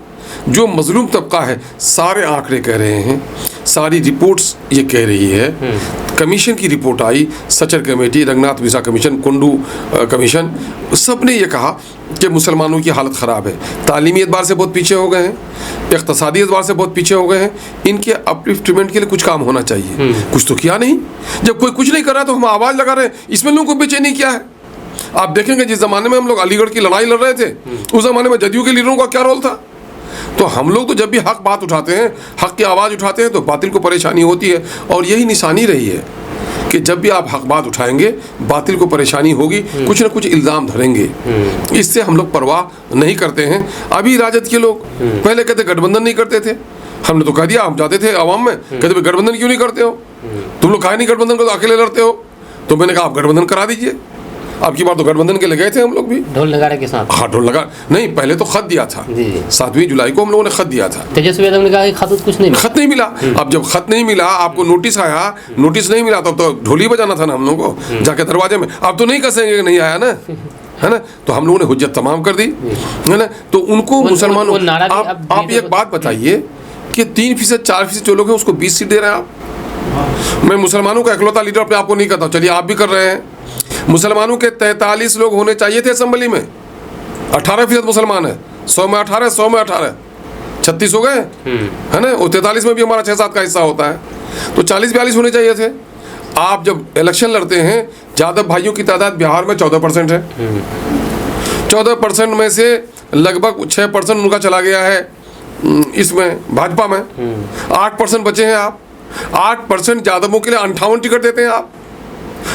जो मजलूम तबका है, सारे आंकड़े कह रहे हैं, सारी रिपोर्ट्स ये कह रही है। कमीशन की रिपोर्ट आई, Sachar committee, Ranganath Mishra commission, Kundu commission, सब ने ये कहा कि मुसलमानों की हालत ख़राब है। तालीमी एतबार से बहुत पीछे हो गए हैं, इक़्तिसादी एतबार से बहुत पीछे हो गए हैं। इनके अपलिफ्टमेंट के लिए कुछ काम होना चाहिए। कुछ तो किया नहीं। जब कोई कुछ नहीं कर रहा तो हम आवाज़ लगा रहे हैं, इसमें लोगों को बेचैनी क्या है? आप देखेंगे जिस ज़माने में हम लोग अलीगढ़ की लड़ाई लड़ रहे थे, उस ज़माने में जदयू के लीडरों का क्या रोल था? तो हम लोग तो जब भी हक बात उठाते हैं, हक की आवाज़ उठाते हैं, तो बातिल को परेशानी होती है। और यही निशानी रही है कि जब भी आप हक बात उठाएंगे, बातिल को परेशानी होगी, कुछ ना कुछ इल्ज़ाम धरेंगे। इससे हम लोग परवाह नहीं करते हैं। अभी राजद के लोग पहले कहते गठबंधन नहीं करते थे, हमने तो कह दिया, हम जाते थे आवाम में, कहते भाई गठबंधन क्यों नहीं करते हो, तुम लोग काहे नहीं गठबंधन करते, अकेले लड़ते हो। तो मैंने कहा आप गठबंधन करा दीजिए। अब की बार तो गठबंधन के लिए गए थे हम लोग भी, ढोल नगाड़े के साथ। हाँ, ढोल लगा नहीं, पहले तो खत दिया था, 7 जुलाई को हम लोगों ने खत दिया था। तेजस्वी यादव ने कहा कि खत कुछ नहीं, खत नहीं मिला। अब जब खत नहीं मिला, आपको नोटिस आया, नोटिस नहीं मिला, तब तो ढोल ही बजाना था ना हम लोगों को जाके दरवाजे में। अब तो नहीं कसेंगे कि नहीं आया ना, है ना। तो हम लोगों ने हुज्जत तमाम कर दी, है ना। तो उनको मुसलमानों, आप एक बात बताइए कि 3%, 4% जो लोग हैं उसको 20 सीट दे रहे हैं आप। मैं मुसलमानों का इकलौता लीडर अपने आप को नहीं कहता, चलिए आप भी कर रहे हैं। मुसलमानों के 43 लोग होने चाहिए थे असेंबली में, 18% मुसलमान है, 100 में 18, 100 में 18, 36 हो गए, है ना। और 43 में भी हमारा 6-7 का हिस्सा होता है, तो 40-42 होने चाहिए थे। आप जब इलेक्शन लड़ते हैं, यादव भाइयों की तादाद बिहार में 14% है, 14% में से लगभग 6% उनका चला गया है इसमें भाजपा में, 8% बचे हैं। आप 8% यादवों के लिए 58 टिकट देते हैं आप,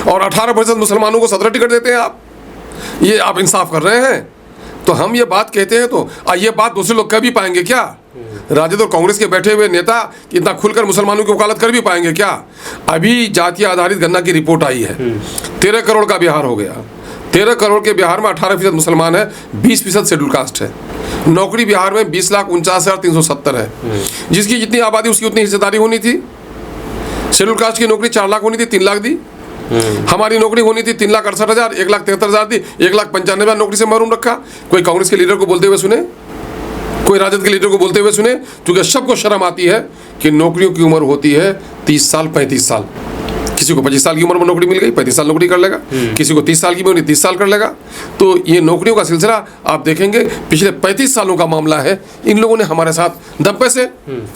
और 18% मुसलमानों को 17 टिकट देते हैं आप। ये आप इंसाफ कर रहे हैं। तो हम ये बात कहते हैं, तो ये बात दूसरे लोग कर भी पाएंगे क्या? राजद और कांग्रेस के बैठे हुए नेता इतना खुलकर मुसलमानों की वकालत कर भी पाएंगे क्या? अभी जाति आधारित गणना की रिपोर्ट आई है, 13 करोड़ का बिहार हो गया। 13 करोड़ के बिहार में 18% मुसलमान है, 20% शेड्यूल कास्ट है। नौकरी बिहार में 20,49,370 है, जिसकी जितनी आबादी उसकी उतनी हिस्सेदारी होनी थी। शेड्यूल कास्ट की नौकरी 4 लाख होनी थी, 3 लाख दी। हमारी नौकरी होनी थी 3,68,000, 1,73,000 दी, 1,95,000 नौकरी से महरूम रखा। कोई कांग्रेस के लीडर को बोलते हुए सुने, कोई राजद के लीडर को बोलते हुए सुने? क्योंकि सबको शर्म आती है कि नौकरियों की उम्र होती है 30 साल, 35 साल। किसी को 25 साल की उम्र में नौकरी मिल गई, 35 साल नौकरी कर लेगा, किसी को 30 साल की उम्र 30 साल कर लेगा। तो ये नौकरियों का सिलसिला आप देखेंगे, पिछले 35 सालों का मामला है। इन लोगों ने हमारे साथ दब्बे से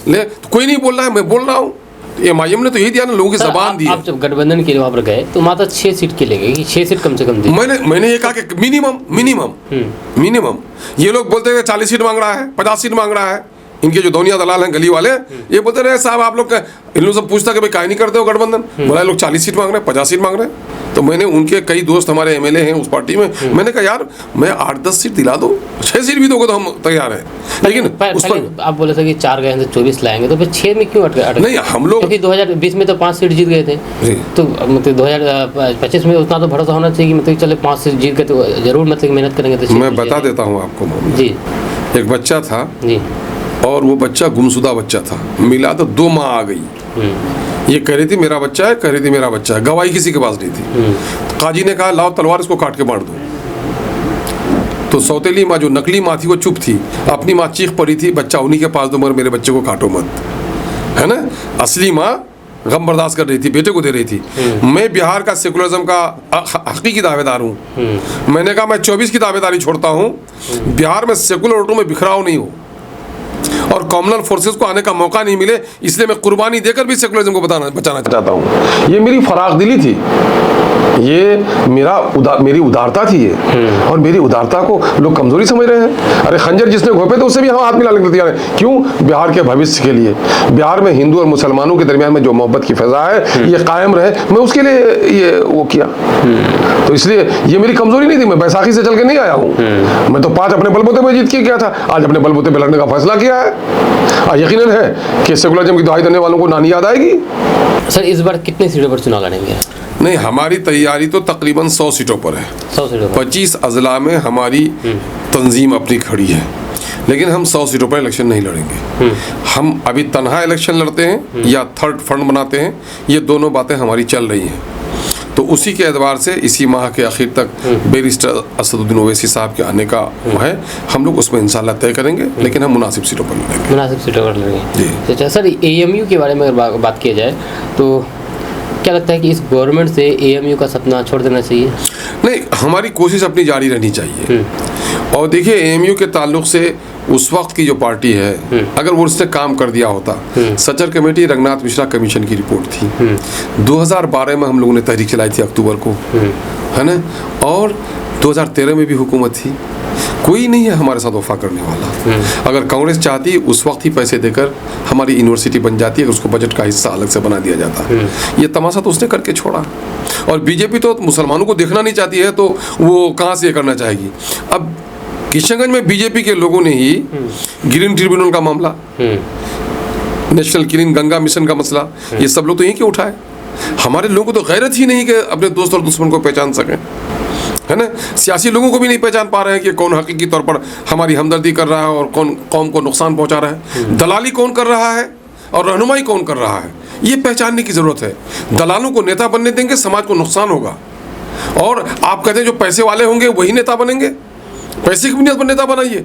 ले, तो कोई नहीं बोल रहा है, मैं बोल रहा हूँ। एमआईएम ने तो यही दिया ना, लोगों की जबान दी। आप जब गठबंधन के लिए वहाँ पर गए तो मात्र 6 सीट के ले गए, 6 सीट कम से कम दी। मैंने ये कहा कि मिनिमम ये लोग बोलते हैं 40 सीट मांग रहा है, 50 सीट मांग रहा है। इनके जो दोनिया दलाल हैं, गली वाले, ये बोलते रहे साहब आप लोग, इन लोग सब पूछता कि भाई काहे नहीं करते हो गठबंधन? बोला लोग 40 सीट मांग रहे हैं, 50 सीट मांग रहे हैं। तो मैंने उनके कई दोस्त हमारे एमएलए हैं उस पार्टी में, मैंने कहा यार मैं 8-10 सीट दिला दो, 6 सीट भी दोगे तो हम तैयार हैं। लेकिन उस पर आप बोले थे कि 4 गए हैं तो 24 लाएंगे, तो फिर 6 में क्यों अटके? नहीं, हम लोग क्योंकि 2020 में तो 5 सीट जीत गए थे, तो मतलब 2025 में उतना तो भरोसा होना चाहिए कि मतलब चले 5 सीट जीत गए तो जरूर मतलब मेहनत करेंगे। तो मैं बता देता हूँ आपको जी। एक बच्चा था जी, और वो बच्चा गुमशुदा बच्चा था, मिला तो 2 माँ आ गई। ये कह रही थी मेरा बच्चा है, कह रही थी मेरा बच्चा है, गवाही किसी के पास नहीं थी। तो काजी ने कहा लाओ तलवार, इसको काट के मार दो। तो सौतेली माँ, जो नकली माँ थी, वो चुप थी। अपनी माँ चीख पड़ी थी, बच्चा उन्हीं के पास दो, मगर मेरे बच्चे को काटो मत, है ना। असली माँ गम बर्दाश्त कर रही थी, बेटे को दे रही थी। मैं बिहार का सेकुलरिज्म का हकीकी दावेदार हूँ। मैंने कहा मैं 24 की दावेदारी छोड़ता हूँ, बिहार में सेकुलर वोटों में बिखराव नहीं हो और कॉमनल फोर्सेस को आने का मौका नहीं मिले, इसलिए मैं कुर्बानी देकर भी सेकुलरिज्म को बचाना चाहता हूँ। ये मेरी फराख दिली थी, ये मेरी उदारता थी ये, और मेरी उदारता को लोग कमजोरी समझ रहे हैं। अरे खंजर जिसने घोंपे तो उससे भी हम हाथ मिलाने को तैयार हैं। क्यों? बिहार के भविष्य के लिए, बिहार में हिंदू और मुसलमानों के दरमियान में जो मोहब्बत की फजा है ये कायम रहे, मैं उसके लिए ये वो किया। तो इसलिए ये मेरी कमजोरी नहीं थी, मैं बैसाखी से चल के नहीं आया हूँ। मैं तो 5 अपने बलबूते पे जीत के गया था, आज अपने बलबूते पे लड़ने का फैसला किया है। यकीनन है कि सेकुलरिज्म की दुहाई देने वालों को नानी याद आएगी। सर इस बार कितने सीटों पर चुनाव लड़ेंगे? नहीं, हमारी तैयारी तो तकरीबन 100 सीटों पर है। 100 सीटों पर 25 अजला में हमारी तंजीम अपनी खड़ी है, लेकिन हम 100 सीटों पर इलेक्शन नहीं लड़ेंगे। हम अभी तनहा इलेक्शन लड़ते हैं या थर्ड फ्रंट बनाते हैं, ये दोनों बातें हमारी चल रही हैं। तो उसी के एतबार से इसी माह के आखिर तक बैरिस्टर असदुद्दीन ओवैसी साहब के आने का है, हम लोग उसमें इंशाल्लाह तय करेंगे, लेकिन हम मुनासिब सीटों पर लड़ेंगे। मुनासिब सीटों पर लड़ेंगे जी। अच्छा सर, एएमयू के बारे में अगर बात किया जाए तो क्या लगता है कि इस गवर्नमेंट से एएमयू का सपना छोड़ देना चाहिए? नहीं, हमारी कोशिश अपनी जारी रहनी चाहिए। और देखिए एएमयू के ताल्लुक से उस वक्त की जो पार्टी है, अगर वो उसने काम कर दिया होता, सचर कमेटी रंगनाथ मिश्रा कमीशन की रिपोर्ट थी, 2012 में हम लोगों ने तहरीक चलाई थी अक्टूबर को, है ना, और 2013 में भी हुकूमत थी। कोई नहीं है हमारे साथ वफा करने वाला। अगर कांग्रेस चाहती उस वक्त ही पैसे देकर हमारी यूनिवर्सिटी बन जाती, अगर उसको बजट का हिस्सा अलग से बना दिया जाता। ये तमाशा तो उसने करके छोड़ा। और बीजेपी तो मुसलमानों को देखना नहीं चाहती है, तो वो कहाँ से ये करना चाहेगी। अब किशनगंज में बीजेपी के लोगों ने ही ग्रीन ट्रिब्यूनल का मामला, नेशनल क्लीन गंगा मिशन का मसला, ये सब लोग तो यहीं के उठाए। हमारे लोगों को तो गैरत ही नहीं कि अपने दोस्त और दुश्मन को पहचान सकें, है ना। सियासी लोगों को भी नहीं पहचान पा रहे हैं कि कौन हकीकी तौर पर हमारी हमदर्दी कर रहा है और कौन कौम को नुकसान पहुंचा रहा है। दलाली कौन कर रहा है और रहनुमाई कौन कर रहा है, ये पहचानने की ज़रूरत है। दलालों को नेता बनने देंगे, समाज को नुकसान होगा। और आप कहते हैं जो पैसे वाले होंगे वही नेता बनेंगे, पैसे की बुनियाद पर नेता बनाइए,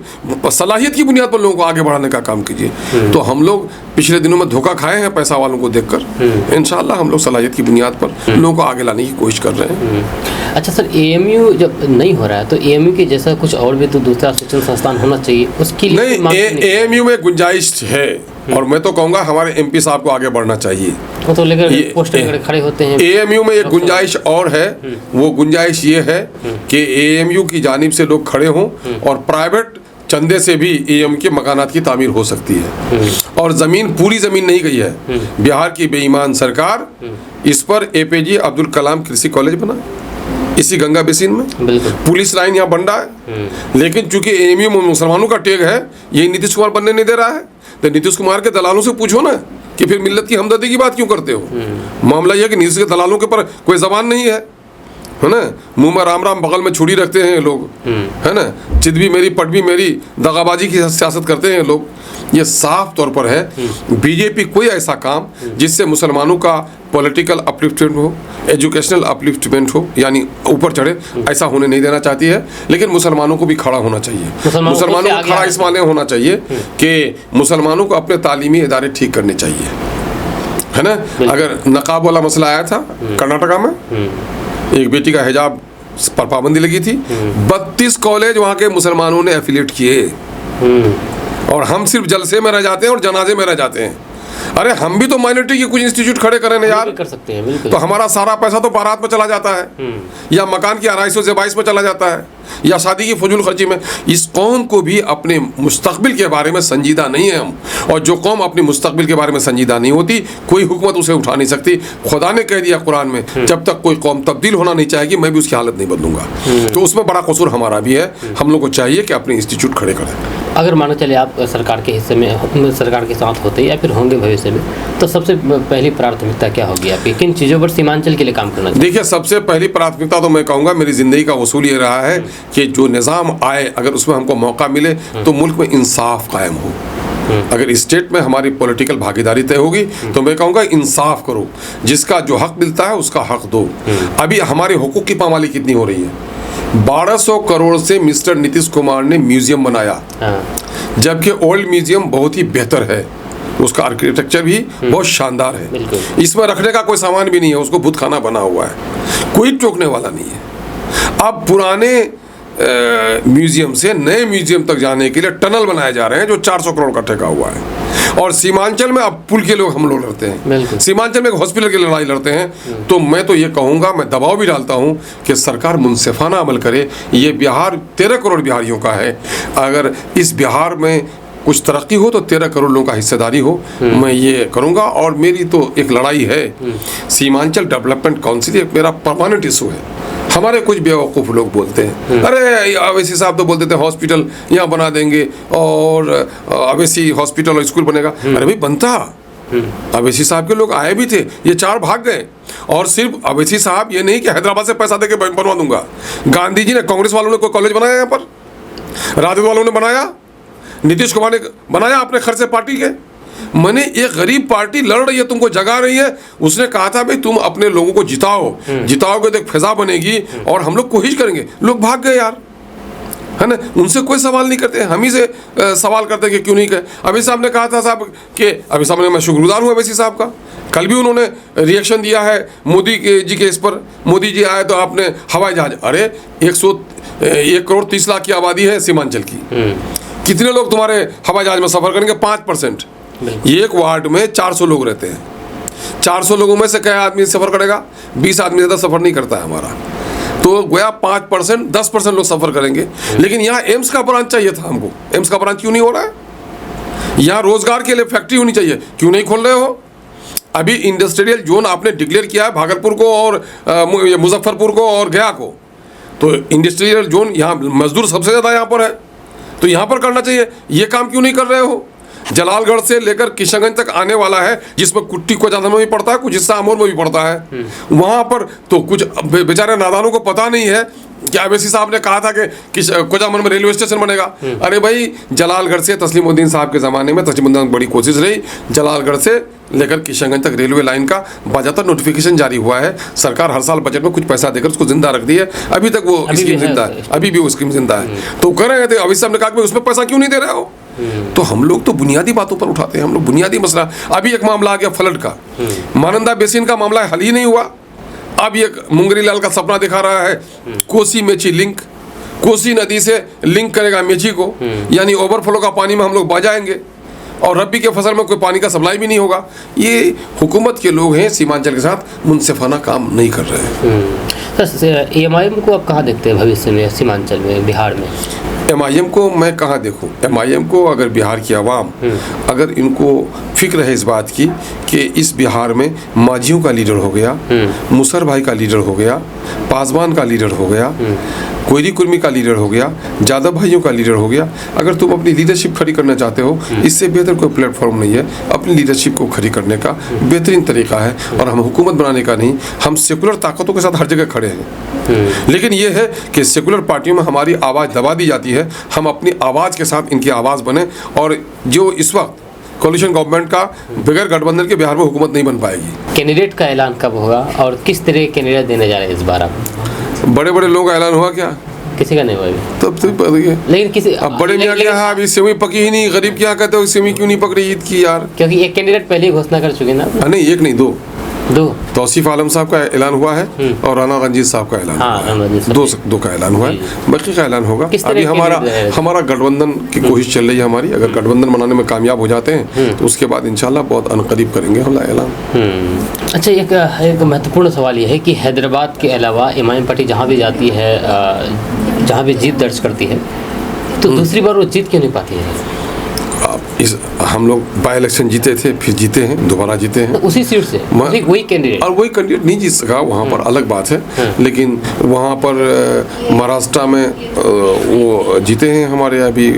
सलाहियत की बुनियाद पर लोगों को आगे बढ़ाने का काम कीजिए। तो हम लोग पिछले दिनों में धोखा खाए हैं पैसा वालों को देखकर। इंशाल्लाह हम लोग सलाहियत की बुनियाद पर लोगों को आगे लाने की कोशिश कर रहे हैं। अच्छा सर, एएमयू जब नहीं हो रहा है तो एएमयू के जैसा कुछ और भी तो दूसरा शिक्षण संस्थान होना चाहिए, उसके लिए नहीं, एएमयू में गुंजाइश है और मैं तो कहूँगा हमारे एमपी साहब को आगे बढ़ना चाहिए। वो तो लेकर पोस्टर खड़े होते हैं। एएमयू में एक गुंजाइश और है, वो गुंजाइश ये है कि एएमयू की जानिब से लोग खड़े हों और प्राइवेट चंदे से भी एएमयू के मकानात की तामीर हो सकती है। और ज़मीन, पूरी ज़मीन नहीं गई है। बिहार की बेईमान सरकार इस पर एपीजे अब्दुल कलाम कृषि कॉलेज बना इसी गंगा बेसिन में, पुलिस लाइन यहाँ बन रहा है। लेकिन चूंकि एएमयू में मुसलमानों का टेग है, ये नीतीश कुमार बनने नहीं दे रहा है। तो नीतीश कुमार के दलालों से पूछो ना कि फिर मिल्लत की हमदर्दी की बात क्यों करते हो। मामला यह है कि नीतीश के दलालों के पर कोई जबान नहीं है ना। मुंह में राम राम, बगल में छुरी रखते हैं लोग, है ना। चित भी मेरी पट भी मेरी, दगाबाजी की सियासत करते हैं लोग। ये साफ तौर पर है बीजेपी कोई ऐसा काम जिससे मुसलमानों का पॉलिटिकल अपलिफ्टमेंट हो, एजुकेशनल अपलिफ्टमेंट हो, यानी ऊपर चढ़े, ऐसा होने नहीं देना चाहती है। लेकिन मुसलमानों को भी खड़ा होना चाहिए। मुसलमानों को खड़ा इस माने होना चाहिए कि मुसलमानों को अपने तालीमी इदारे ठीक करने चाहिए, है ना। अगर नकाब वाला मसला आया था कर्नाटका में, एक बेटी का हिजाब पर पाबंदी लगी थी, 32 कॉलेज वहाँ के मुसलमानों ने एफिलिएट किए और हम सिर्फ जलसे में रह जाते हैं और जनाजे में रह जाते हैं। अरे हम भी तो माइनॉरिटी के कुछ इंस्टीट्यूट खड़े करें ना यार, कर सकते हैं बिल्कुल। तो हमारा सारा पैसा तो बारात में चला जाता है, या मकान की आराइशों से 22 में चला जाता है, या शादी की फजूल खर्ची में। इस कौम को भी अपने मुस्तकबिल के बारे में संजीदा नहीं है हम, और जो कौम अपने मुस्तकबिल के बारे में संजीदा नहीं होती, कोई हुकूमत उसे उठा नहीं सकती। खुदा ने कह दिया कुरान में, जब तक कोई कौम तब्दील होना नहीं चाहेगी मैं भी उसकी हालत नहीं बदलूंगा। तो उसमें बड़ा कसूर हमारा भी है। हम लोग को चाहिए कि अपने इंस्टीट्यूट खड़े करें। अगर मानो चले आप सरकार के हिस्से में, सरकार के साथ होते या फिर होंगे भविष्य में, तो सबसे पहली प्राथमिकता क्या होगी आपकी? किन चीज़ों पर सीमांचल के लिए काम करना चाहिए? देखिए, सबसे पहली प्राथमिकता तो मैं कहूँगा मेरी ज़िंदगी का उसूल ये रहा है कि जो निज़ाम आए, अगर उसमें हमको मौका मिले तो मुल्क में इंसाफ कायम हो। अगर स्टेट में हमारी पॉलिटिकल भागीदारी तय होगी तो मैं कहूँगा इंसाफ करो, जिसका जो हक मिलता है उसका हक दो। अभी हमारे हुकूक की पामाली कितनी हो रही है। 1200 करोड़ से मिस्टर नीतीश कुमार ने म्यूजियम बनाया, जबकि ओल्ड म्यूजियम बहुत ही बेहतर है, उसका आर्किटेक्चर भी बहुत शानदार है। इसमें रखने का कोई सामान भी नहीं है, उसको बुतखाना बना हुआ है, कोई टोकने वाला नहीं है। अब पुराने म्यूजियम से नए म्यूजियम तक जाने के लिए टनल बनाए जा रहे हैं जो 400 करोड़ का ठेका हुआ है। और सीमांचल में अब पुल के लोग हम लोग लड़ते हैं, सीमांचल में एक हॉस्पिटल की लड़ाई लड़ते हैं। तो मैं तो ये कहूँगा, मैं दबाव भी डालता हूँ कि सरकार मुनसिफाना अमल करे। ये बिहार 13 करोड़ बिहारियों का है, अगर इस बिहार में कुछ तरक्की हो तो 13 करोड़ लोगों का हिस्सेदारी हो, मैं ये करूँगा। और मेरी तो एक लड़ाई है, सीमांचल डेवलपमेंट काउंसिल एक मेरा परमानेंट इशू है। हमारे कुछ बेवकूफ़ लोग बोलते हैं, अरे अवैसी साहब तो बोलते थे हॉस्पिटल यहाँ बना देंगे और अवैसी हॉस्पिटल और स्कूल बनेगा। अरे भाई बनता, अवैसी साहब के लोग आए भी थे, ये 4 भाग गए। और सिर्फ अवैसी साहब ये नहीं कि हैदराबाद से पैसा देके बनवा दूंगा। गांधी जी ने, कांग्रेस वालों ने कोई कॉलेज बनाया यहाँ पर, राजद वालों ने बनाया, नीतीश कुमार ने बनाया अपने खर्च से पार्टी के। मैंने एक गरीब पार्टी लड़ रही है, तुमको जगा रही है, उसने कहा था भाई तुम अपने लोगों को जिताओ, जिताओगे तो एक फिजा बनेगी और हम लोग कोशिश करेंगे। लोग भाग गए यार, है ना। उनसे कोई सवाल नहीं करते, हम ही से सवाल करते कि क्यों नहीं कहे। अभी साहब ने कहा था साहब कि अभी साहब ने, मैं शुक्रगुजार हूँ अवैसी साहब का, कल भी उन्होंने रिएक्शन दिया है मोदी जी के इस पर। मोदी जी आए तो आपने हवाई जहाज, अरे 1 करोड़ 30 लाख की आबादी है सीमांचल की, कितने लोग तुम्हारे हवाई जहाज में सफ़र करेंगे? 5%। एक वार्ड में 400 लोग रहते हैं, 400 लोगों में से क्या आदमी सफ़र करेगा? 20 आदमी ज़्यादा सफ़र नहीं करता है हमारा। तो गोया 5%, 10% लोग सफ़र करेंगे। लेकिन यहाँ एम्स का ब्रांच चाहिए था हमको, एम्स का ब्रांच क्यों नहीं हो रहा है? यहाँ रोजगार के लिए फैक्ट्री होनी चाहिए, क्यों नहीं खोल रहे हो? अभी इंडस्ट्रियल जोन आपने डिक्लेयर किया है भागलपुर को और मुजफ्फरपुर को और गया को, तो इंडस्ट्रियल जोन यहाँ मजदूर सबसे ज़्यादा यहाँ पर है, तो यहाँ पर करना चाहिए। ये काम क्यों नहीं कर रहे हो? जलालगढ़ से लेकर किशनगंज तक आने वाला है, जिसमें कुट्टी कोजाधन में भी पड़ता है, कुछ हिस्सा अमोर में भी पड़ता है। वहाँ पर तो कुछ बेचारे नादानों को पता नहीं है कि अवैसी साहब ने कहा था कि कोजामन में रेलवे स्टेशन बनेगा। अरे भाई, जलालगढ़ से तस्लीमुद्दीन साहब के ज़माने में तस्लीमुद्दीन बड़ी कोशिश रही, जलालगढ़ से लेकर किशनगंज तक रेलवे लाइन का बाज़ाब्ता नोटिफिकेशन जारी हुआ है। सरकार हर साल बजट में कुछ पैसा देकर उसको जिंदा रख दी है, अभी तक वो स्कीम जिंदा है, अभी भी वो स्कीम जिंदा है। तो कह रहे थे अवैसी साहब ने कहा कि उसमें पैसा क्यों नहीं दे रहे हो? तो हम लोग तो बुनियादी बातों पर उठाते हैं, हम लोग बुनियादी मसला। अभी एक मामला आ गया फ्लड का, मानंदा बेसिन का मामला हल ही नहीं हुआ। अब ये मुंगरी लाल का सपना दिखा रहा है कोसी मेची लिंक, कोसी नदी से लिंक करेगा मेची को, यानी ओवरफ्लो का पानी में हम लोग बह जाएंगे और रबी के फसल में कोई पानी का सप्लाई भी नहीं होगा। ये हुकूमत के लोग हैं, सीमांचल के साथ मुनसिफाना काम नहीं कर रहे हैं। सर, एमआईएम को आप कहाँ देखते हैं भविष्य में, सीमांचल में, बिहार में? एमआईएम को मैं कहाँ देखूँ? एमआईएम को अगर बिहार की आवाम अगर इनको फिक्र है इस बात की कि इस बिहार में मांझियों का लीडर हो गया, मुसर भाई का लीडर हो गया, पासवान का लीडर हो गया, कोयरी कुर्मी का लीडर हो गया, जादव भाइयों का लीडर हो गया, अगर तुम अपनी लीडरशिप खड़ी करना चाहते हो, इससे बेहतर कोई प्लेटफॉर्म नहीं है। अपनी लीडरशिप को खड़ी करने का बेहतरीन तरीका है, और हम हुकूमत बनाने का नहीं, हम सेकुलर ताकतों के साथ हर जगह खड़े हैं। लेकिन ये है कि सेकुलर पार्टियों में हमारी आवाज़ दबा दी जाती है, हम अपनी आवाज़ के साथ इनकी आवाज़ बने। और जो इस वक्त कोलिशन गवर्नमेंट का बगैर गठबंधन के बिहार में हुकूमत नहीं बन पाएगी। कैंडिडेट का ऐलान कब होगा और किस तरह के कैंडिडेट देने जा रहे हैं इस बार आप? बड़े बड़े लोगों का ऐलान हुआ क्या? किसी का नहीं हुआ अभी। तब तो लेकिन किसी अब बड़े मियाँ क्या है, अभी सेवी पकी ही नहीं, गरीब क्या कहते हो सेवी क्यों नहीं पक रही ईद की यार? क्योंकि एक कैंडिडेट पहले ही घोषणा कर चुके ना। नहीं, एक नहीं, दो तौसीफ आलम साहब का ऐलान हुआ है और राना रंजीत साहब का ऐलान हुआ है। दो का ऐलान हुआ है, बाकी का ऐलान होगा। अभी हमारा गठबंधन की कोशिश चल रही है हमारी। अगर गठबंधन बनाने में कामयाब हो जाते हैं तो उसके बाद इंशाल्लाह बहुत अनकरीब करेंगे हम ऐलान। अच्छा, एक महत्वपूर्ण सवाल ये है कि हैदराबाद के अलावा एमआईएम पार्टी जहाँ भी जाती है, जहाँ भी जीत दर्ज करती है, तो दूसरी बार वो जीत क्यों नहीं पाती है? हम लोग बाई इलेक्शन जीते थे, फिर जीते हैं, दोबारा जीते हैं उसी सीट से, वही कैंडिडेट, और वही कैंडिडेट नहीं जीत सका वहाँ पर, अलग बात है। लेकिन वहाँ पर महाराष्ट्र में वो जीते हैं हमारे, अभी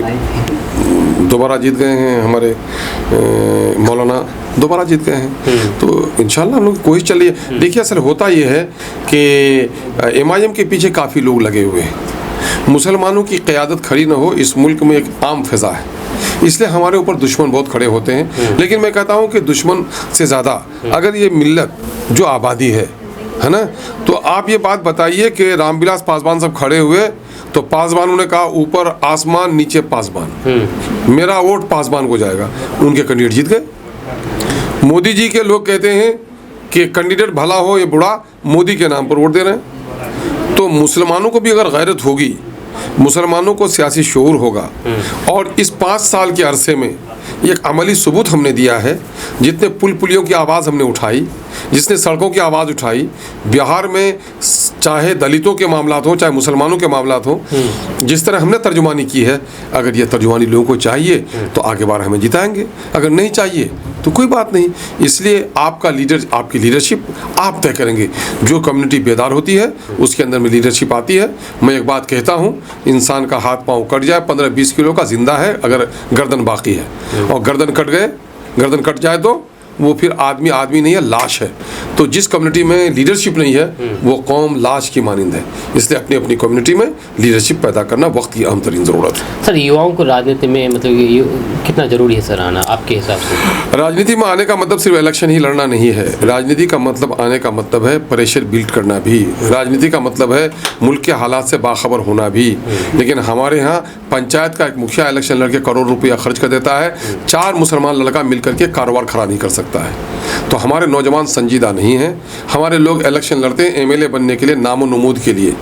दोबारा जीत गए हैं हमारे मौलाना, दोबारा जीत गए हैं। तो इंशाल्लाह हम लोग कोशिश चल रही है। देखिए, असल होता ये है कि एमआईएम के पीछे काफ़ी लोग लगे हुए हैं। मुसलमानों की क़यादत खड़ी न हो, इस मुल्क में एक आम फिज़ा है, इसलिए हमारे ऊपर दुश्मन बहुत खड़े होते हैं। लेकिन मैं कहता हूँ कि दुश्मन से ज़्यादा अगर ये मिल्लत जो आबादी है ना, तो आप ये बात बताइए कि रामविलास पासवान सब खड़े हुए तो पासवानों ने कहा ऊपर आसमान नीचे पासवान, मेरा वोट पासवान को जाएगा, उनके कैंडिडेट जीत गए। मोदी जी के लोग कहते हैं कि कैंडिडेट भला हो ये बुरा, मोदी के नाम पर वोट दे रहे हैं। तो मुसलमानों को भी अगर गैरत होगी, मुसलमानों को सियासी शऊर होगा, और इस 5 साल के अरसे में एक अमली सबूत हमने दिया है, जितने पुल पुलियों की आवाज़ हमने उठाई, जिसने सड़कों की आवाज़ उठाई बिहार में, चाहे दलितों के मामलात हो चाहे मुसलमानों के मामलात हो, जिस तरह हमने तर्जुमानी की है, अगर ये तर्जुमानी लोगों को चाहिए तो आगे बार हमें जिताएंगे, अगर नहीं चाहिए तो कोई बात नहीं। इसलिए आपकी लीडरशिप आप तय करेंगे। जो कम्युनिटी बेदार होती है उसके अंदर में लीडरशिप आती है। मैं एक बात कहता हूँ, इंसान का हाथ पाँव कट जाए 15-20 किलो का जिंदा है, अगर गर्दन बाकी है, और गर्दन कट जाए तो वो फिर आदमी नहीं है, लाश है। तो जिस कम्युनिटी में लीडरशिप नहीं है वो कौम लाश की मानिंद है। इसलिए अपनी कम्युनिटी में लीडरशिप पैदा करना वक्त की अहम तरीन ज़रूरत है। सर, युवाओं को राजनीति में मतलब कितना ज़रूरी है सर आना आपके हिसाब से? राजनीति में आने का मतलब सिर्फ इलेक्शन ही लड़ना नहीं है। राजनीति का मतलब, आने का मतलब है प्रेशर बिल्ड करना भी। राजनीति का मतलब है मुल्क के हालात से बाखबर होना भी। लेकिन हमारे यहाँ पंचायत का एक मुखिया इलेक्शन लड़के करोड़ रुपया खर्च कर देता है, 4 मुसलमान लड़का मिल करके कारोबार खड़ा नहीं कर सकता है। तो हमारे नौजवान संजीदा नहीं हैं। हमारे लोग इलेक्शन लड़ते हैं एमएलए बनने के लिए, नामो नमूद के लिए,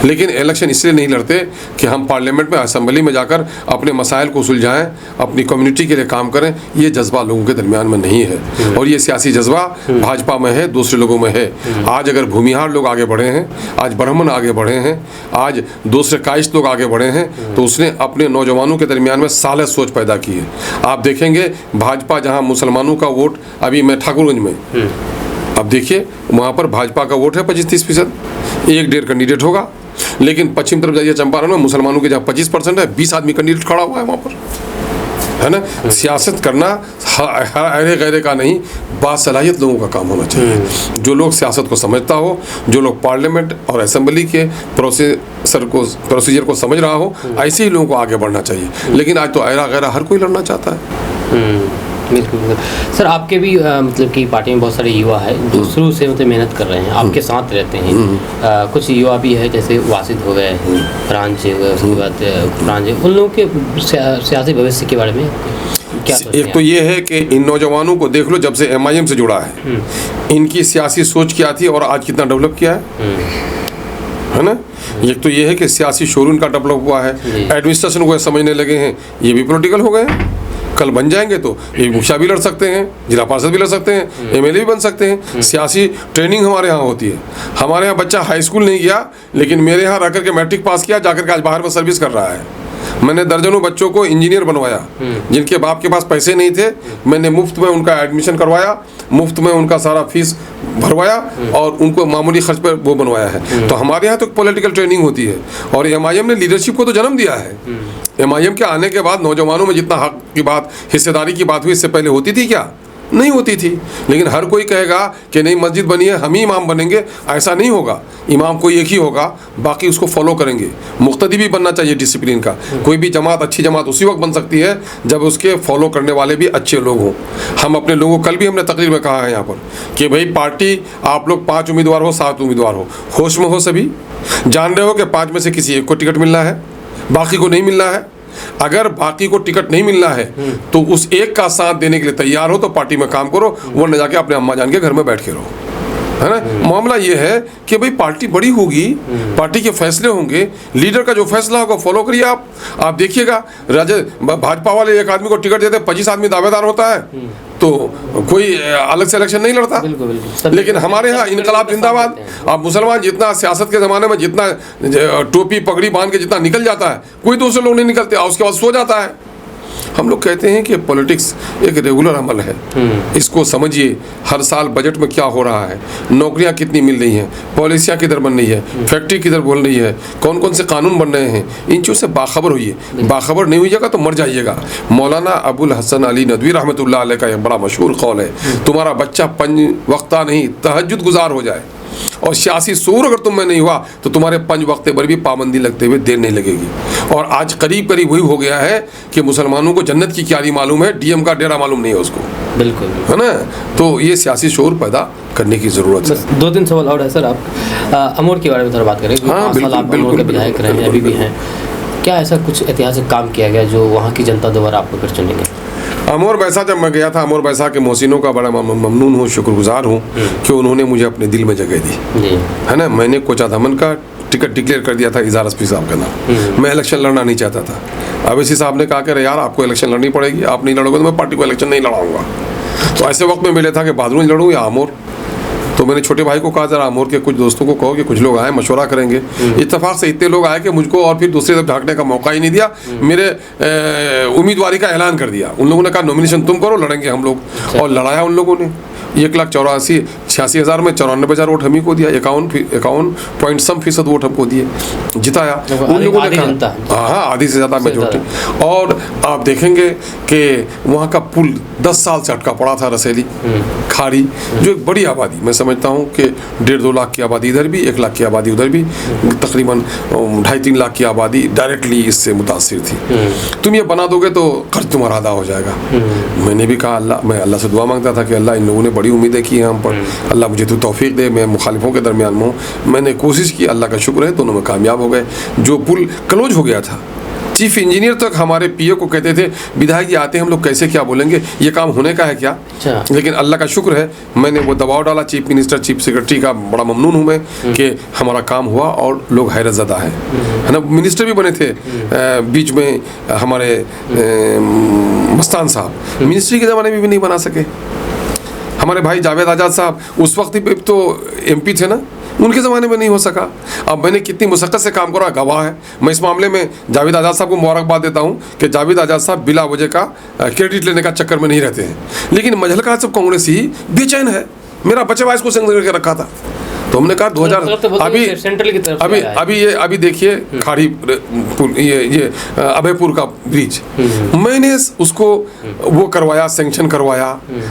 लेकिन इलेक्शन इसलिए नहीं लड़ते कि हम पार्लियामेंट में, असेंबली में जाकर अपने मसाइल को सुलझाएं, अपनी कम्युनिटी के लिए काम करें। ये जज्बा लोगों के दरमियान में नहीं है और ये सियासी जज्बा भाजपा में है, दूसरे लोगों में है। आज अगर भूमिहार लोग आगे बढ़े हैं, आज ब्राह्मण आगे बढ़े हैं, आज दूसरे कायस्थ लोग आगे बढ़े हैं, तो उसने अपने नौजवानों के दरमियान में साले सोच पैदा की है। आप देखेंगे भाजपा जहां मुसलमानों का वोट, अभी मैं ठाकुरगंज में, अब देखिए वहाँ पर भाजपा का वोट है 25-30%, 1-1.5 कैंडिडेट होगा। लेकिन पश्चिम तरफ जाइए चंपारण में, मुसलमानों के जहाँ 25% है, 20 आदमी कैंडिडेट खड़ा हुआ है वहाँ पर, है ना। सियासत करना अरे गैरे का नहीं, बासलाहियत लोगों का काम होना चाहिए। जो लोग सियासत को समझता हो, जो लोग पार्लियामेंट और असेंबली के प्रोसीजर को समझ रहा हो, ऐसे ही लोगों को आगे बढ़ना चाहिए। लेकिन आज तो अरा गैरा हर कोई लड़ना चाहता है। बिल्कुल बिल्कुल। सर आपके भी मतलब कि पार्टी में बहुत सारे युवा है जो शुरू से मतलब मेहनत कर रहे हैं, आपके साथ रहते हैं। कुछ युवा भी है जैसे वासिद हो गए, प्रांज हो गए, उसके बाद प्रांज, उन लोगों के सियासी भविष्य के बारे में क्या सोचते हैं? एक तो ये है कि इन नौजवानों को देख लो, जब से MIM से जुड़ा है, इनकी सियासी सोच क्या थी और आज कितना डेवलप किया है ना। एक तो ये है कि सियासी शोर उनका डेवलप हुआ है, एडमिनिस्ट्रेशन को समझने लगे हैं, ये भी पॉलिटिकल हो गए हैं। कल बन जाएंगे तो ये मुखिया भी लड़ सकते हैं, जिला पार्षद भी लड़ सकते हैं, MLA भी बन सकते हैं। सियासी ट्रेनिंग हमारे यहाँ होती है। हमारे यहाँ बच्चा हाई स्कूल नहीं गया, लेकिन मेरे यहाँ रह करके मैट्रिक पास किया, जाकर के आज बाहर में सर्विस कर रहा है। मैंने दर्जनों बच्चों को इंजीनियर बनवाया, जिनके बाप के पास पैसे नहीं थे, मैंने मुफ्त में उनका एडमिशन करवाया, मुफ्त में उनका सारा फीस भरवाया और उनको मामूली खर्च पर वो बनवाया है। तो हमारे यहाँ तो पॉलिटिकल ट्रेनिंग होती है और MIM ने लीडरशिप को तो जन्म दिया है। MIM के आने के बाद नौजवानों में जितना हक की बात, हिस्सेदारी की बात हुई, इससे पहले होती थी क्या? नहीं होती थी। लेकिन हर कोई कहेगा कि नहीं मस्जिद बनी है, हम ही इमाम बनेंगे, ऐसा नहीं होगा। इमाम कोई एक ही होगा, बाकी उसको फॉलो करेंगे। मुक्तदी भी बनना चाहिए डिसिप्लिन का। कोई भी जमात, अच्छी जमात उसी वक्त बन सकती है जब उसके फॉलो करने वाले भी अच्छे लोग हों। हम अपने लोगों, कल भी हमने तकरीर में कहा है यहाँ पर कि भाई पार्टी, आप लोग 5 उम्मीदवार हो, 7 उम्मीदवार हो, होश में हो सभी, जान रहे हो कि 5 में से किसी एक को टिकट मिलना है, बाकी को नहीं मिलना है। अगर बाकी को टिकट नहीं मिलना है तो उस एक का साथ देने के लिए तैयार हो तो पार्टी में काम करो, वरना जाके अपने अम्मा जान के घर में बैठ के रहो, है ना। मामला ये है कि भाई पार्टी बड़ी होगी, पार्टी के फैसले होंगे, लीडर का जो फैसला होगा फॉलो करिए। आप देखिएगा, भाजपा वाले एक आदमी को टिकट देते, 25 आदमी दावेदार होता है, तो कोई अलग से इलेक्शन नहीं लड़ता। बिल्कुल बिल्कुल। लेकिन हमारे यहाँ इनकलाब जिंदाबाद। आप मुसलमान जितना सियासत के ज़माने में जितना टोपी पगड़ी बांध के जितना निकल जाता है, कोई दूसरे लोग नहीं निकलते, उसके बाद सो जाता है। हम लोग कहते हैं कि पॉलिटिक्स एक रेगुलर अमल है, इसको समझिए। हर साल बजट में क्या हो रहा है, नौकरियां कितनी मिल रही हैं, पॉलिसियां किधर बन रही है, फैक्ट्री किधर बोल रही है, कौन कौन से कानून बन रहे हैं, इन चीज़ों से बाखबर होइए। बाखबर नहीं होइएगा तो मर जाइएगा। मौलाना अबुल हसन अली नदवी रहमतुल्लाह अलैह का एक बड़ा मशहूर कौल है, तुम्हारा बच्चा 5 वक्ता नहीं तहज्जुद गुजार हो जाए और सियासी सूर अगर तुम में नहीं हुआ तो तुम्हारे 5 वक्ते पर भी पाबंदी लगते हुए देर नहीं लगेगी। और आज करीब करीब वही हो गया है कि मुसलमानों को जन्नत की क्यारी मालूम है, DM का डेरा मालूम नहीं है उसको। बिल्कुल, है ना। तो ये सियासी शोर पैदा करने की ज़रूरत है। 2-3 सवाल और है सर। आप अमोर के बारे में थोड़ा बात करें। हाँ, बिल्कुल, अमोर के विधायक रहे हैं, अभी भी हैं। क्या ऐसा कुछ ऐतिहासिक काम किया गया जो वहाँ की जनता दोबारा आपको फिर चुनेंगे? अमोर बैसा जब मैं गया था, अमोर बैसा के मोहसिनों का बड़ा ममनून हूँ, शुक्रगुजार हूँ कि उन्होंने मुझे अपने दिल में जगह दी, है ना। मैंने कोचा धमन का टिकट डिक्लेयर कर दिया था इज़ार एसपी साहब का नाम। मैं इलेक्शन लड़ना नहीं चाहता था। अवैसी साहब ने कहा कि यार आपको इलेक्शन लड़नी पड़ेगी, आप नहीं लड़ोगे तो मैं पार्टी को इलेक्शन नहीं लड़ाऊंगा। तो ऐसे वक्त में मिले था कि बहादुर लड़ूँ या अमोर। तो मैंने छोटे भाई को कहा जरा अमोर के कुछ दोस्तों को कहो कि कुछ लोग आए, मशवरा करेंगे। इत्तेफाक से इतने लोग आए कि मुझको और फिर दूसरी तरफ झांकने का मौका ही नहीं दिया। मेरे उम्मीदवारी का ऐलान कर दिया। उन लोगों ने कहा नॉमिनेशन तुम करो, लड़ेंगे हम लोग। और लड़ाया उन लोगों ने। 1,86,000 में 94,000 वोट हम ही को दिया, 51% वोट हमको दिए, जिताया उन लोगों ने कहा। हाँ, आधी से ज़्यादा मेजोरिटी। और आप देखेंगे कि वहाँ का पुल 10 साल से अटका पड़ा था, रसेली खाड़ी, जो एक बड़ी आबादी, मैं समझता हूँ कि 1.5-2 लाख की आबादी इधर भी, 1 लाख की आबादी उधर भी, तकरीबन 2.5-3 लाख की आबादी डायरेक्टली इससे मुतासिर थी। तुम ये बना दोगे तो कर्ज तुम्हारा अदा हो जाएगा। मैंने भी कहा मैं अल्लाह से दुआ मांगता था कि अल्लाह इन लोगों ने बड़ी उम्मीदें की हैं हम पर, अल्लाह मुझे तो तौफीक दे, मैं मुखालिफों के दरमियान में हूँ। मैंने कोशिश की, अल्लाह का शुक्र है दोनों में कामयाब हो गए। जो पुल क्लोज हो गया था चीफ इंजीनियर तक हमारे पीओ को कहते थे विधायक जी आते हैं हम लोग कैसे क्या बोलेंगे, ये काम होने का है क्या। अच्छा। लेकिन अल्लाह का शुक्र है मैंने वो दबाव डाला चीफ मिनिस्टर चीफ सेक्रेटरी का, बड़ा ममनून हूँ मैं कि हमारा काम हुआ और लोग हैरत ज़दा है ना। मिनिस्टर भी बने थे बीच में हमारे मस्तान साहब, मिनिस्ट्री के ज़माने में भी नहीं बना सके। हमारे भाई जावेद आज़ाद साहब उस वक्त भी तो एमपी थे ना, उनके ज़माने में नहीं हो सका। अब मैंने कितनी मुशक्क़त से काम करा, गवाह है। मैं इस मामले में जावेद आज़ाद साहब को मुबारकबाद देता हूँ कि जावेद आज़ाद साहब बिला वजह का क्रेडिट लेने का चक्कर में नहीं रहते हैं। लेकिन मजहलका सब कांग्रेसी बेचैन है, मेरा बच्चा भाई इसको संग करके रखा था, तो हमने कहा 2000 अभी देखिए खाड़ी पुल, ये अभयपुर का ब्रिज, मैंने उसको वो करवाया, सैंक्शन करवाया,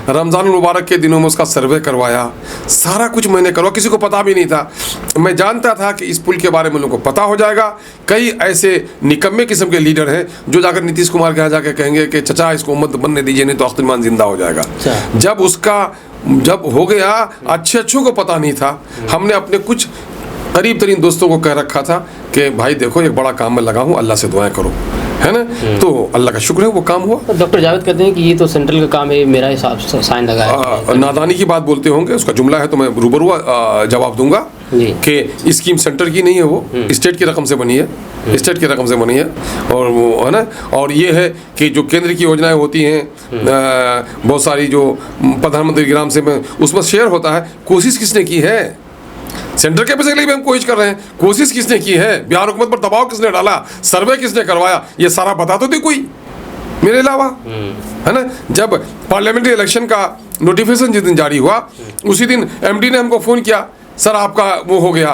रमज़ान मुबारक के दिनों में उसका सर्वे करवाया, सारा कुछ मैंने करवाया, किसी को पता भी नहीं था। मैं जानता था कि इस पुल के बारे में लोगों को पता हो जाएगा। कई ऐसे निकम्मे किस्म के लीडर हैं जो जाकर नीतीश कुमार के यहाँ जाकर कहेंगे कि चचा इसको मत बनने दीजिए नहीं तो अख्तर जिंदा हो जाएगा। जब हो गया, अच्छों को पता नहीं था। हमने अपने कुछ करीब तरीन दोस्तों को कह रखा था कि भाई देखो एक बड़ा काम में लगा हूँ, अल्लाह से दुआएं करो, है ना। तो अल्लाह का शुक्र है वो काम हुआ। डॉक्टर जावेद कहते हैं कि ये तो सेंट्रल का काम है, मेरा हिसाब से साइन लगा है। नादानी की बात बोलते होंगे, उसका जुमला है तो मैं रूबरू जवाब दूंगा कि स्कीम सेंटर की नहीं है, वो स्टेट की रकम से बनी है, स्टेट की रकम से बनी है। और वो है ना, और ये है कि जो केंद्र की योजनाएं होती हैं, बहुत सारी जो प्रधानमंत्री ग्राम से में उसमें शेयर होता है। कोशिश किसने की है, सेंटर के पैसे के लिए भी हम कोशिश कर रहे हैं, कोशिश किसने की है, बिहार हुकूमत पर दबाव किसने डाला, सर्वे किसने करवाया, ये सारा बता तो दे कोई मेरे अलावा, है ना। जब पार्लियामेंट्री इलेक्शन का नोटिफिकेशन जिस दिन जारी हुआ उसी दिन एमडी ने हमको फ़ोन किया, सर आपका वो हो गया।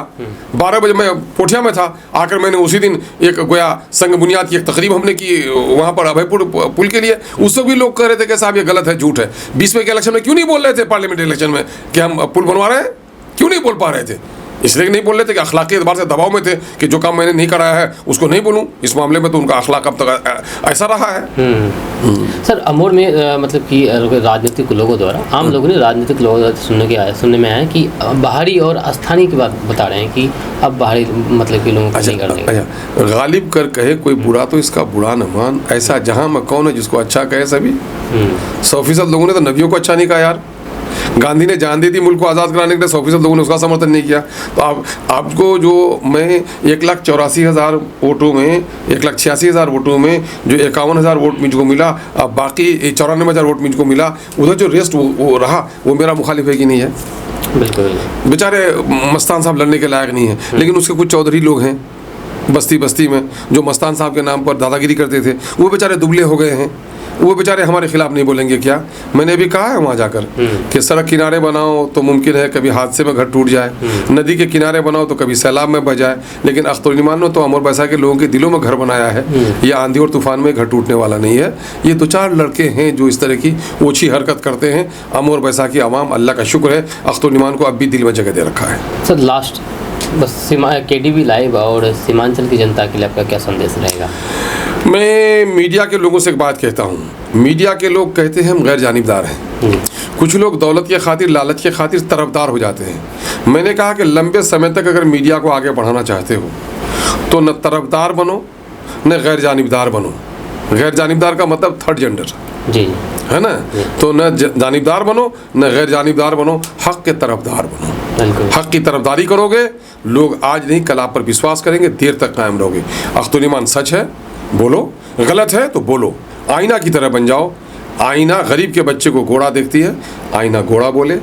12 बजे मैं पोठिया में था, आकर मैंने उसी दिन एक गोया संग बुनियाद की एक तकरीब हमने की वहाँ पर अभयपुर पुल के लिए। उससे भी लोग कह रहे थे कि साहब ये गलत है, झूठ है। 20 में के इलेक्शन में क्यों नहीं बोल रहे थे, पार्लियामेंट्री इलेक्शन में कि हम पुल बनवा रहे हैं, क्यों नहीं बोल पा रहे थे? इसलिए नहीं बोल रहे थे कि अखलाकी एतबार से दबाव में थे कि जो काम मैंने नहीं कराया है उसको नहीं बोलूं। इस मामले में तो उनका अखलाक अब तक ऐसा रहा है। सर अमोर में मतलब कि राजनीतिक लोगों द्वारा, आम लोगों ने राजनीतिक लोगों द्वारा सुनने में आया कि बाहरी और स्थानीय की बात बता रहे हैं कि अब बाहरी मतलब कि लोगों को नहीं कर देंगे। गालिब कर कहे कोई बुरा तो इसका बुरा न मान, ऐसा जहाँ में कौन है जिसको अच्छा कहे सभी। 100% लोगों ने तो नबियों को अच्छा नहीं कहा यार। गांधी ने जान दी थी मुल्क को आज़ाद कराने के लिए, 100% लोगों ने उसका समर्थन नहीं किया। तो आपको जो मैं 1,84,000 वोटों में, 1,86,000 वोटों में जो 51,000 वोट मुझको मिला, अब बाकी 94,000 वोट मुझको मिला, उधर जो रेस्ट वो रहा वो मेरा मुखालिफ है कि नहीं है। बिल्कुल। बेचारे मस्तान साहब लड़ने के लायक नहीं है, लेकिन उसके कुछ चौधरी लोग हैं बस्ती बस्ती में जो मस्तान साहब के नाम पर दादागिरी करते थे, वो बेचारे दुबले हो गए हैं। वो बेचारे हमारे खिलाफ नहीं बोलेंगे क्या? मैंने भी कहा है वहाँ जाकर कि सड़क किनारे बनाओ तो मुमकिन है कभी हादसे में घर टूट जाए, नदी के किनारे बनाओ तो कभी सैलाब में बह जाए, लेकिन अख्तर ने तो अमर बैसा के लोगों के दिलों में घर बनाया है। ये आंधी और तूफान में घर टूटने वाला नहीं है। ये 2-4 लड़के हैं जो इस तरह की ओछी हरकत करते हैं। अमर बैसा की आवाम, अल्लाह का शुक्र है, अख्तर को अब भी दिल में जगह दे रखा है। सर लास्ट बस KDV लाइव और सीमांचल की जनता के लिए आपका क्या संदेश रहेगा? मैं मीडिया के लोगों से एक बात कहता हूँ, मीडिया के लोग कहते हैं हम गैर जानिबदार हैं। कुछ लोग दौलत के खातिर, लालच के खातिर तरफदार हो जाते हैं। मैंने कहा कि लंबे समय तक अगर मीडिया को आगे बढ़ाना चाहते हो तो न तरफदार बनो न गैर जानिबदार बनो। गैर जानिबदार का मतलब थर्ड जेंडर जी, है ना। तो न जानिबदार बनो न गैर जानिबदार बनो, हक के तरफदार बनो। हक की तरफदारी करोगे, लोग आज नहीं कल आप पर विश्वास करेंगे, देर तक कायम रहोगे। अख्तर सच है बोलो, गलत है तो बोलो। आईना की तरह बन जाओ। आईना गरीब के बच्चे को घोड़ा देखती है, आईना घोड़ा बोले,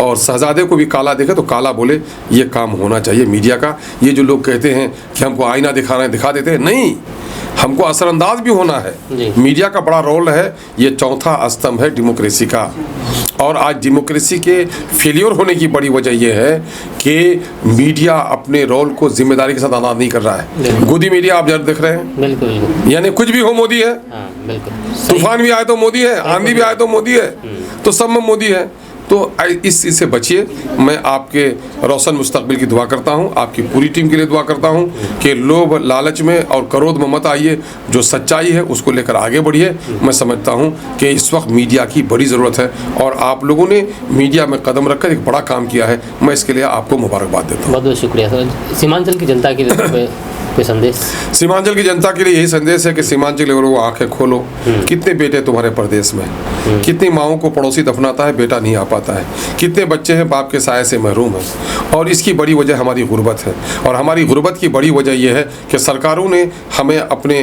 और शहजादे को भी काला देखे तो काला बोले। ये काम होना चाहिए मीडिया का। ये जो लोग कहते हैं कि हमको आईना दिखा रहे हैं, दिखा देते हैं, नहीं, हमको असरअंदाज भी होना है। मीडिया का बड़ा रोल है। ये चौथा स्तंभ है डेमोक्रेसी का। और आज डेमोक्रेसी के फेलियर होने की बड़ी वजह यह है कि मीडिया अपने रोल को जिम्मेदारी के साथ अदा नहीं कर रहा है। गोदी मीडिया आप जरूर देख रहे हैं, बिल्कुल, यानी कुछ भी हो मोदी है। तूफान भी आए तो मोदी है, आंधी भी आए तो मोदी है, तो सब में मोदी है। तो इस चीज़ से बचिए। मैं आपके रोशन मुस्तकबिल की दुआ करता हूँ, आपकी पूरी टीम के लिए दुआ करता हूँ कि लोभ लालच में और क्रोध में मत आइए। जो सच्चाई है उसको लेकर आगे बढ़िए। मैं समझता हूँ कि इस वक्त मीडिया की बड़ी ज़रूरत है और आप लोगों ने मीडिया में कदम रखकर एक बड़ा काम किया है। मैं इसके लिए आपको मुबारकबाद देता हूँ। बहुत बहुत शुक्रिया सर। सीमांचल की जनता के लिए कोई संदेश? सीमांचल की जनता के लिए यही संदेश है कि सीमांचल के लोगों आंखें खोलो। कितने बेटे तुम्हारे प्रदेश में, कितनी माओं को पड़ोसी दफनाता है, बेटा नहीं आ पाता है, कितने बच्चे हैं बाप के साये से महरूम हैं। और इसकी बड़ी वजह हमारी गुर्बत है, और हमारी गुर्बत की बड़ी वजह यह है कि सरकारों ने हमें अपने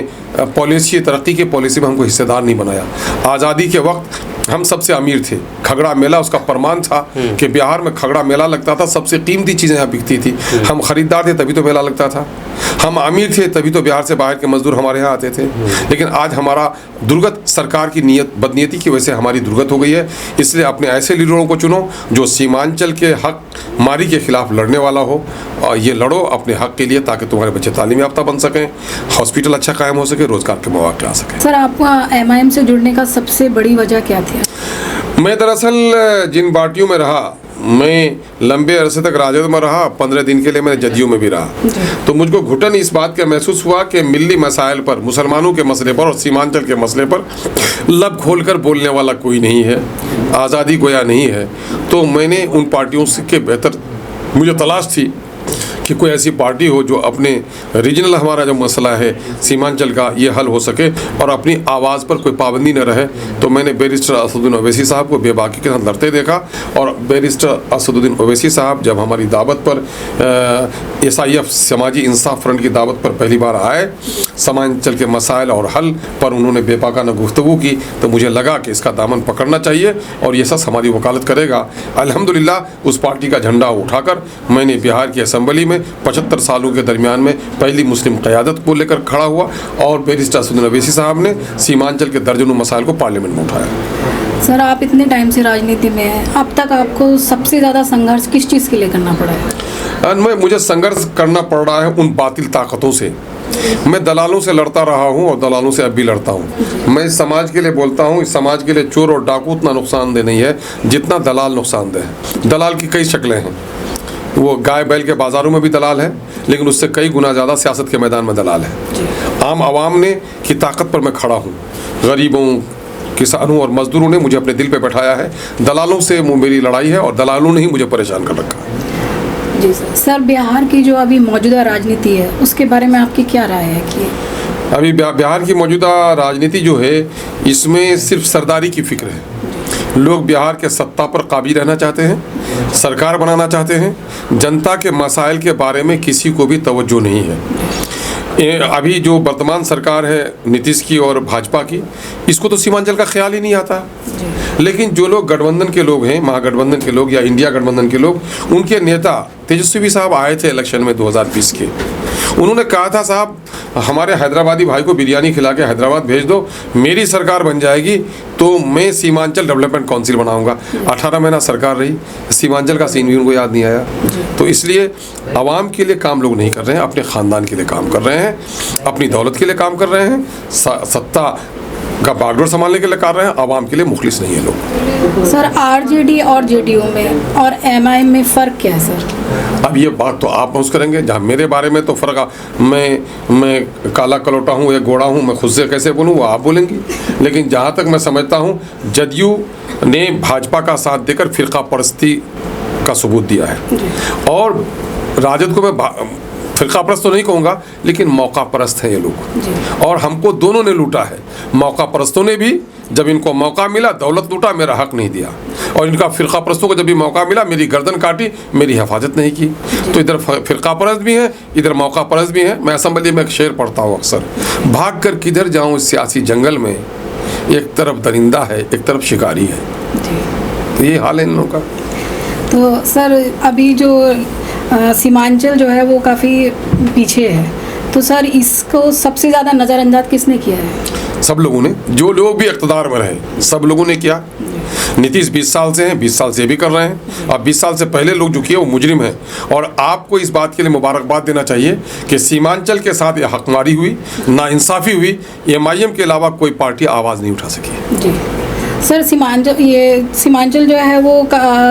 पॉलिसी, तरक्की की पॉलिसी में हमको हिस्सेदार नहीं बनाया। आज़ादी के वक्त हम सबसे अमीर थे, खगड़ा मेला उसका प्रमाण था कि बिहार में खगड़ा मेला लगता था, सबसे कीमती चीज़ें यहाँ बिकती थी। हम खरीदार थे तभी तो मेला लगता था, हम अमीर थे तभी तो बिहार से बाहर के मजदूर हमारे यहाँ आते थे। लेकिन आज हमारा दुर्गत सरकार की बदनीयती की वजह से हमारी दुर्गत हो गई है। इसलिए अपने ऐसे लीडरों को चुनो जो सीमांचल के हक मारी के खिलाफ लड़ने वाला हो, और ये लड़ो अपने हक के लिए, ताकि तुम्हारे बच्चे तालीम याफ्ता बन सकें, हॉस्पिटल अच्छा कायम हो सके, रोजगार के मौके आ सकें। सर, आपका MIM से जुड़ने का सबसे बड़ी वजह क्या थी? मैं दरअसल जिन पार्टियों में रहा, मैं लंबे अरसे तक राजद में रहा, 15 दिन के लिए मैंने जदयू में भी रहा। तो मुझको घुटन इस बात का महसूस हुआ कि मिली मसाइल पर, मुसलमानों के मसले पर और सीमांचल के मसले पर लब खोलकर बोलने वाला कोई नहीं है, आज़ादी गोया नहीं है। तो मैंने उन पार्टियों से के बेहतर मुझे तलाश थी कि कोई ऐसी पार्टी हो जो अपने रीजनल, हमारा जो मसला है सीमांचल का, ये हल हो सके और अपनी आवाज़ पर कोई पाबंदी न रहे। तो मैंने बैरिस्टर असदुद्दीन ओवैसी साहब को बेबाकी के साथ लड़ते देखा, और बैरिस्टर असदुद्दीन ओवैसी साहब जब हमारी दावत पर SIF समाजी इंसाफ फ्रंट की दावत पर पहली बार आए, सीमांचल के मसाइल और हल पर उन्होंने बेपाकाना गुफ्तगू की, तो मुझे लगा कि इसका दामन पकड़ना चाहिए और ये सच हमारी वकालत करेगा। अल्हम्दुलिल्लाह उस पार्टी का झंडा उठाकर मैंने बिहार की असम्बली में 75 सालों के दरमियान में पहली मुस्लिम क़यादत को लेकर खड़ा हुआ, और बैरिस्टर असदुद्दीन ओवैसी साहब ने सीमांचल के दर्जनों मसाइल को पार्लियामेंट में उठाया। सर, आप इतने टाइम से राजनीति में हैं, अब तक आपको सबसे ज़्यादा संघर्ष किस चीज़ के लिए करना पड़ा है? मुझे संघर्ष करना पड़ रहा है उन बातिल ताकतों से। मैं दलालों से लड़ता रहा हूँ और दलालों से अब भी लड़ता हूँ। मैं इस समाज के लिए बोलता हूँ, इस समाज के लिए चोर और डाकू उतना नुकसानदेह नहीं है जितना दलाल नुकसानदेह है। दलाल की कई शक्लें हैं, वो गाय बैल के बाज़ारों में भी दलाल है, लेकिन उससे कई गुना ज़्यादा सियासत के मैदान में दलाल है। आम आवाम ने की ताकत पर मैं खड़ा हूँ, गरीबों, किसानों और मजदूरों ने मुझे अपने दिल पे बैठाया है। दलालों से मेरी लड़ाई है और दलालों ने ही मुझे परेशान कर रखा है। जी सर, बिहार की जो अभी मौजूदा राजनीति है उसके बारे में आपकी क्या राय है? कि अभी बिहार की मौजूदा राजनीति जो है, इसमें सिर्फ सरदारी की फिक्र है। लोग बिहार के सत्ता पर काबिज रहना चाहते हैं, सरकार बनाना चाहते हैं, जनता के मसाइल के बारे में किसी को भी तवज्जो नहीं है। अभी जो वर्तमान सरकार है नीतीश की और भाजपा की, इसको तो सीमांचल का ख्याल ही नहीं आता। लेकिन जो लोग गठबंधन के लोग हैं, महागठबंधन के लोग या इंडिया गठबंधन के लोग, उनके नेता तेजस्वी साहब आए थे इलेक्शन में 2020 के। उन्होंने कहा था, साहब हमारे हैदराबादी भाई को बिरयानी खिला के हैदराबाद भेज दो, मेरी सरकार बन जाएगी तो मैं सीमांचल डेवलपमेंट काउंसिल बनाऊंगा। 18 महीना सरकार रही, सीमांचल का सीन भी उनको याद नहीं आया। तो इसलिए आवाम के लिए काम लोग नहीं कर रहे हैं, अपने ख़ानदान के लिए काम कर रहे हैं, अपनी दौलत के लिए काम कर रहे हैं, सत्ता का बागडोर संभालने के लिए कर रहे हैं, आवाम के लिए मुखलिस नहीं है लोग। सर, RJD और JDU में और MIM में फ़र्क क्या है सर? अब ये बात तो आप महसूस करेंगे, जहाँ मेरे बारे में तो फ़र्क, मैं काला कलौटा हूँ या गोरा हूँ, मैं खुद से कैसे बोलूँ वो आप बोलेंगी। लेकिन जहाँ तक मैं समझता हूँ, जदयू ने भाजपा का साथ देकर फ़िरका परस्ती का सबूत दिया है, और राजद को मैं फ़िरका परस्त तो नहीं कहूँगा, लेकिन मौका परस्त हैं ये लोग, और हमको दोनों ने लूटा है। मौका परस्तों ने भी जब इनको मौका मिला दौलत लूटा, मेरा हक नहीं दिया, और इनका फ़िरका परस्तों को जब भी मौका मिला मेरी गर्दन काटी, मेरी हिफाजत नहीं की। तो इधर फ़िरका परस्त भी हैं, इधर मौका परस्त भी हैं। मैं असम्बली में एक शेर पढ़ता हूँ अक्सर, भाग कर किधर जाऊँ इस सियासी जंगल में, एक तरफ दरिंदा है एक तरफ शिकारी है। तो ये हाल है इन लोगों का। तो सर, अभी जो सीमांचल जो है वो काफ़ी पीछे है, तो सर इसको सबसे ज़्यादा नज़रअंदाज किसने किया है? सब लोगों ने, जो लोग भी इक़्तिदार में रहे सब लोगों ने किया। नीतीश 20 साल से हैं, 20 साल से भी कर रहे हैं, और 20 साल से पहले लोग जो किए वो मुजरिम हैं। और आपको इस बात के लिए मुबारकबाद देना चाहिए कि सीमांचल के साथ ये हकमारी हुई, नाइंसाफ़ी हुई, MIM के अलावा कोई पार्टी आवाज़ नहीं उठा सकी। जी सर, सीमांचल जो है वो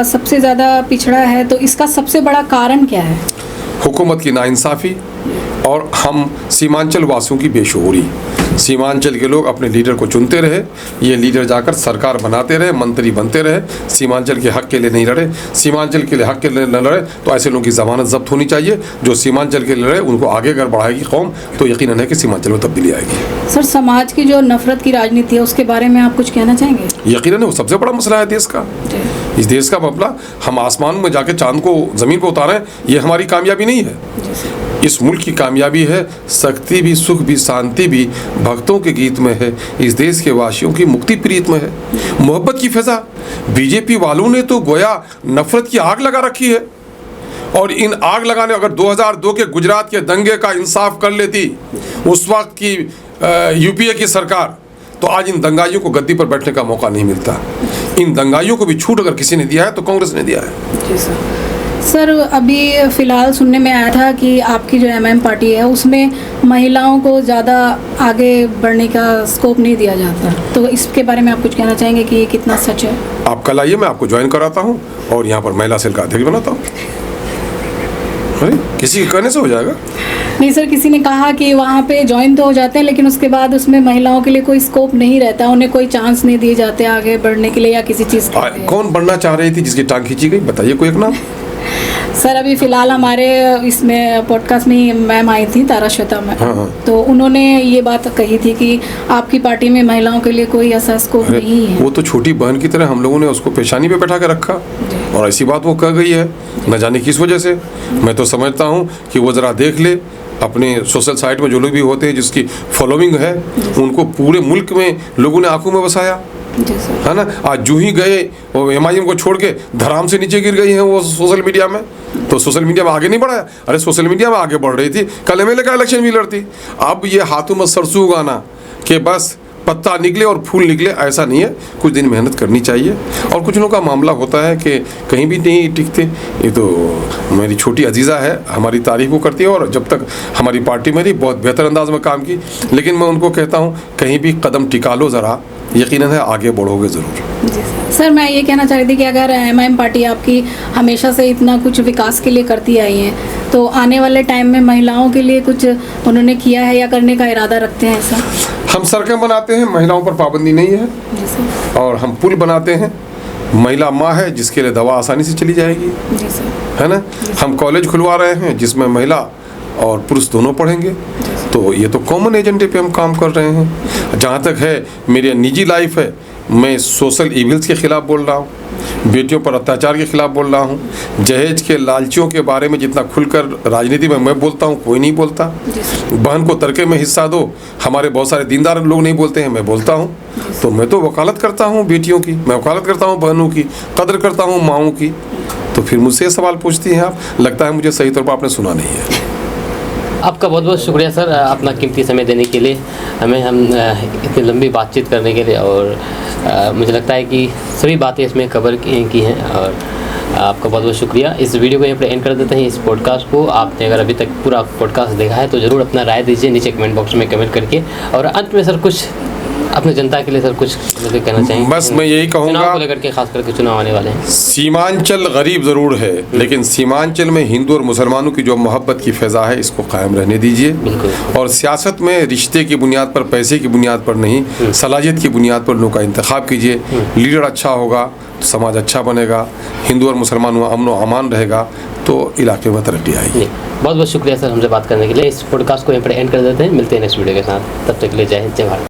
सबसे ज़्यादा पिछड़ा है, तो इसका सबसे बड़ा कारण क्या है? हुकूमत की नाइंसाफ़ी और हम सीमांचल वासियों की बेशऊरी। सीमांचल के लोग अपने लीडर को चुनते रहे, ये लीडर जाकर सरकार बनाते रहे, मंत्री बनते रहे, सीमांचल के हक के लिए नहीं लड़े। सीमांचल के लिए हक के लिए न लड़े तो ऐसे लोगों की ज़मानत जब्त होनी चाहिए। जो सीमांचल के लिए लड़े उनको आगे अगर बढ़ाएगी कौम तो यकीनन है कि सीमांचल में तब्दीली आएगी। सर, समाज की जो नफरत की राजनीति है उसके बारे में आप कुछ कहना चाहेंगे? यकीनन है वो सबसे बड़ा मसला है देश का। इस देश का मसला हम आसमान में जाके चांद को ज़मीन पर उतारें, ये हमारी कामयाबी नहीं है। इस मुल्क की कामयाबी है, शक्ति भी, सुख भी, शांति भी भक्तों के गीत में है। इस देश के वासियों की मुक्ति प्रीत में है, मोहब्बत की फिजा। बीजेपी वालों ने तो गोया नफरत की आग लगा रखी है। और इन आग लगाने, अगर 2002 के गुजरात के दंगे का इंसाफ कर लेती उस वक्त की यूपीए की सरकार, तो आज इन दंगाइयों को गद्दी पर बैठने का मौका नहीं मिलता। इन दंगाइयों को भी छूट अगर किसी ने दिया है तो कांग्रेस ने दिया है। जी सर, अभी फ़िलहाल सुनने में आया था कि आपकी जो एमएम पार्टी है उसमें महिलाओं को ज़्यादा आगे बढ़ने का स्कोप नहीं दिया जाता, तो इसके बारे में आप कुछ कहना चाहेंगे कि ये कितना सच है? आप कल आइए, मैं आपको ज्वाइन कराता हूँ और यहाँ पर महिला सेल का अध्यक्ष बनाता हूँ। अरे किसी के कहने से हो जाएगा? नहीं सर, किसी ने कहा कि वहाँ पे ज्वाइन तो हो जाते हैं लेकिन उसके बाद उसमें महिलाओं के लिए कोई स्कोप नहीं रहता, उन्हें कोई चांस नहीं दिए जाते आगे बढ़ने के लिए या किसी चीज़ के लिए। कौन बढ़ना चाह रही थी जिसकी टांग खींची गई? बताइए कोई एक नाम। सर, अभी फ़िलहाल हमारे इसमें पॉडकास्ट में मैम आई थी, तारा श्वेता मैम। हाँ। तो उन्होंने ये बात कही थी कि आपकी पार्टी में महिलाओं के लिए कोई ऐसा स्कोप नहीं है। वो तो छोटी बहन की तरह हम लोगों ने उसको पेशानी पे बैठा के रखा और ऐसी बात वो कह गई है, न जाने किस वजह से। मैं तो समझता हूँ कि वो ज़रा देख ले अपने सोशल साइट में जो लोग भी होते हैं जिसकी फॉलोइंग है, उनको पूरे मुल्क में लोगों ने आंखों में बसाया है ना। आज जूं ही गए वो एमआईएम को छोड़ के धराम से नीचे गिर गई हैं वो सोशल मीडिया में, तो सोशल मीडिया में आगे नहीं बढ़ाया। अरे सोशल मीडिया में आगे बढ़ रही थी, कल एमएलए का इलेक्शन भी लड़ती। अब ये हाथों में सरसों उगाना कि बस पत्ता निकले और फूल निकले, ऐसा नहीं है। कुछ दिन मेहनत करनी चाहिए। और कुछ लोगों का मामला होता है कि कहीं भी नहीं टिकते। ये तो मेरी छोटी अजीज़ा है, हमारी तारीफ वो करती है और जब तक हमारी पार्टी में रही बहुत बेहतर अंदाज में काम की, लेकिन मैं उनको कहता हूँ कहीं भी कदम टिका लो ज़रा, यकीनन है आगे बढ़ोगे ज़रूर। सर, मैं ये कहना चाह रही थी कि अगर एमआईएम पार्टी आपकी हमेशा से इतना कुछ विकास के लिए करती आई है तो आने वाले टाइम में महिलाओं के लिए कुछ उन्होंने किया है या करने का इरादा रखते हैं ऐसा? हम सड़कें बनाते हैं, महिलाओं पर पाबंदी नहीं है। जी सर। और हम पुल बनाते हैं, महिला माँ है जिसके लिए दवा आसानी से चली जाएगी, जी सर। है ना। हम कॉलेज खुलवा रहे हैं जिसमें महिला और पुरुष दोनों पढ़ेंगे। तो ये तो कॉमन एजेंडे पे हम काम कर रहे हैं। जहाँ तक है मेरी निजी लाइफ है, मैं सोशल इविल्स के ख़िलाफ़ बोल रहा हूँ, बेटियों पर अत्याचार के खिलाफ बोल रहा हूँ, जहेज के लालचियों के बारे में जितना खुलकर राजनीति में मैं बोलता हूँ कोई नहीं बोलता। बहन को तरके में हिस्सा दो, हमारे बहुत सारे दीनदार लोग नहीं बोलते हैं, मैं बोलता हूँ। तो मैं तो वकालत करता हूँ बेटियों की, मैं वकालत करता हूँ बहनों की, कदर करता हूँ माँओं की। तो फिर मुझसे ये सवाल पूछती हैं आप, लगता है मुझे सही तौर पर आपने सुना नहीं है। आपका बहुत बहुत शुक्रिया सर, अपना कीमती समय देने के लिए हम इतनी लंबी बातचीत करने के लिए। और मुझे लगता है कि सभी बातें इसमें कवर की हैं और आपका बहुत बहुत शुक्रिया। इस वीडियो को यहाँ पर एंड कर देते हैं, इस पॉडकास्ट को। आपने अगर अभी तक पूरा पॉडकास्ट देखा है तो ज़रूर अपना राय दीजिए नीचे कमेंट बॉक्स में कमेंट करके। और अंत में सर कुछ अपने जनता के लिए सर कुछ कहना चाहेंगे? बस मैं यही कहूँगा, चुनाव को लेकर के खास करके चुनाव आने वाले हैं। सीमांचल गरीब ज़रूर है, लेकिन सीमांचल में हिंदू और मुसलमानों की जो मोहब्बत की फ़िज़ा है इसको कायम रहने दीजिए। और सियासत में रिश्ते की बुनियाद पर, पैसे की बुनियाद पर नहीं, सलाहियत की बुनियाद पर लोगों का इंतखाब कीजिए। लीडर अच्छा होगा तो समाज अच्छा बनेगा, हिंदू और मुसलमान में अमन व अमान रहेगा तो इलाके में तरक्की आएगी। बहुत बहुत शुक्रिया सर हमसे बात करने के लिए। इस पॉडकास्ट को यहाँ पर एंड कर देते हैं, मिलते हैं नेक्स्ट वीडियो के साथ। तब तक के लिए जय हिंद, जय भारत।